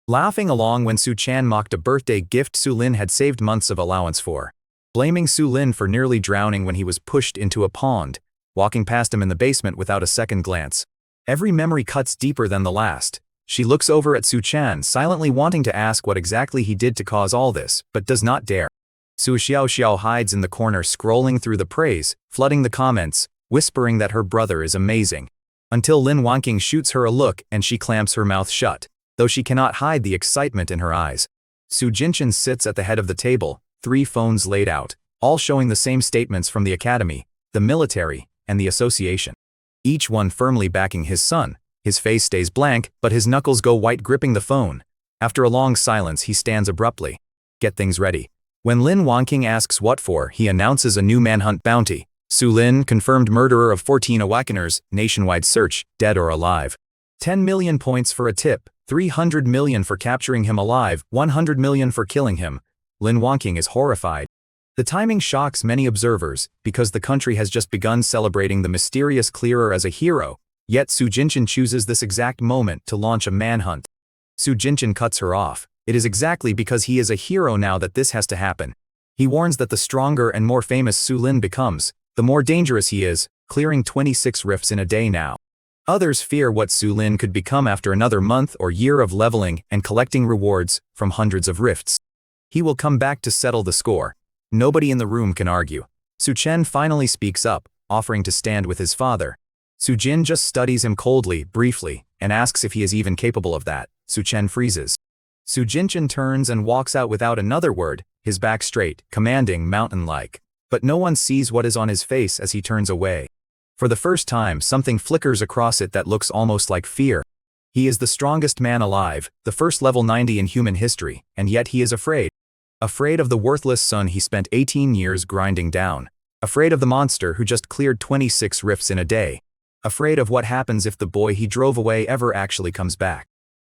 Laughing along when Su Chan mocked a birthday gift Su Lin had saved months of allowance for. Blaming Su Lin for nearly drowning when he was pushed into a pond, walking past him in the basement without a second glance. Every memory cuts deeper than the last. She looks over at Su Chan, silently wanting to ask what exactly he did to cause all this, but does not dare. Su Xiao hides in the corner, scrolling through the praise, flooding the comments, whispering that her brother is amazing. Until Lin Wanqing shoots her a look and she clamps her mouth shut, though she cannot hide the excitement in her eyes. Su Jinchen sits at the head of the table, 3 phones laid out, all showing the same statements from the academy, the military, and the association. Each one firmly backing his son. His face stays blank, but his knuckles go white gripping the phone. After a long silence, he stands abruptly. Get things ready. When Lin Wanqing asks what for, he announces a new manhunt bounty. Su Lin, confirmed murderer of 14 awakeners, nationwide search, dead or alive. 10 million points for a tip, 300 million for capturing him alive, 100 million for killing him. Lin Wanqing is horrified. The timing shocks many observers, because the country has just begun celebrating the mysterious clearer as a hero, yet Su Jinchen chooses this exact moment to launch a manhunt. Su Jinchen cuts her off. It is exactly because he is a hero now that this has to happen. He warns that the stronger and more famous Su Lin becomes, the more dangerous he is, clearing 26 rifts in a day now. Others fear what Su Lin could become after another month or year of leveling and collecting rewards from hundreds of rifts. He will come back to settle the score. Nobody in the room can argue. Su Chen finally speaks up, offering to stand with his father. Su Jin just studies him coldly, briefly, and asks if he is even capable of that. Su Chen freezes. Su Jinchen turns and walks out without another word, his back straight, commanding, mountain-like. But no one sees what is on his face as he turns away. For the first time, something flickers across it that looks almost like fear. He is the strongest man alive, the first level 90 in human history, and yet he is afraid. Afraid of the worthless son he spent 18 years grinding down. Afraid of the monster who just cleared 26 rifts in a day. Afraid of what happens if the boy he drove away ever actually comes back.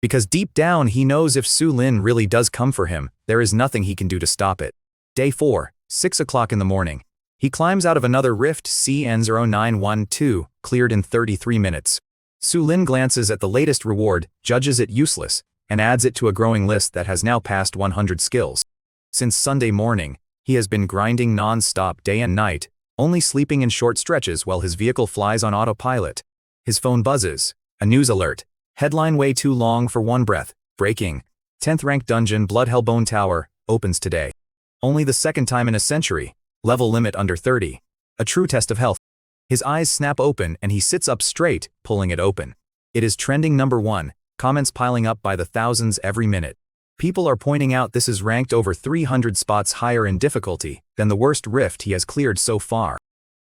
Because deep down he knows if Su Lin really does come for him, there is nothing he can do to stop it. Day 4, 6 o'clock in the morning. He climbs out of another rift, CN0912, cleared in 33 minutes. Su Lin glances at the latest reward, judges it useless, and adds it to a growing list that has now passed 100 skills. Since Sunday morning, he has been grinding non-stop day and night, only sleeping in short stretches while his vehicle flies on autopilot. His phone buzzes. A news alert. Headline way too long for one breath. Breaking. 10th rank dungeon Bloodhellbone Tower, opens today. Only the second time in a century. Level limit under 30. A true test of health. His eyes snap open and he sits up straight, pulling it open. It is trending number 1, comments piling up by the thousands every minute. People are pointing out this is ranked over 300 spots higher in difficulty than the worst rift he has cleared so far.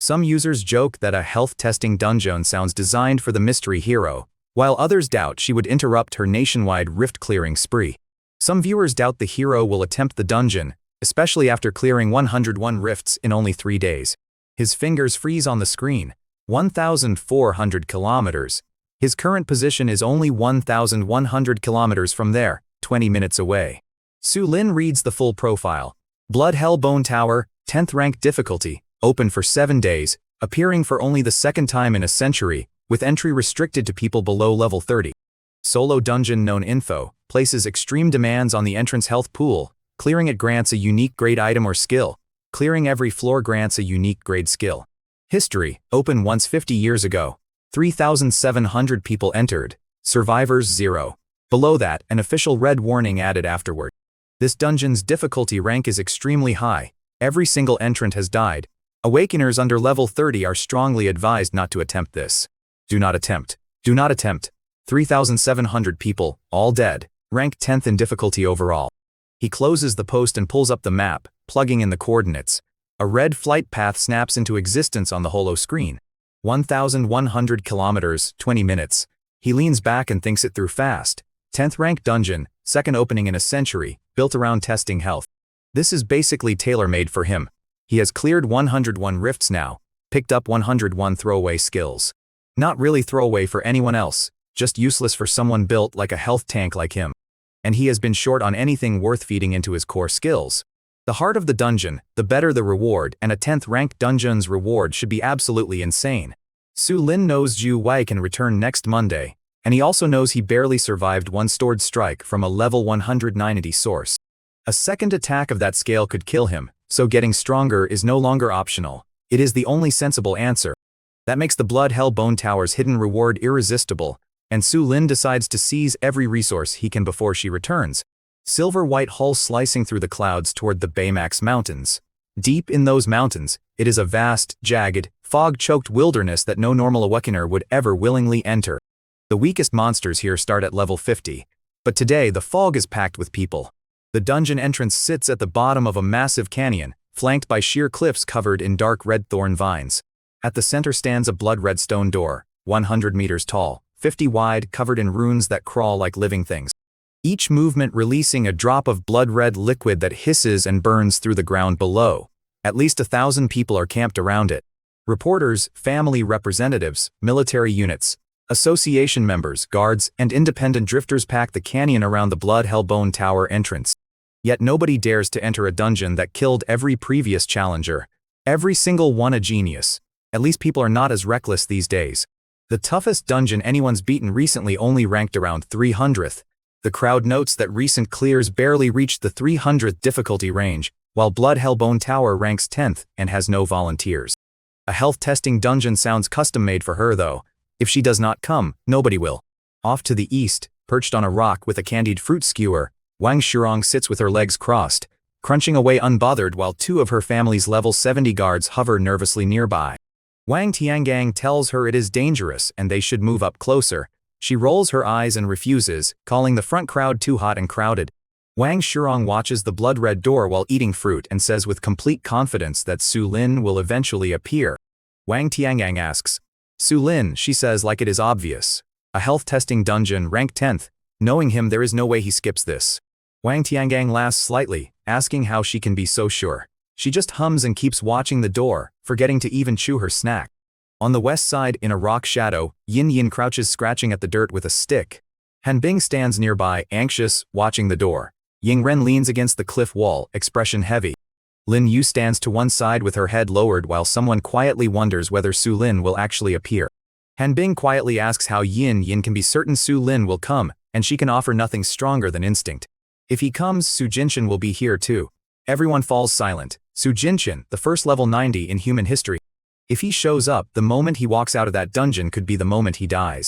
Some users joke that a health testing dungeon sounds designed for the mystery hero, while others doubt she would interrupt her nationwide rift clearing spree. Some viewers doubt the hero will attempt the dungeon, especially after clearing 101 rifts in only 3 days. His fingers freeze on the screen. 1,400 kilometers. His current position is only 1,100 kilometers from there, 20 minutes away. Su Lin reads the full profile. Blood Hell Bone Tower, 10th rank difficulty, open for 7 days, appearing for only the second time in a century, with entry restricted to people below level 30. Solo dungeon known info, places extreme demands on the entrance health pool, clearing it grants a unique grade item or skill. Clearing every floor grants a unique grade skill. History, open once 50 years ago. 3,700 people entered. Survivors 0. Below that, an official red warning added afterward. This dungeon's difficulty rank is extremely high. Every single entrant has died. Awakeners under level 30 are strongly advised not to attempt this. Do not attempt. Do not attempt. 3,700 people, all dead, rank 10th in difficulty overall. He closes the post and pulls up the map, plugging in the coordinates. A red flight path snaps into existence on the holo screen. 1,100 kilometers, 20 minutes. He leans back and thinks it through fast. 10th rank dungeon, second opening in a century, built around testing health. This is basically tailor-made for him. He has cleared 101 rifts now, picked up 101 throwaway skills. Not really throwaway for anyone else, just useless for someone built like a health tank like him. And he has been short on anything worth feeding into his core skills. The harder the dungeon, the better the reward, and a 10th rank dungeon's reward should be absolutely insane. Su Lin knows Ju Wei can return next Monday, and he also knows he barely survived one stored strike from a level 190 source. A second attack of that scale could kill him, so getting stronger is no longer optional. It is the only sensible answer. That makes the Blood Hell Bone Tower's hidden reward irresistible, and Su Lin decides to seize every resource he can before she returns. Silver-white hull slicing through the clouds toward the Baymax Mountains. Deep in those mountains, it is a vast, jagged, fog-choked wilderness that no normal awakener would ever willingly enter. The weakest monsters here start at level 50, but today the fog is packed with people. The dungeon entrance sits at the bottom of a massive canyon, flanked by sheer cliffs covered in dark red thorn vines. At the center stands a blood-red stone door, 100 meters tall, 50 wide, covered in runes that crawl like living things. Each movement releasing a drop of blood-red liquid that hisses and burns through the ground below. At least 1,000 people are camped around it. Reporters, family representatives, military units, association members, guards, and independent drifters pack the canyon around the Blood Hell Bone Tower entrance. Yet nobody dares to enter a dungeon that killed every previous challenger. Every single one a genius. At least people are not as reckless these days. The toughest dungeon anyone's beaten recently only ranked around 300th. The crowd notes that recent clears barely reached the 300th difficulty range, while Blood Hell Bone Tower ranks 10th and has no volunteers. A health testing dungeon sounds custom-made for her though. If she does not come, nobody will. Off to the east, perched on a rock with a candied fruit skewer, Wang Shurong sits with her legs crossed, crunching away unbothered while 2 of her family's level 70 guards hover nervously nearby. Wang Tiangang tells her it is dangerous and they should move up closer. She rolls her eyes and refuses, calling the front crowd too hot and crowded. Wang Shurong watches the blood-red door while eating fruit and says with complete confidence that Su Lin will eventually appear. Wang Tiangang asks, Su Lin, she says like it is obvious. A health testing dungeon ranked 10th. Knowing him, there is no way he skips this. Wang Tiangang laughs slightly, asking how she can be so sure. She just hums and keeps watching the door, forgetting to even chew her snack. On the west side, in a rock shadow, Yin Yin crouches scratching at the dirt with a stick. Han Bing stands nearby, anxious, watching the door. Ying Ren leans against the cliff wall, expression heavy. Lin Yu stands to one side with her head lowered while someone quietly wonders whether Su Lin will actually appear. Han Bing quietly asks how Yin Yin can be certain Su Lin will come, and she can offer nothing stronger than instinct. If he comes, Su Jinshin will be here too. Everyone falls silent. Su Jinshin, the first level 90 in human history. If he shows up, the moment he walks out of that dungeon could be the moment he dies.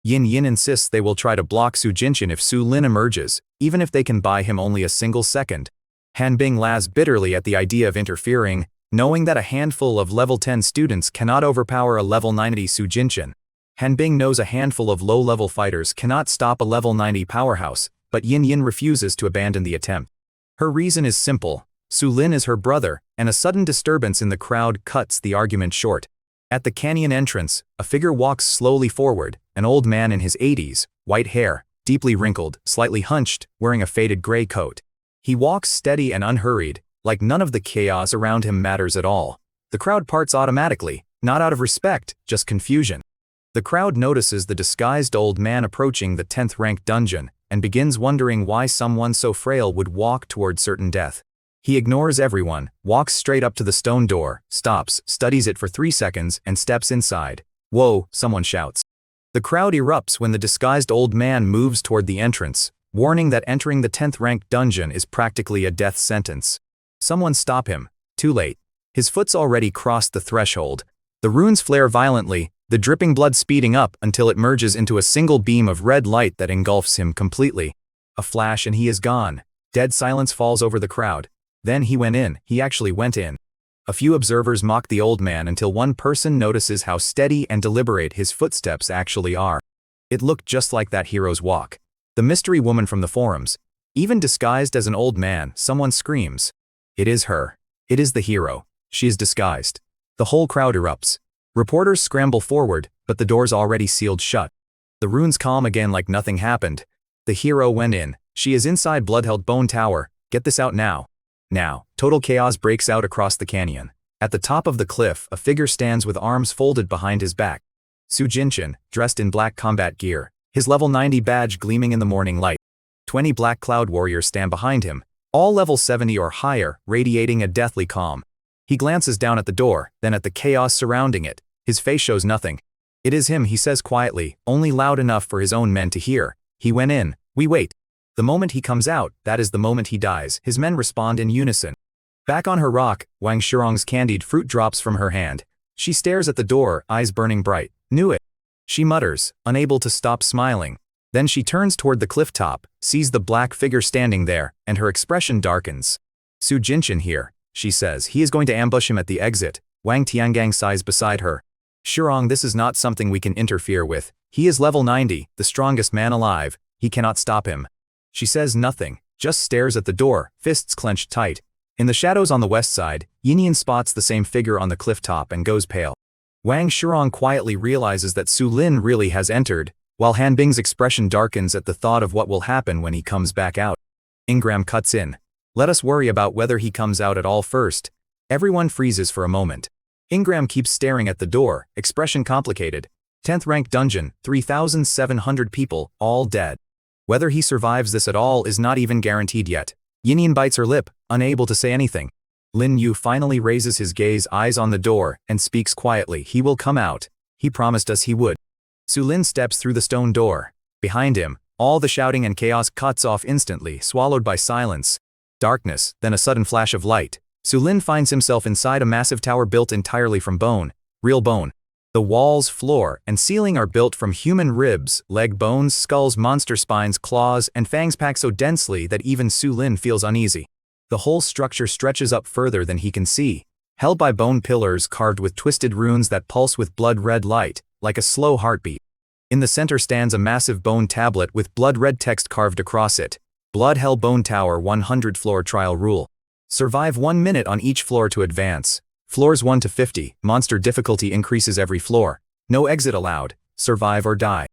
Yin Yin insists they will try to block Su Jinshin if Su Lin emerges, even if they can buy him only a single second. Han Bing laughs bitterly at the idea of interfering, knowing that a handful of level 10 students cannot overpower a level 90 Su Jinshin. Han Bing knows a handful of low-level fighters cannot stop a level 90 powerhouse, but Yin Yin refuses to abandon the attempt. Her reason is simple. Su Lin is her brother, and a sudden disturbance in the crowd cuts the argument short. At the canyon entrance, a figure walks slowly forward, an old man in his 80s, white hair, deeply wrinkled, slightly hunched, wearing a faded gray coat. He walks steady and unhurried, like none of the chaos around him matters at all. The crowd parts automatically, not out of respect, just confusion. The crowd notices the disguised old man approaching the 10th rank dungeon, and begins wondering why someone so frail would walk toward certain death. He ignores everyone, walks straight up to the stone door, stops, studies it for 3 seconds, and steps inside. "Whoa," someone shouts. The crowd erupts when the disguised old man moves toward the entrance, warning that entering the 10th ranked dungeon is practically a death sentence. Someone stop him. Too late. His foot's already crossed the threshold. The runes flare violently, the dripping blood speeding up until it merges into a single beam of red light that engulfs him completely. A flash and he is gone. Dead silence falls over the crowd. Then he went in. He actually went in. A few observers mock the old man until one person notices how steady and deliberate his footsteps actually are. It looked just like that hero's walk. The mystery woman from the forums. Even disguised as an old man, someone screams. It is her. It is the hero. She is disguised. The whole crowd erupts. Reporters scramble forward, but the door's already sealed shut. The runes calm again like nothing happened. The hero went in. She is inside Bloodheld Bone Tower. Get this out now. Now, total chaos breaks out across the canyon. At the top of the cliff, a figure stands with arms folded behind his back. Su Jinshin, dressed in black combat gear, his level 90 badge gleaming in the morning light. 20 black cloud warriors stand behind him, all level 70 or higher, radiating a deathly calm. He glances down at the door, then at the chaos surrounding it. His face shows nothing. It is him, he says quietly, only loud enough for his own men to hear. He went in. We wait. The moment he comes out, that is the moment he dies. His men respond in unison. Back on her rock, Wang Shurong's candied fruit drops from her hand. She stares at the door, eyes burning bright. Knew it. She mutters, unable to stop smiling. Then she turns toward the cliff top, sees the black figure standing there, and her expression darkens. Su Jinshin here, she says. He is going to ambush him at the exit. Wang Tiangang sighs beside her. Shurong, this is not something we can interfere with. He is level 90, the strongest man alive. He cannot stop him. She says nothing, just stares at the door, fists clenched tight. In the shadows on the west side, Yinyan spots the same figure on the cliff top and goes pale. Wang Shurong quietly realizes that Su Lin really has entered, while Han Bing's expression darkens at the thought of what will happen when he comes back out. Ingram cuts in. Let us worry about whether he comes out at all first. Everyone freezes for a moment. Ingram keeps staring at the door, expression complicated. 10th ranked dungeon, 3,700 people, all dead. Whether he survives this at all is not even guaranteed yet. Yinyan bites her lip, unable to say anything. Lin Yu finally raises his gaze eyes on the door and speaks quietly. He will come out. He promised us he would. Su Lin steps through the stone door. Behind him, all the shouting and chaos cuts off instantly, swallowed by silence. Darkness, then a sudden flash of light. Su Lin finds himself inside a massive tower built entirely from bone. Real bone. The walls, floor, and ceiling are built from human ribs, leg bones, skulls, monster spines, claws, and fangs packed so densely that even Su Lin feels uneasy. The whole structure stretches up further than he can see, held by bone pillars carved with twisted runes that pulse with blood-red light, like a slow heartbeat. In the center stands a massive bone tablet with blood-red text carved across it. Blood Hell Bone Tower 100 Floor Trial Rule. Survive 1 minute on each floor to advance. Floors 1 to 50, monster difficulty increases every floor. No exit allowed. Survive or die.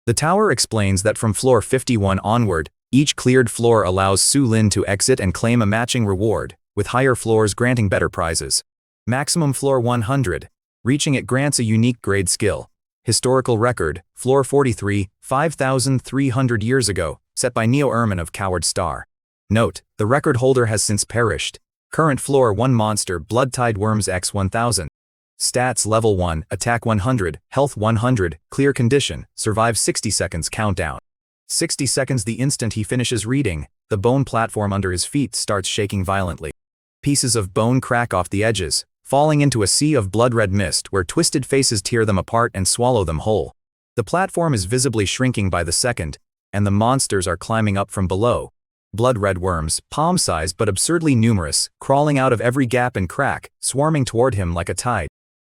The tower explains that from floor 51 onward, each cleared floor allows Su Lin to exit and claim a matching reward, with higher floors granting better prizes. Maximum floor 100. Reaching it grants a unique grade skill. Historical record, floor 43, 5,300 years ago, set by Neo Ermin of Coward Star. Note, the record holder has since perished. Current floor 1 monster Blood-Tide Worms X 1000. Stats level 1, attack 100, health 100, clear condition, survive 60 seconds countdown. 60 seconds the instant he finishes reading, the bone platform under his feet starts shaking violently. Pieces of bone crack off the edges, falling into a sea of blood-red mist where twisted faces tear them apart and swallow them whole. The platform is visibly shrinking by the second, and the monsters are climbing up from below. Blood-red worms, palm-sized but absurdly numerous, crawling out of every gap and crack, swarming toward him like a tide.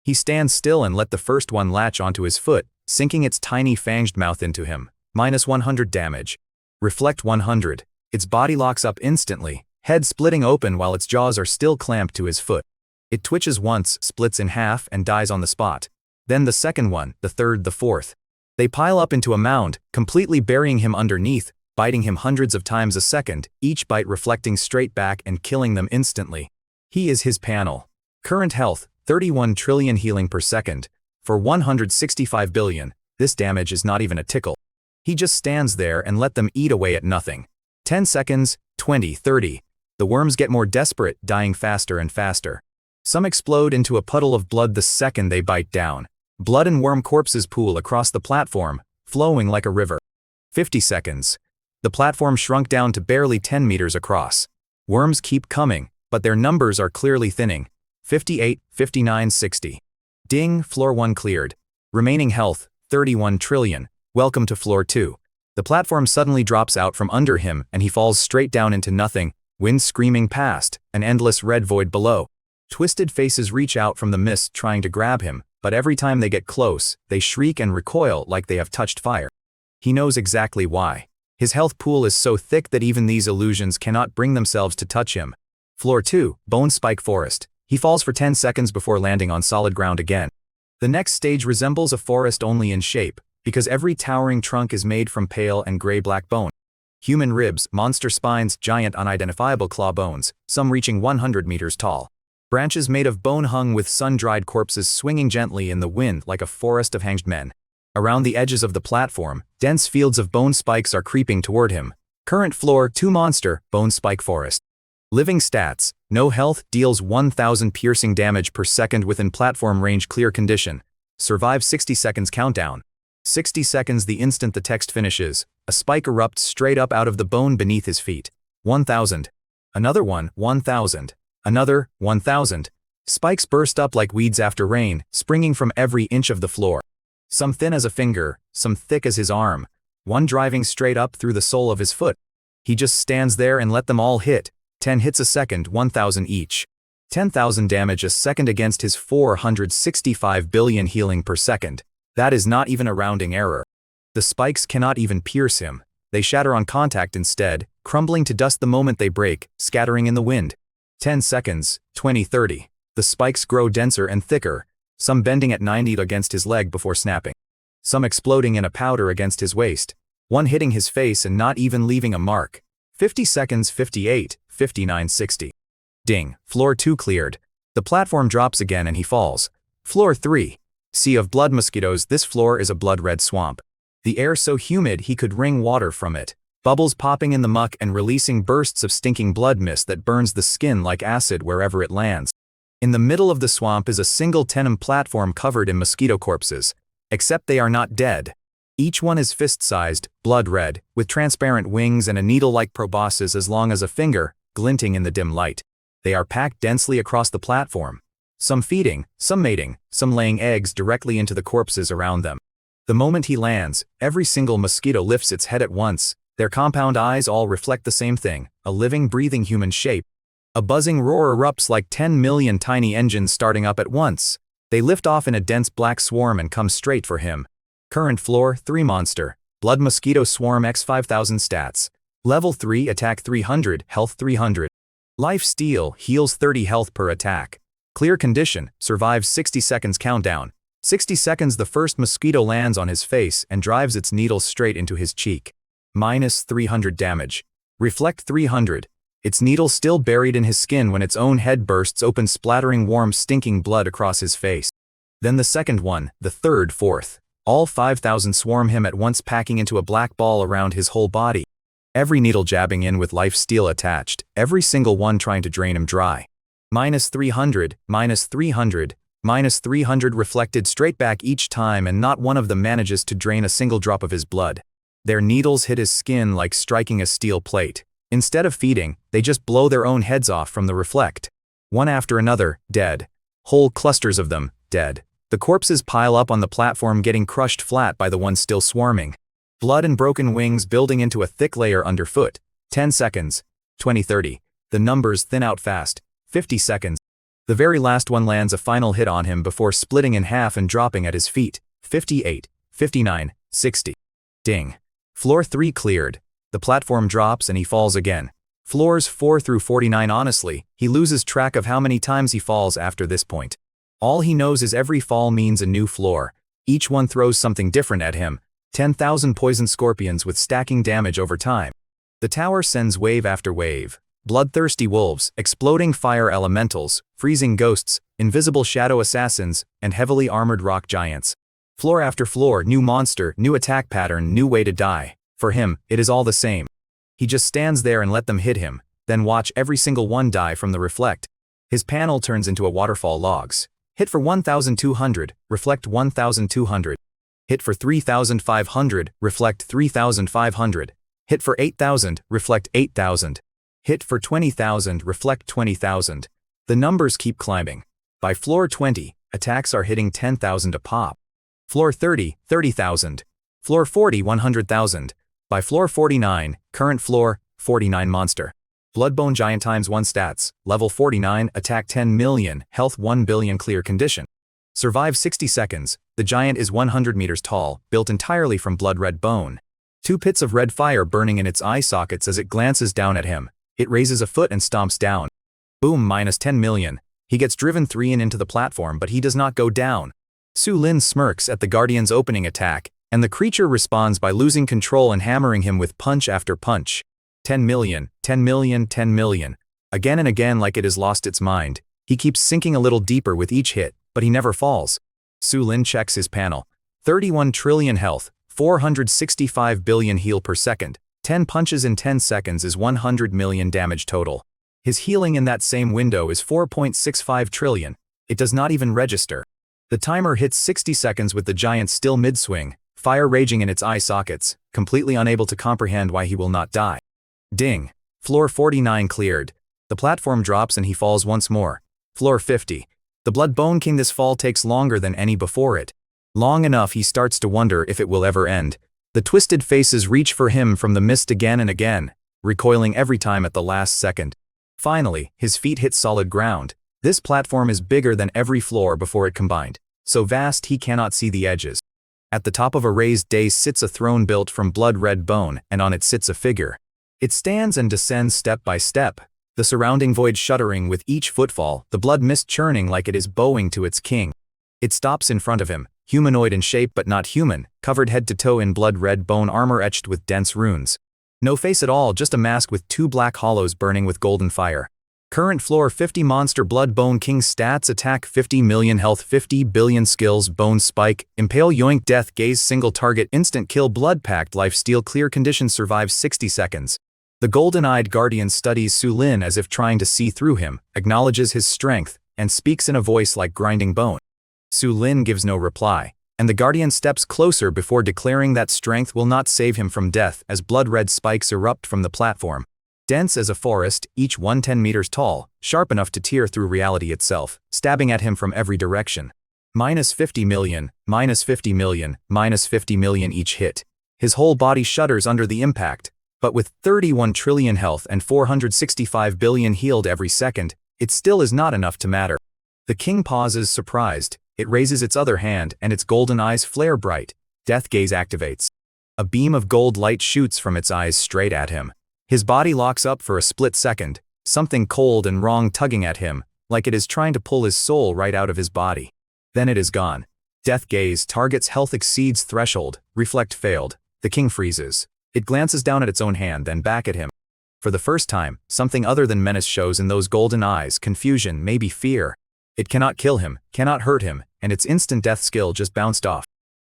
He stands still and let the first one latch onto his foot, sinking its tiny fanged mouth into him. Minus 100 damage. Reflect 100. Its body locks up instantly, head splitting open while its jaws are still clamped to his foot. It twitches once, splits in half, and dies on the spot. Then the second one, the third, the fourth. They pile up into a mound, completely burying him underneath, biting him hundreds of times a second, each bite reflecting straight back and killing them instantly. He is his panel. Current health, 31 trillion healing per second. For 165 billion, this damage is not even a tickle. He just stands there and let them eat away at nothing. 10 seconds, 20, 30. The worms get more desperate, dying faster and faster. Some explode into a puddle of blood the second they bite down. Blood and worm corpses pool across the platform, flowing like a river. 50 seconds. The platform shrunk down to barely 10 meters across. Worms keep coming, but their numbers are clearly thinning. 58, 59, 60. Ding, floor 1 cleared. Remaining health, 31 trillion. Welcome to floor 2. The platform suddenly drops out from under him and he falls straight down into nothing, wind screaming past, an endless red void below. Twisted faces reach out from the mist trying to grab him, but every time they get close, they shriek and recoil like they have touched fire. He knows exactly why. His health pool is so thick that even these illusions cannot bring themselves to touch him. Floor 2, Bone Spike Forest. He falls for 10 seconds before landing on solid ground again. The next stage resembles a forest only in shape, because every towering trunk is made from pale and gray-black bone. Human ribs, monster spines, giant unidentifiable claw bones, some reaching 100 meters tall. Branches made of bone hung with sun-dried corpses swinging gently in the wind like a forest of hanged men. Around the edges of the platform, dense fields of bone spikes are creeping toward him. Current floor 2 monster, Bone Spike Forest. Living stats, no health, deals 1000 piercing damage per second within platform range clear condition. Survive 60 seconds countdown. 60 seconds the instant the text finishes, a spike erupts straight up out of the bone beneath his feet. 1000. Another one, 1000. Another, 1000. Spikes burst up like weeds after rain, springing from every inch of the floor. Some thin as a finger, some thick as his arm, one driving straight up through the sole of his foot. He just stands there and let them all hit. 10 hits a second, 1000 each. 10,000 damage a second against his 465 billion healing per second. That is not even a rounding error. The spikes cannot even pierce him. They shatter on contact instead, crumbling to dust the moment they break, scattering in the wind. 10 seconds, 20, 30. The spikes grow denser and thicker, some bending at 90 against his leg before snapping. Some exploding in a powder against his waist. One hitting his face and not even leaving a mark. 50 seconds, 58, 59, 60. Ding, floor 2 cleared. The platform drops again and he falls. Floor 3. Sea of blood mosquitoes. This floor is a blood-red swamp. The air so humid he could wring water from it. Bubbles popping in the muck and releasing bursts of stinking blood mist that burns the skin like acid wherever it lands. In the middle of the swamp is a single tenem platform covered in mosquito corpses. Except they are not dead. Each one is fist-sized, blood-red, with transparent wings and a needle-like proboscis as long as a finger, glinting in the dim light. They are packed densely across the platform. Some feeding, some mating, some laying eggs directly into the corpses around them. The moment he lands, every single mosquito lifts its head at once. Their compound eyes all reflect the same thing, a living, breathing human shape. A buzzing roar erupts like 10 million tiny engines starting up at once. They lift off in a dense black swarm and come straight for him. Current floor 3 monster, blood mosquito swarm x 5000 stats. Level 3 attack 300, health 300. Life steal, heals 30 health per attack. Clear condition, survives 60 seconds countdown. 60 seconds the first mosquito lands on his face and drives its needle straight into his cheek. Minus 300 damage. Reflect 300. Its needle still buried in his skin when its own head bursts open, splattering warm stinking blood across his face. Then the second one, the third, fourth. All 5000 swarm him at once, packing into a black ball around his whole body. Every needle jabbing in with life steal attached, every single one trying to drain him dry. Minus 300, minus 300, minus 300 reflected straight back each time, and not one of them manages to drain a single drop of his blood. Their needles hit his skin like striking a steel plate. Instead of feeding, they just blow their own heads off from the reflect. One after another, dead. Whole clusters of them, dead. The corpses pile up on the platform, getting crushed flat by the ones still swarming. Blood and broken wings building into a thick layer underfoot. 10 seconds. 20, 30. The numbers thin out fast. 50 seconds. The very last one lands a final hit on him before splitting in half and dropping at his feet. 58, 59, 60. Ding. Floor 3 cleared. The platform drops and he falls again. Floors 4 through 49. Honestly, he loses track of how many times he falls after this point. All he knows is every fall means a new floor. Each one throws something different at him. 10,000 poison scorpions with stacking damage over time. The tower sends wave after wave. Bloodthirsty wolves, exploding fire elementals, freezing ghosts, invisible shadow assassins, and heavily armored rock giants. Floor after floor, new monster, new attack pattern, new way to die. For him, it is all the same. He just stands there and let them hit him. then watch every single one die from the reflect. His panel turns into a waterfall logs. Hit for 1,200, reflect 1,200. Hit for 3,500, reflect 3,500. Hit for 8,000, reflect 8,000. Hit for 20,000, reflect 20,000. The numbers keep climbing. By floor 20, attacks are hitting 10,000 a pop. Floor 30, 30,000. Floor 40, 100,000. By floor 49, current floor, 49 monster. Bloodbone Giant times 1 stats, level 49, attack 10 million, health 1 billion clear condition. Survive 60 seconds, the giant is 100 meters tall, built entirely from blood red bone. 2 pits of red fire burning in its eye sockets as it glances down at him. It raises a foot and stomps down. Boom, minus 10 million. He gets driven 3 into the platform, but he does not go down. Su Lin smirks at the Guardian's opening attack, and the creature responds by losing control and hammering him with punch after punch. 10 million, 10 million, 10 million. Again and again, like it has lost its mind. He keeps sinking a little deeper with each hit, but he never falls. Su Lin checks his panel. 31 trillion health, 465 billion heal per second. 10 punches in 10 seconds is 100 million damage total. His healing in that same window is 4.65 trillion. It does not even register. The timer hits 60 seconds with the giant still mid-swing, fire raging in its eye sockets, completely unable to comprehend why he will not die. Ding. Floor 49 cleared. The platform drops and he falls once more. Floor 50. The Blood Bone King. This fall takes longer than any before it. Long enough he starts to wonder if it will ever end. The twisted faces reach for him from the mist again and again, recoiling every time at the last second. Finally, his feet hit solid ground. This platform is bigger than every floor before it combined, so vast he cannot see the edges. At the top of a raised dais sits a throne built from blood red bone, and on it sits a figure. It stands and descends step by step, the surrounding void shuddering with each footfall, the blood mist churning like it is bowing to its king. It stops in front of him, humanoid in shape but not human, covered head to toe in blood red bone armor etched with dense runes. No face at all, just a mask with 2 black hollows burning with golden fire. Current floor 50 monster Blood Bone King stats: attack 50 million, health 50 billion, skills bone spike, impale, yoink, death gaze, single target, instant kill, blood pact, life steal, clear condition, survive 60 seconds. The golden-eyed guardian studies Su Lin as if trying to see through him, acknowledges his strength, and speaks in a voice like grinding bone. Su Lin gives no reply, and the guardian steps closer before declaring that strength will not save him from death as blood-red spikes erupt from the platform. Dense as a forest, each 110 meters tall, sharp enough to tear through reality itself, stabbing at him from every direction. Minus 50 million, minus 50 million, minus 50 million each hit. His whole body shudders under the impact, but with 31 trillion health and 465 billion healed every second, it still is not enough to matter. The king pauses, surprised. It raises its other hand and its golden eyes flare bright. Death gaze activates. A beam of gold light shoots from its eyes straight at him. His body locks up for a split second, something cold and wrong tugging at him, like it is trying to pull his soul right out of his body. Then it is gone. Death gaze targets health exceeds threshold, reflect failed. The king freezes. It glances down at its own hand, then back at him. For the first time, something other than menace shows in those golden eyes, confusion, maybe fear. It cannot kill him, cannot hurt him, and its instant death skill just bounced off.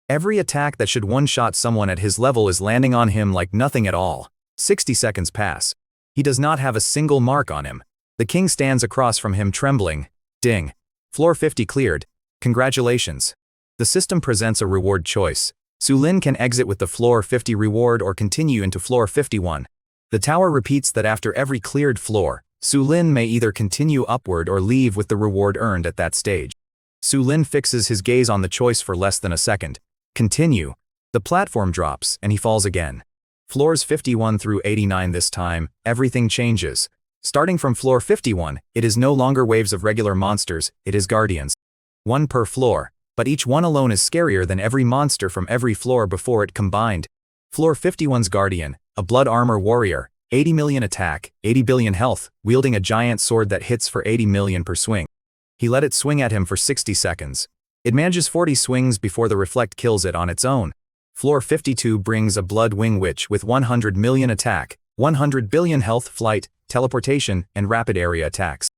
Every attack that should one-shot someone at his level is landing on him like nothing at all. 60 seconds pass. He does not have a single mark on him. The king stands across from him trembling. Ding. Floor 50 cleared. Congratulations. The system presents a reward choice. Su Lin can exit with the floor 50 reward or continue into floor 51. The tower repeats that after every cleared floor, Su Lin may either continue upward or leave with the reward earned at that stage. Su Lin fixes his gaze on the choice for less than a second. Continue. The platform drops and he falls again. Floors 51 through 89 this time, everything changes. Starting from floor 51, it is no longer waves of regular monsters, it is guardians. 1 per floor, but each one alone is scarier than every monster from every floor before it combined. Floor 51's guardian, a blood armor warrior, 80 million attack, 80 billion health, wielding a giant sword that hits for 80 million per swing. He let it swing at him for 60 seconds. It manages 40 swings before the reflect kills it on its own. Floor 52 brings a blood wing witch with 100 million attack, 100 billion health, flight, teleportation, and rapid area attacks.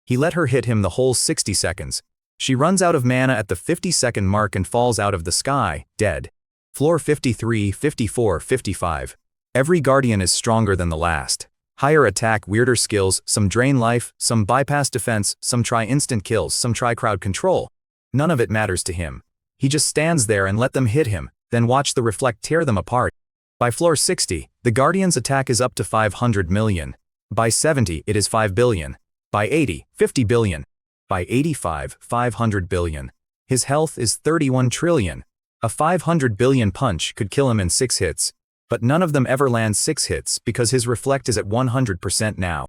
He let her hit him the whole 60 seconds. She runs out of mana at the 50-second mark and falls out of the sky, dead. Floor 53, 54, 55. Every guardian is stronger than the last. Higher attack, weirder skills, some drain life, some bypass defense, some try instant kills, some try crowd control. None of it matters to him. He just stands there and let them hit him, then watch the reflect tear them apart. By floor 60, the Guardian's attack is up to 500 million. By 70, it is 5 billion. By 80, 50 billion. By 85, 500 billion. His health is 31 trillion. A 500 billion punch could kill him in 6 hits. But none of them ever land 6 hits because his reflect is at 100% now.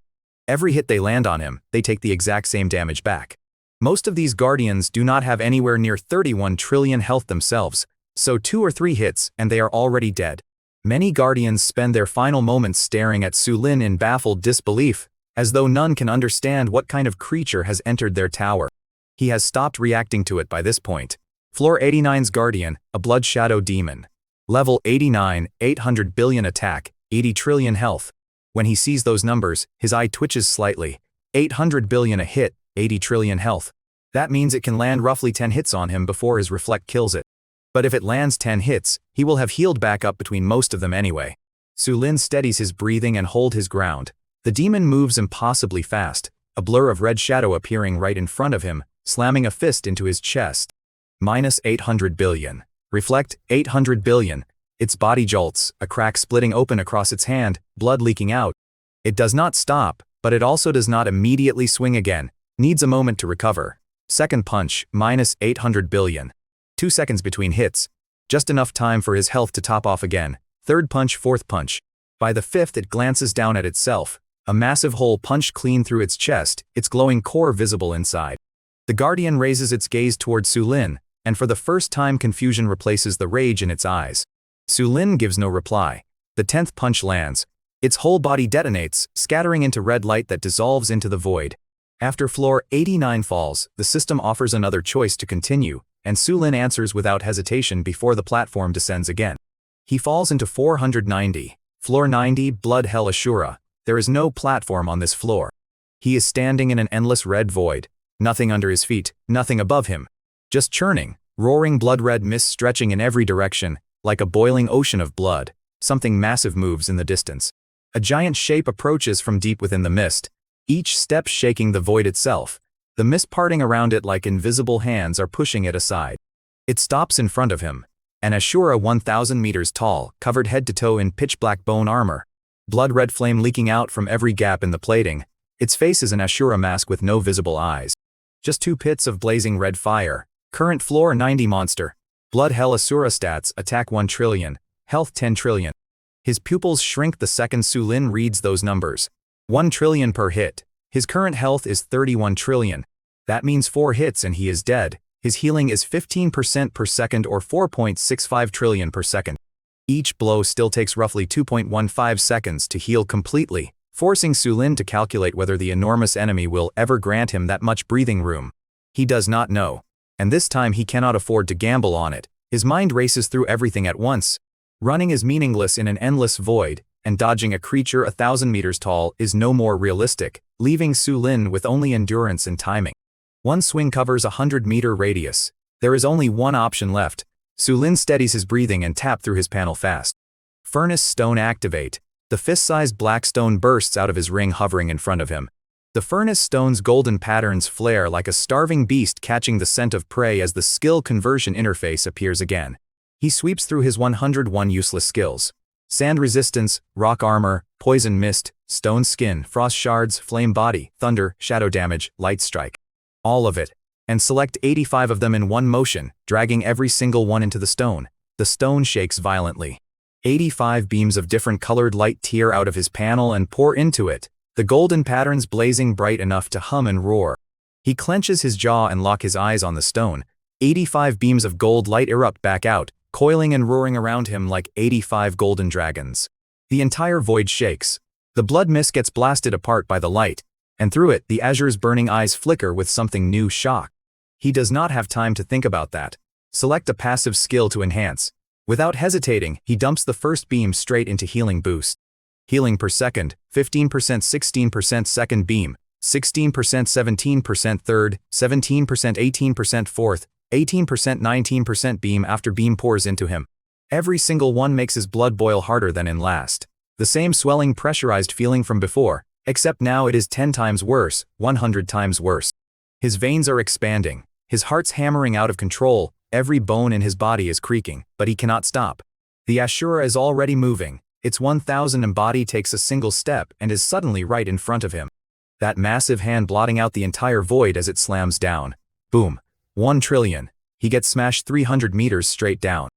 Every hit they land on him, they take the exact same damage back. Most of these Guardians do not have anywhere near 31 trillion health themselves, so 2 or 3 hits and they are already dead. Many Guardians spend their final moments staring at Sulin in baffled disbelief, as though none can understand what kind of creature has entered their tower. He has stopped reacting to it by this point. Floor 89's Guardian, a blood shadow demon. Level 89, 800 billion attack, 80 trillion health. When he sees those numbers, his eye twitches slightly. 800 billion a hit, 80 trillion health. That means it can land roughly 10 hits on him before his reflect kills it. But if it lands 10 hits, he will have healed back up between most of them anyway. Sulin steadies his breathing and holds his ground. The demon moves impossibly fast, a blur of red shadow appearing right in front of him, slamming a fist into his chest. Minus 800 billion. Reflect, 800 billion. Its body jolts, a crack splitting open across its hand, blood leaking out. It does not stop, but it also does not immediately swing again, needs a moment to recover. Second punch, minus 800 billion. 2 seconds between hits. Just enough time for his health to top off again. Third punch, fourth punch. By the fifth it glances down at itself. A massive hole punched clean through its chest, its glowing core visible inside. The Guardian raises its gaze towards Sulin, and for the first time confusion replaces the rage in its eyes. Sulin gives no reply. The 10th punch lands. Its whole body detonates, scattering into red light that dissolves into the void. After floor 89 falls, the system offers another choice to continue, and Sulin answers without hesitation before the platform descends again. He falls into 490. Floor 90, Blood Hell Ashura. There is no platform on this floor. He is standing in an endless red void. Nothing under his feet, nothing above him. Just churning, roaring blood-red mist stretching in every direction, like a boiling ocean of blood. Something massive moves in the distance. A giant shape approaches from deep within the mist, each step shaking the void itself. The mist parting around it like invisible hands are pushing it aside. It stops in front of him. An Ashura 1,000 meters tall, covered head to toe in pitch-black bone armor. Blood-red flame leaking out from every gap in the plating. Its face is an Ashura mask with no visible eyes. Just 2 pits of blazing red fire. Current floor 90 monster. Blood Hell Asura stats, attack 1 trillion, health 10 trillion. His pupils shrink the second Sulin reads those numbers. 1 trillion per hit. His current health is 31 trillion. That means 4 hits and he is dead. His healing is 15% per second or 4.65 trillion per second. Each blow still takes roughly 2.15 seconds to heal completely, forcing Sulin to calculate whether the enormous enemy will ever grant him that much breathing room. He does not know. And this time he cannot afford to gamble on it. His mind races through everything at once. Running is meaningless in an endless void, and dodging a creature 1,000 meters tall is no more realistic, leaving Sulin with only endurance and timing. One swing covers a 100-meter radius. There is only one option left. Sulin steadies his breathing and taps through his panel fast. Furnace Stone activate. The fist-sized black stone bursts out of his ring hovering in front of him. The furnace stone's golden patterns flare like a starving beast catching the scent of prey as the skill conversion interface appears again. He sweeps through his 101 useless skills. Sand resistance, rock armor, poison mist, stone skin, frost shards, flame body, thunder, shadow damage, light strike. All of it. And select 85 of them in one motion, dragging every single one into the stone. The stone shakes violently. 85 beams of different colored light tear out of his panel and pour into it, the golden patterns blazing bright enough to hum and roar. He clenches his jaw and locks his eyes on the stone. 85 beams of gold light erupt back out, coiling and roaring around him like 85 golden dragons. The entire void shakes. The blood mist gets blasted apart by the light, and through it the Azure's burning eyes flicker with something new shock. He does not have time to think about that. Select a passive skill to enhance. Without hesitating, he dumps the first beam straight into healing boost. Healing per second, 15%, 16% second beam, 16%, 17% third, 17%, 18% fourth, 18%, 19% beam after beam pours into him. Every single one makes his blood boil harder than in last. The same swelling pressurized feeling from before, except now it is 10 times worse, 100 times worse. His veins are expanding, his heart's hammering out of control, every bone in his body is creaking, but he cannot stop. The Ashura is already moving, its 1,000 body takes a single step and is suddenly right in front of him. That massive hand blotting out the entire void as it slams down. Boom. 1 trillion. He gets smashed 300 meters straight down.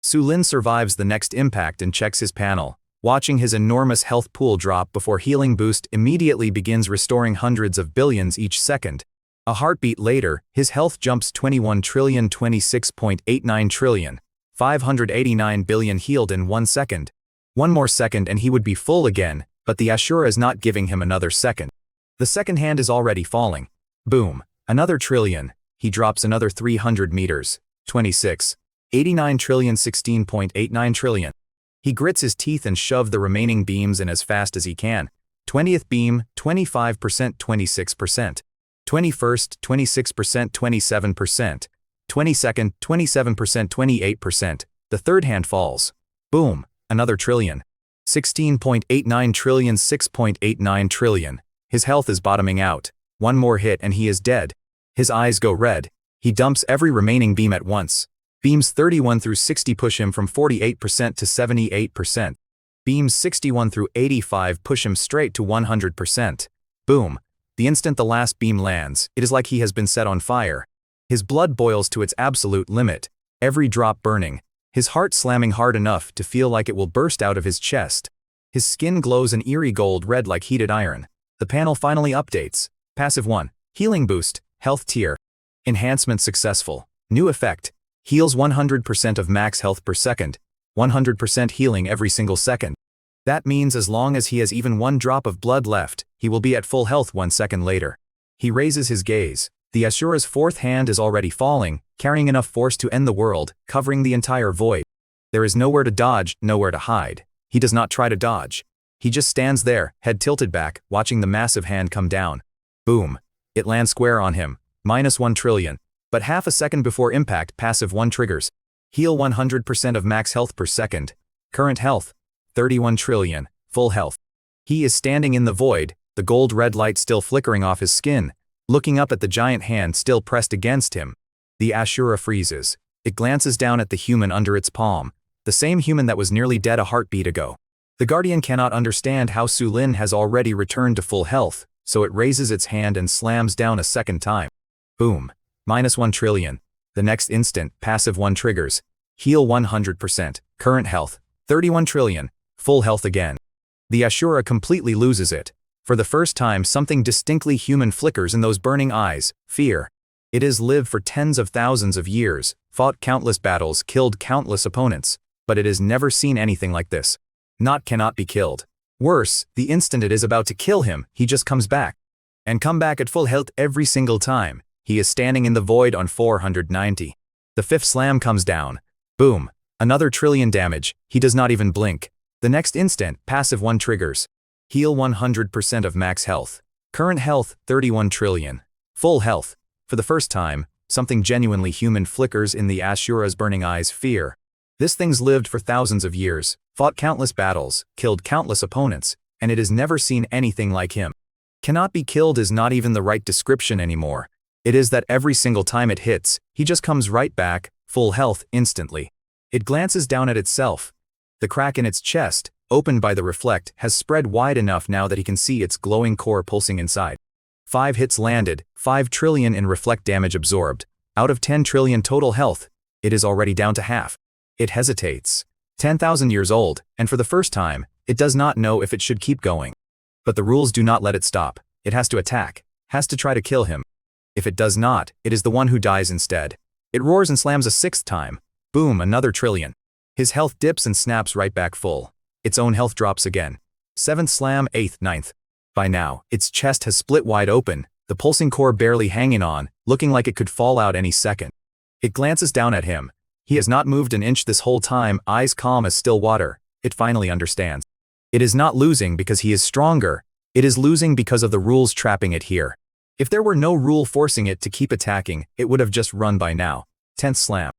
Sulin survives the next impact and checks his panel, watching his enormous health pool drop before healing boost immediately begins restoring hundreds of billions each second. A heartbeat later, his health jumps 21 trillion 26.89 trillion, 589 billion healed in 1 second. One more second and he would be full again, but the Ashura is not giving him another second. The second hand is already falling. Boom. Another trillion. He drops another 300 meters. 26. 89 trillion 16.89 trillion. He grits his teeth and shoves the remaining beams in as fast as he can. 20th beam, 25%, 26%. 21st, 26%, 27%. 22nd, 27%, 28%. The third hand falls. Boom. Another trillion. 16.89 trillion, 6.89 trillion. His health is bottoming out. One more hit and he is dead. His eyes go red. He dumps every remaining beam at once. Beams 31 through 60 push him from 48% to 78%. Beams 61 through 85 push him straight to 100%. Boom. The instant the last beam lands, it is like he has been set on fire. His blood boils to its absolute limit, every drop burning, his heart slamming hard enough to feel like it will burst out of his chest. His skin glows an eerie gold red like heated iron. The panel finally updates. Passive 1. Healing boost. Health tier. Enhancement successful. New effect. Heals 100% of max health per second. 100% healing every single second. That means as long as he has even 1 drop of blood left, he will be at full health 1 second later. He raises his gaze. The Ashura's 4th hand is already falling, carrying enough force to end the world, covering the entire void. There is nowhere to dodge, nowhere to hide. He does not try to dodge. He just stands there, head tilted back, watching the massive hand come down. Boom. It lands square on him. -1 trillion. But half a second before impact, passive 1 triggers. Heal 100% of max health per second. Current health. 31 trillion. Full health. He is standing in the void, the gold red light still flickering off his skin, looking up at the giant hand still pressed against him. The Ashura freezes. It glances down at the human under its palm, the same human that was nearly dead a heartbeat ago. The Guardian cannot understand how Sulin has already returned to full health, so it raises its hand and slams down a second time. Boom. -1 trillion. The next instant, passive 1 triggers. Heal 100%. Current health. 31 trillion. Full health again. The Ashura completely loses it. For the first time, something distinctly human flickers in those burning eyes. Fear. It has lived for tens of thousands of years, fought countless battles, killed countless opponents, but it has never seen anything like this. Not cannot be killed. Worse, the instant it is about to kill him, he just comes back. And come back at full health every single time. He is standing in the void on 490. The 5th slam comes down. Boom. Another trillion damage. He does not even blink. The next instant, passive 1 triggers. Heal 100% of max health. Current health, 31 trillion. Full health. For the first time, something genuinely human flickers in the Ashura's burning eyes. Fear. This thing's lived for thousands of years, fought countless battles, killed countless opponents, and it has never seen anything like him. Cannot be killed is not even the right description anymore. It is that every single time it hits, he just comes right back, full health, instantly. It glances down at itself. The crack in its chest, opened by the reflect, has spread wide enough now that he can see its glowing core pulsing inside. 5 hits landed, 5 trillion in reflect damage absorbed. Out of 10 trillion total health, it is already down to half. It hesitates. 10,000 years old, and for the first time, it does not know if it should keep going. But the rules do not let it stop. It has to attack, has to try to kill him. If it does not, it is the one who dies instead. It roars and slams a 6th time. Boom, another trillion. His health dips and snaps right back full. Its own health drops again. 7th slam, 8th, 9th. By now, its chest has split wide open, the pulsing core barely hanging on, looking like it could fall out any second. It glances down at him. He has not moved an inch this whole time, eyes calm as still water. It finally understands. It is not losing because he is stronger. It is losing because of the rules trapping it here. If there were no rule forcing it to keep attacking, it would have just run by now. 10th slam.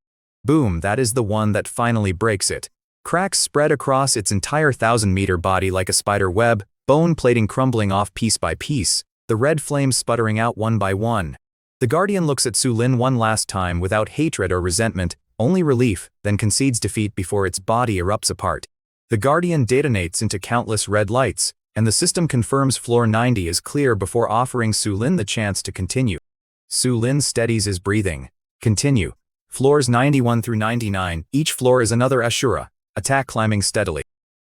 Boom, that is the one that finally breaks it. Cracks spread across its entire 1,000-meter body like a spider web, bone plating crumbling off piece by piece, the red flames sputtering out one by one. The Guardian looks at Su Lin one last time without hatred or resentment, only relief, then concedes defeat before its body erupts apart. The Guardian detonates into countless red lights, and the system confirms floor 90 is clear before offering Su Lin the chance to continue. Su Lin steadies his breathing. Continue. Floors 91 through 99, each floor is another Ashura. Attack climbing steadily.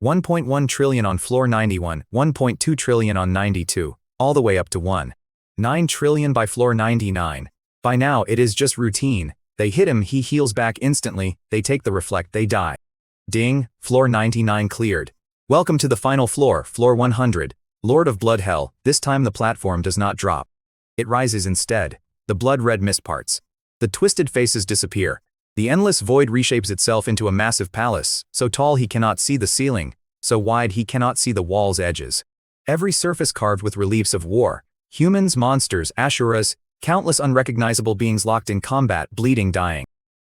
1.1 trillion on floor 91, 1.2 trillion on 92, all the way up to 1.9 trillion by floor 99. By now it is just routine. They hit him, he heals back instantly, they take the reflect, they die. Ding, floor 99 cleared. Welcome to the final floor, floor 100. Lord of Blood Hell, this time the platform does not drop. It rises instead. The blood-red mist parts. The twisted faces disappear. The endless void reshapes itself into a massive palace, so tall he cannot see the ceiling, so wide he cannot see the wall's edges. Every surface carved with reliefs of war. Humans, monsters, Ashuras, countless unrecognizable beings locked in combat, bleeding, dying.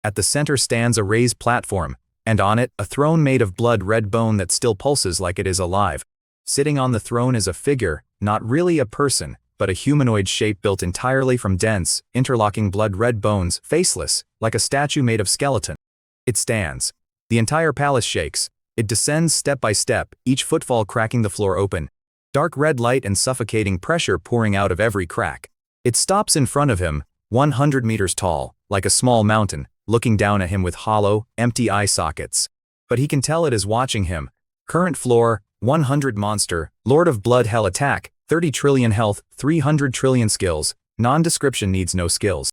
At the center stands a raised platform, and on it, a throne made of blood-red bone that still pulses like it is alive. Sitting on the throne is a figure, not really a person, but a humanoid shape built entirely from dense, interlocking blood-red bones, faceless, like a statue made of skeleton. It stands. The entire palace shakes. It descends step by step, each footfall cracking the floor open. Dark red light and suffocating pressure pouring out of every crack. It stops in front of him, 100 meters tall, like a small mountain, looking down at him with hollow, empty eye sockets. But he can tell it is watching him. Current floor, 100 monster, Lord of Blood Hell attack, 30 trillion health, 300 trillion skills, non-description needs no skills.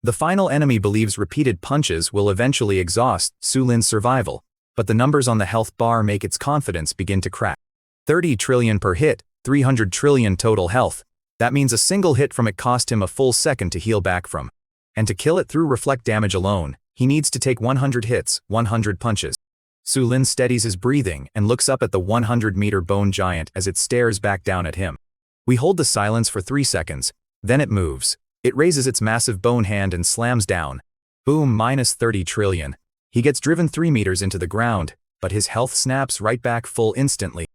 The final enemy believes repeated punches will eventually exhaust Su Lin's survival, but the numbers on the health bar make its confidence begin to crack. 30 trillion per hit, 300 trillion total health. That means a single hit from it cost him a full second to heal back from. And to kill it through reflect damage alone, he needs to take 100 hits, 100 punches. Su Lin steadies his breathing and looks up at the 100-meter bone giant as it stares back down at him. We hold the silence for 3 seconds, then it moves. It raises its massive bone hand and slams down. Boom, minus 30 trillion. He gets driven 3 meters into the ground, but his health snaps right back full instantly.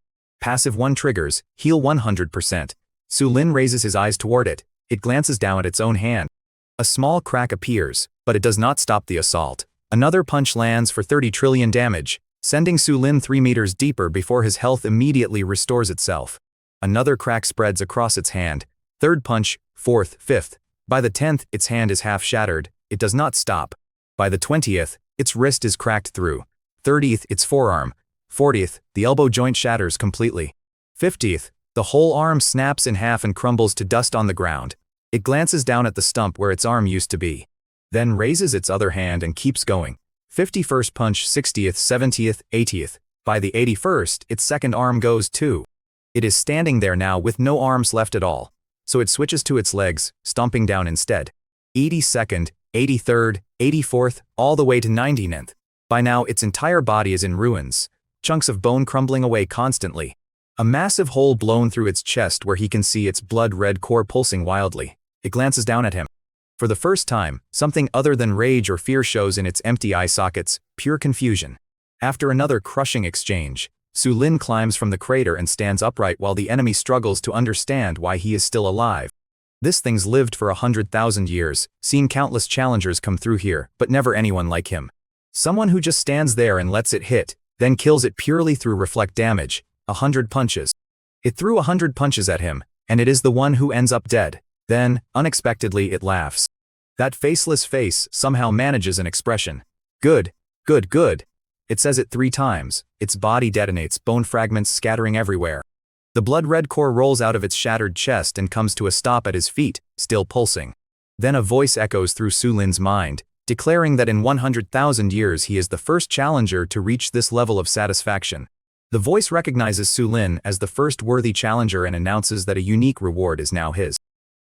Passive 1 triggers, heal 100%. Su Lin raises his eyes toward it. It glances down at its own hand. A small crack appears, but it does not stop the assault. Another punch lands for 30 trillion damage, sending Su Lin 3 meters deeper before his health immediately restores itself. Another crack spreads across its hand. Third punch, fourth, fifth. By the 10th, its hand is half shattered. It does not stop. By the 20th, its wrist is cracked through. 30th, its forearm. 40th, the elbow joint shatters completely. 50th, the whole arm snaps in half and crumbles to dust on the ground. It glances down at the stump where its arm used to be. Then raises its other hand and keeps going. 51st punch, 60th, 70th, 80th. By the 81st, its second arm goes too. It is standing there now with no arms left at all. So it switches to its legs, stomping down instead. 82nd, 83rd, 84th, all the way to 99th. By now its entire body is in ruins, chunks of bone crumbling away constantly. A massive hole blown through its chest where he can see its blood-red core pulsing wildly. It glances down at him. For the first time, something other than rage or fear shows in its empty eye sockets, pure confusion. After another crushing exchange, Su Lin climbs from the crater and stands upright while the enemy struggles to understand why he is still alive. This thing's lived for 100,000 years, seen countless challengers come through here, but never anyone like him. Someone who just stands there and lets it hit, then kills it purely through reflect damage, 100 punches. It threw 100 punches at him, and it is the one who ends up dead. Then, unexpectedly, it laughs. That faceless face somehow manages an expression. Good, good, good. It says it 3 times. Its body detonates, bone fragments scattering everywhere. The blood-red core rolls out of its shattered chest and comes to a stop at his feet, still pulsing. Then a voice echoes through Su Lin's mind, declaring that in 100,000 years he is the first challenger to reach this level of satisfaction. The voice recognizes Su Lin as the first worthy challenger and announces that a unique reward is now his.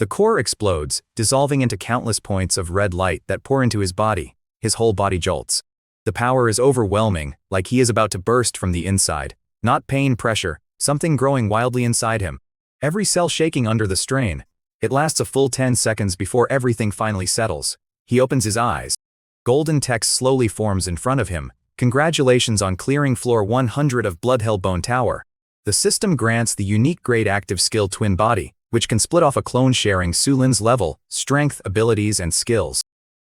The core explodes, dissolving into countless points of red light that pour into his body. His whole body jolts. The power is overwhelming, like he is about to burst from the inside. Not pain, pressure, something growing wildly inside him. Every cell shaking under the strain. It lasts a full 10 seconds before everything finally settles. He opens his eyes. Golden text slowly forms in front of him, Congratulations on clearing floor 100 of Bloodhellbone Tower. The system grants the unique grade active skill Twin Body, which can split off a clone sharing Sulin's level, strength, abilities, and skills.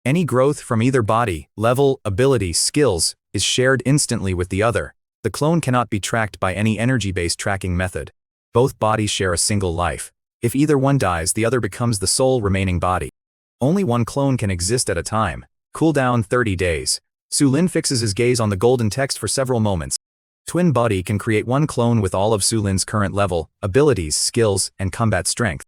Any growth from either body, level, ability, skills, is shared instantly with the other. The clone cannot be tracked by any energy-based tracking method. Both bodies share a single life. If either one dies, the other becomes the sole remaining body. Only one clone can exist at a time. Cooldown 30 days. Sulin fixes his gaze on the golden text for several moments. Twin Body can create one clone with all of Sulin's current level, abilities, skills, and combat strength.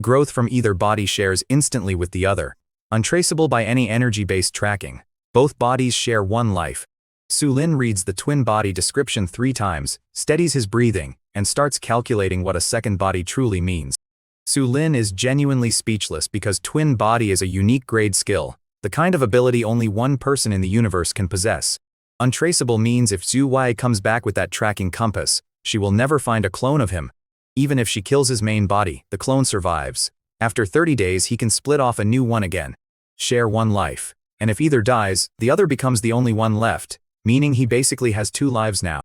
Growth from either body shares instantly with the other. Untraceable by any energy-based tracking. Both bodies share one life. Sulin reads the twin body description 3 times, steadies his breathing, and starts calculating what a second body truly means. Sulin is genuinely speechless because twin body is a unique grade skill, the kind of ability only one person in the universe can possess. Untraceable means if Zhu Wei comes back with that tracking compass, she will never find a clone of him. Even if she kills his main body, the clone survives. After 30 days he can split off a new one again. Share one life. And if either dies, the other becomes the only one left, meaning he basically has 2 lives now.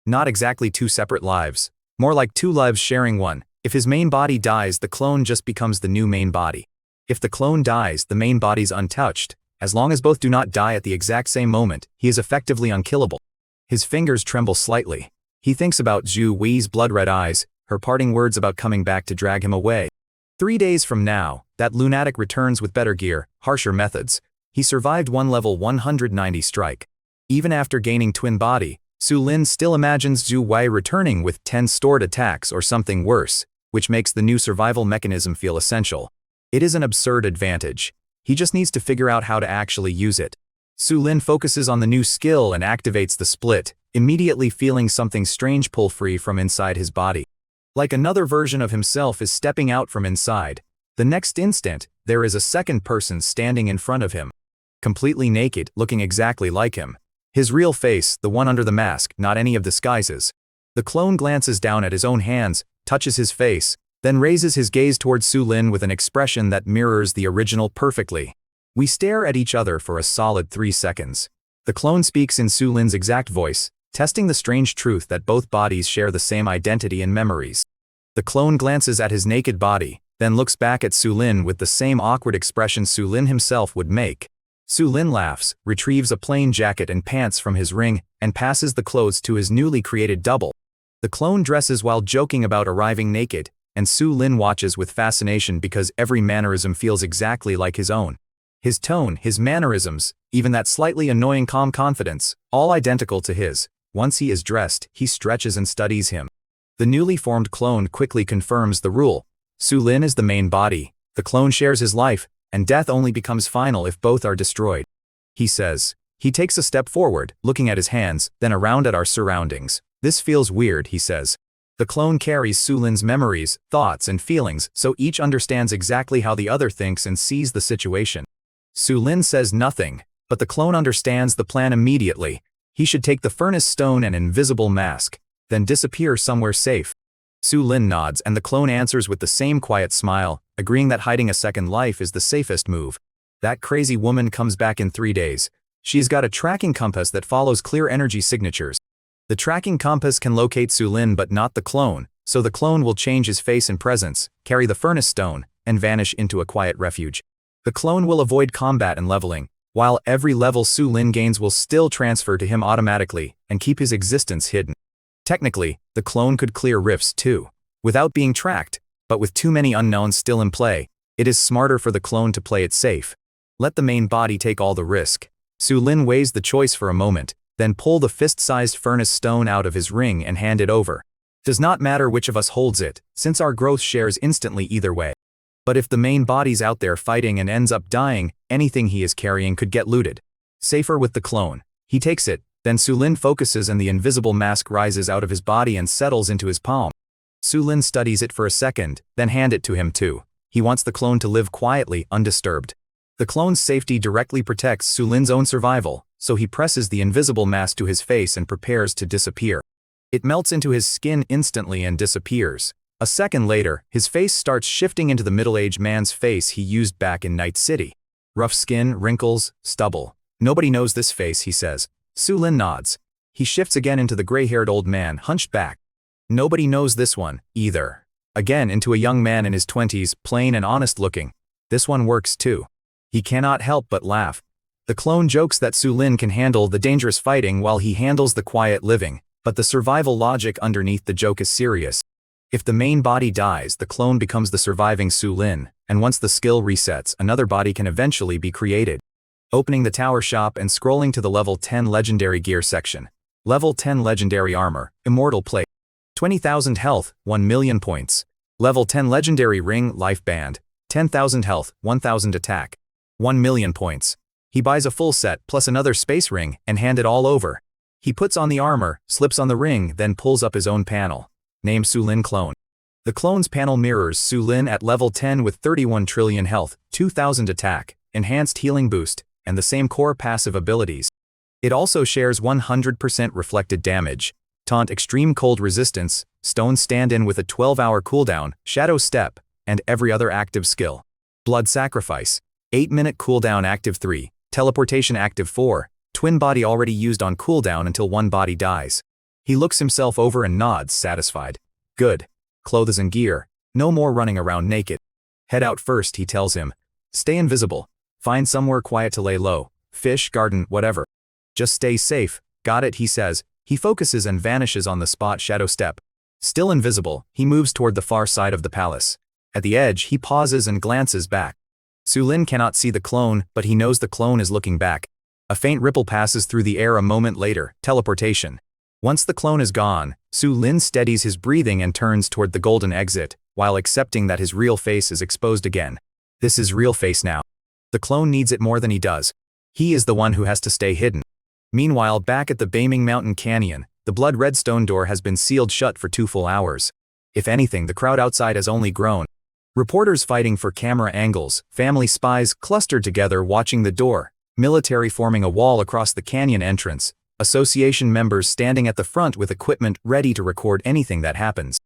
Not exactly 2 separate lives. More like 2 lives sharing one. If his main body dies, the clone just becomes the new main body. If the clone dies, the main body's untouched. As long as both do not die at the exact same moment, he is effectively unkillable. His fingers tremble slightly. He thinks about Zhu Wei's blood-red eyes, her parting words about coming back to drag him away. 3 days from now, that lunatic returns with better gear, harsher methods. He survived one level 190 strike. Even after gaining twin body, Sulin still imagines Zhu Wei returning with 10 stored attacks or something worse, which makes the new survival mechanism feel essential. It is an absurd advantage. He just needs to figure out how to actually use it. Sulin focuses on the new skill and activates the split, immediately feeling something strange pull free from inside his body. Like another version of himself is stepping out from inside. The next instant, there is a second person standing in front of him. Completely naked, looking exactly like him. His real face, the one under the mask, not any of the disguises. The clone glances down at his own hands, touches his face, then raises his gaze towards Sulin with an expression that mirrors the original perfectly. We stare at each other for a solid 3 seconds. The clone speaks in Sulin's exact voice, testing the strange truth that both bodies share the same identity and memories. The clone glances at his naked body, then looks back at Sulin with the same awkward expression Sulin himself would make. Sulin laughs, retrieves a plain jacket and pants from his ring, and passes the clothes to his newly created double. The clone dresses while joking about arriving naked, and Sulin watches with fascination because every mannerism feels exactly like his own. His tone, his mannerisms, even that slightly annoying calm confidence, all identical to his. Once he is dressed, he stretches and studies him. The newly formed clone quickly confirms the rule. Sulin is the main body. The clone shares his life, and death only becomes final if both are destroyed. He says. He takes a step forward, looking at his hands, then around at our surroundings. This feels weird, he says. The clone carries Sulin's memories, thoughts, and feelings, so each understands exactly how the other thinks and sees the situation. Sulin says nothing, but the clone understands the plan immediately. He should take the furnace stone and invisible mask, then disappear somewhere safe. Sulin nods and the clone answers with the same quiet smile, agreeing that hiding a second life is the safest move. That crazy woman comes back in 3 days. She's got a tracking compass that follows clear energy signatures. The tracking compass can locate Sulin but not the clone, so the clone will change his face and presence, carry the furnace stone, and vanish into a quiet refuge. The clone will avoid combat and leveling, while every level Sulin gains will still transfer to him automatically and keep his existence hidden. Technically, the clone could clear rifts too, without being tracked, but with too many unknowns still in play, it is smarter for the clone to play it safe. Let the main body take all the risk. Sulin weighs the choice for a moment, then pull the fist-sized furnace stone out of his ring and hand it over. Does not matter which of us holds it, since our growth shares instantly either way. But if the main body's out there fighting and ends up dying, anything he is carrying could get looted. Safer with the clone. He takes it, then Sulin focuses and the invisible mask rises out of his body and settles into his palm. Sulin studies it for a second, then hand it to him too. He wants the clone to live quietly, undisturbed. The clone's safety directly protects Sulin's own survival, so he presses the invisible mask to his face and prepares to disappear. It melts into his skin instantly and disappears. A second later, his face starts shifting into the middle-aged man's face he used back in Night City. Rough skin, wrinkles, stubble. Nobody knows this face, he says. Su Lin nods. He shifts again into the gray-haired old man, hunched back. Nobody knows this one, either. Again into a young man in his 20s, plain and honest looking. This one works too. He cannot help but laugh. The clone jokes that Su Lin can handle the dangerous fighting while he handles the quiet living, but the survival logic underneath the joke is serious. If the main body dies, the clone becomes the surviving Su Lin, and once the skill resets, another body can eventually be created. Opening the tower shop and scrolling to the level 10 legendary gear section. Level 10 legendary armor, immortal plate. 20,000 health, 1 million points. Level 10 legendary ring, life band. 10,000 health, 1,000 attack. 1 million points. He buys a full set plus another space ring and hand it all over. He puts on the armor, slips on the ring, then pulls up his own panel. Name Su Lin clone. The clone's panel mirrors Su Lin at level 10 with 31 trillion health, 2,000 attack, enhanced healing boost, and the same core passive abilities. It also shares 100% reflected damage, taunt extreme cold resistance, stone stand-in with a 12-hour cooldown, shadow step, and every other active skill. Blood sacrifice, 8-minute cooldown active 3, teleportation active 4, twin body already used on cooldown until one body dies. He looks himself over and nods, satisfied. Good. Clothes and gear, no more running around naked. Head out first, he tells him. Stay invisible. Find somewhere quiet to lay low. Fish, garden, whatever. Just stay safe. Got it, he says. He focuses and vanishes on the spot shadow step. Still invisible, he moves toward the far side of the palace. At the edge, he pauses and glances back. Su Lin cannot see the clone, but he knows the clone is looking back. A faint ripple passes through the air a moment later, teleportation. Once the clone is gone, Su Lin steadies his breathing and turns toward the golden exit, while accepting that his real face is exposed again. This is real face now. The clone needs it more than he does. He is the one who has to stay hidden. Meanwhile, back at the Beaming Mountain Canyon, the blood-red stone door has been sealed shut for 2 full hours. If anything, the crowd outside has only grown. Reporters fighting for camera angles, family spies clustered together watching the door, military forming a wall across the canyon entrance, association members standing at the front with equipment ready to record anything that happens.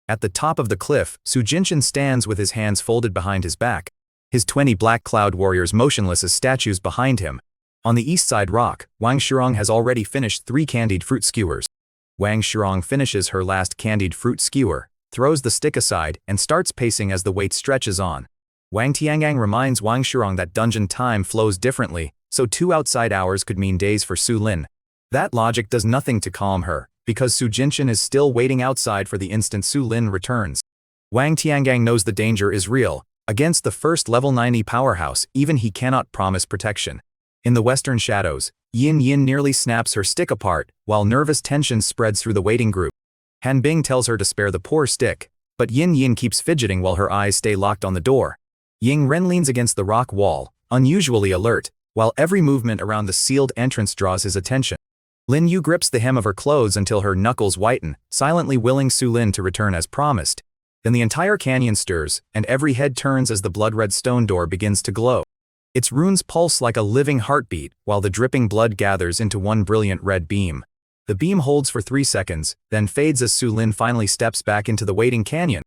At the top of the cliff, Su Jinshin stands with his hands folded behind his back. His 20 black cloud warriors motionless as statues behind him. On the east side rock, Wang Shurong has already finished 3 candied fruit skewers. Wang Shurong finishes her last candied fruit skewer, throws the stick aside, and starts pacing as the wait stretches on. Wang Tiangang reminds Wang Shurong that dungeon time flows differently, so 2 outside hours could mean days for Su Lin. That logic does nothing to calm her, because Su Jinshin is still waiting outside for the instant Su Lin returns. Wang Tiangang knows the danger is real. Against the first level 90 powerhouse, even he cannot promise protection. In the western shadows, Yin Yin nearly snaps her stick apart, while nervous tension spreads through the waiting group. Han Bing tells her to spare the poor stick, but Yin Yin keeps fidgeting while her eyes stay locked on the door. Ying Ren leans against the rock wall, unusually alert, while every movement around the sealed entrance draws his attention. Lin Yu grips the hem of her clothes until her knuckles whiten, silently willing Su Lin to return as promised. Then the entire canyon stirs, and every head turns as the blood-red stone door begins to glow. Its runes pulse like a living heartbeat, while the dripping blood gathers into one brilliant red beam. The beam holds for 3 seconds, then fades as Su Lin finally steps back into the waiting canyon.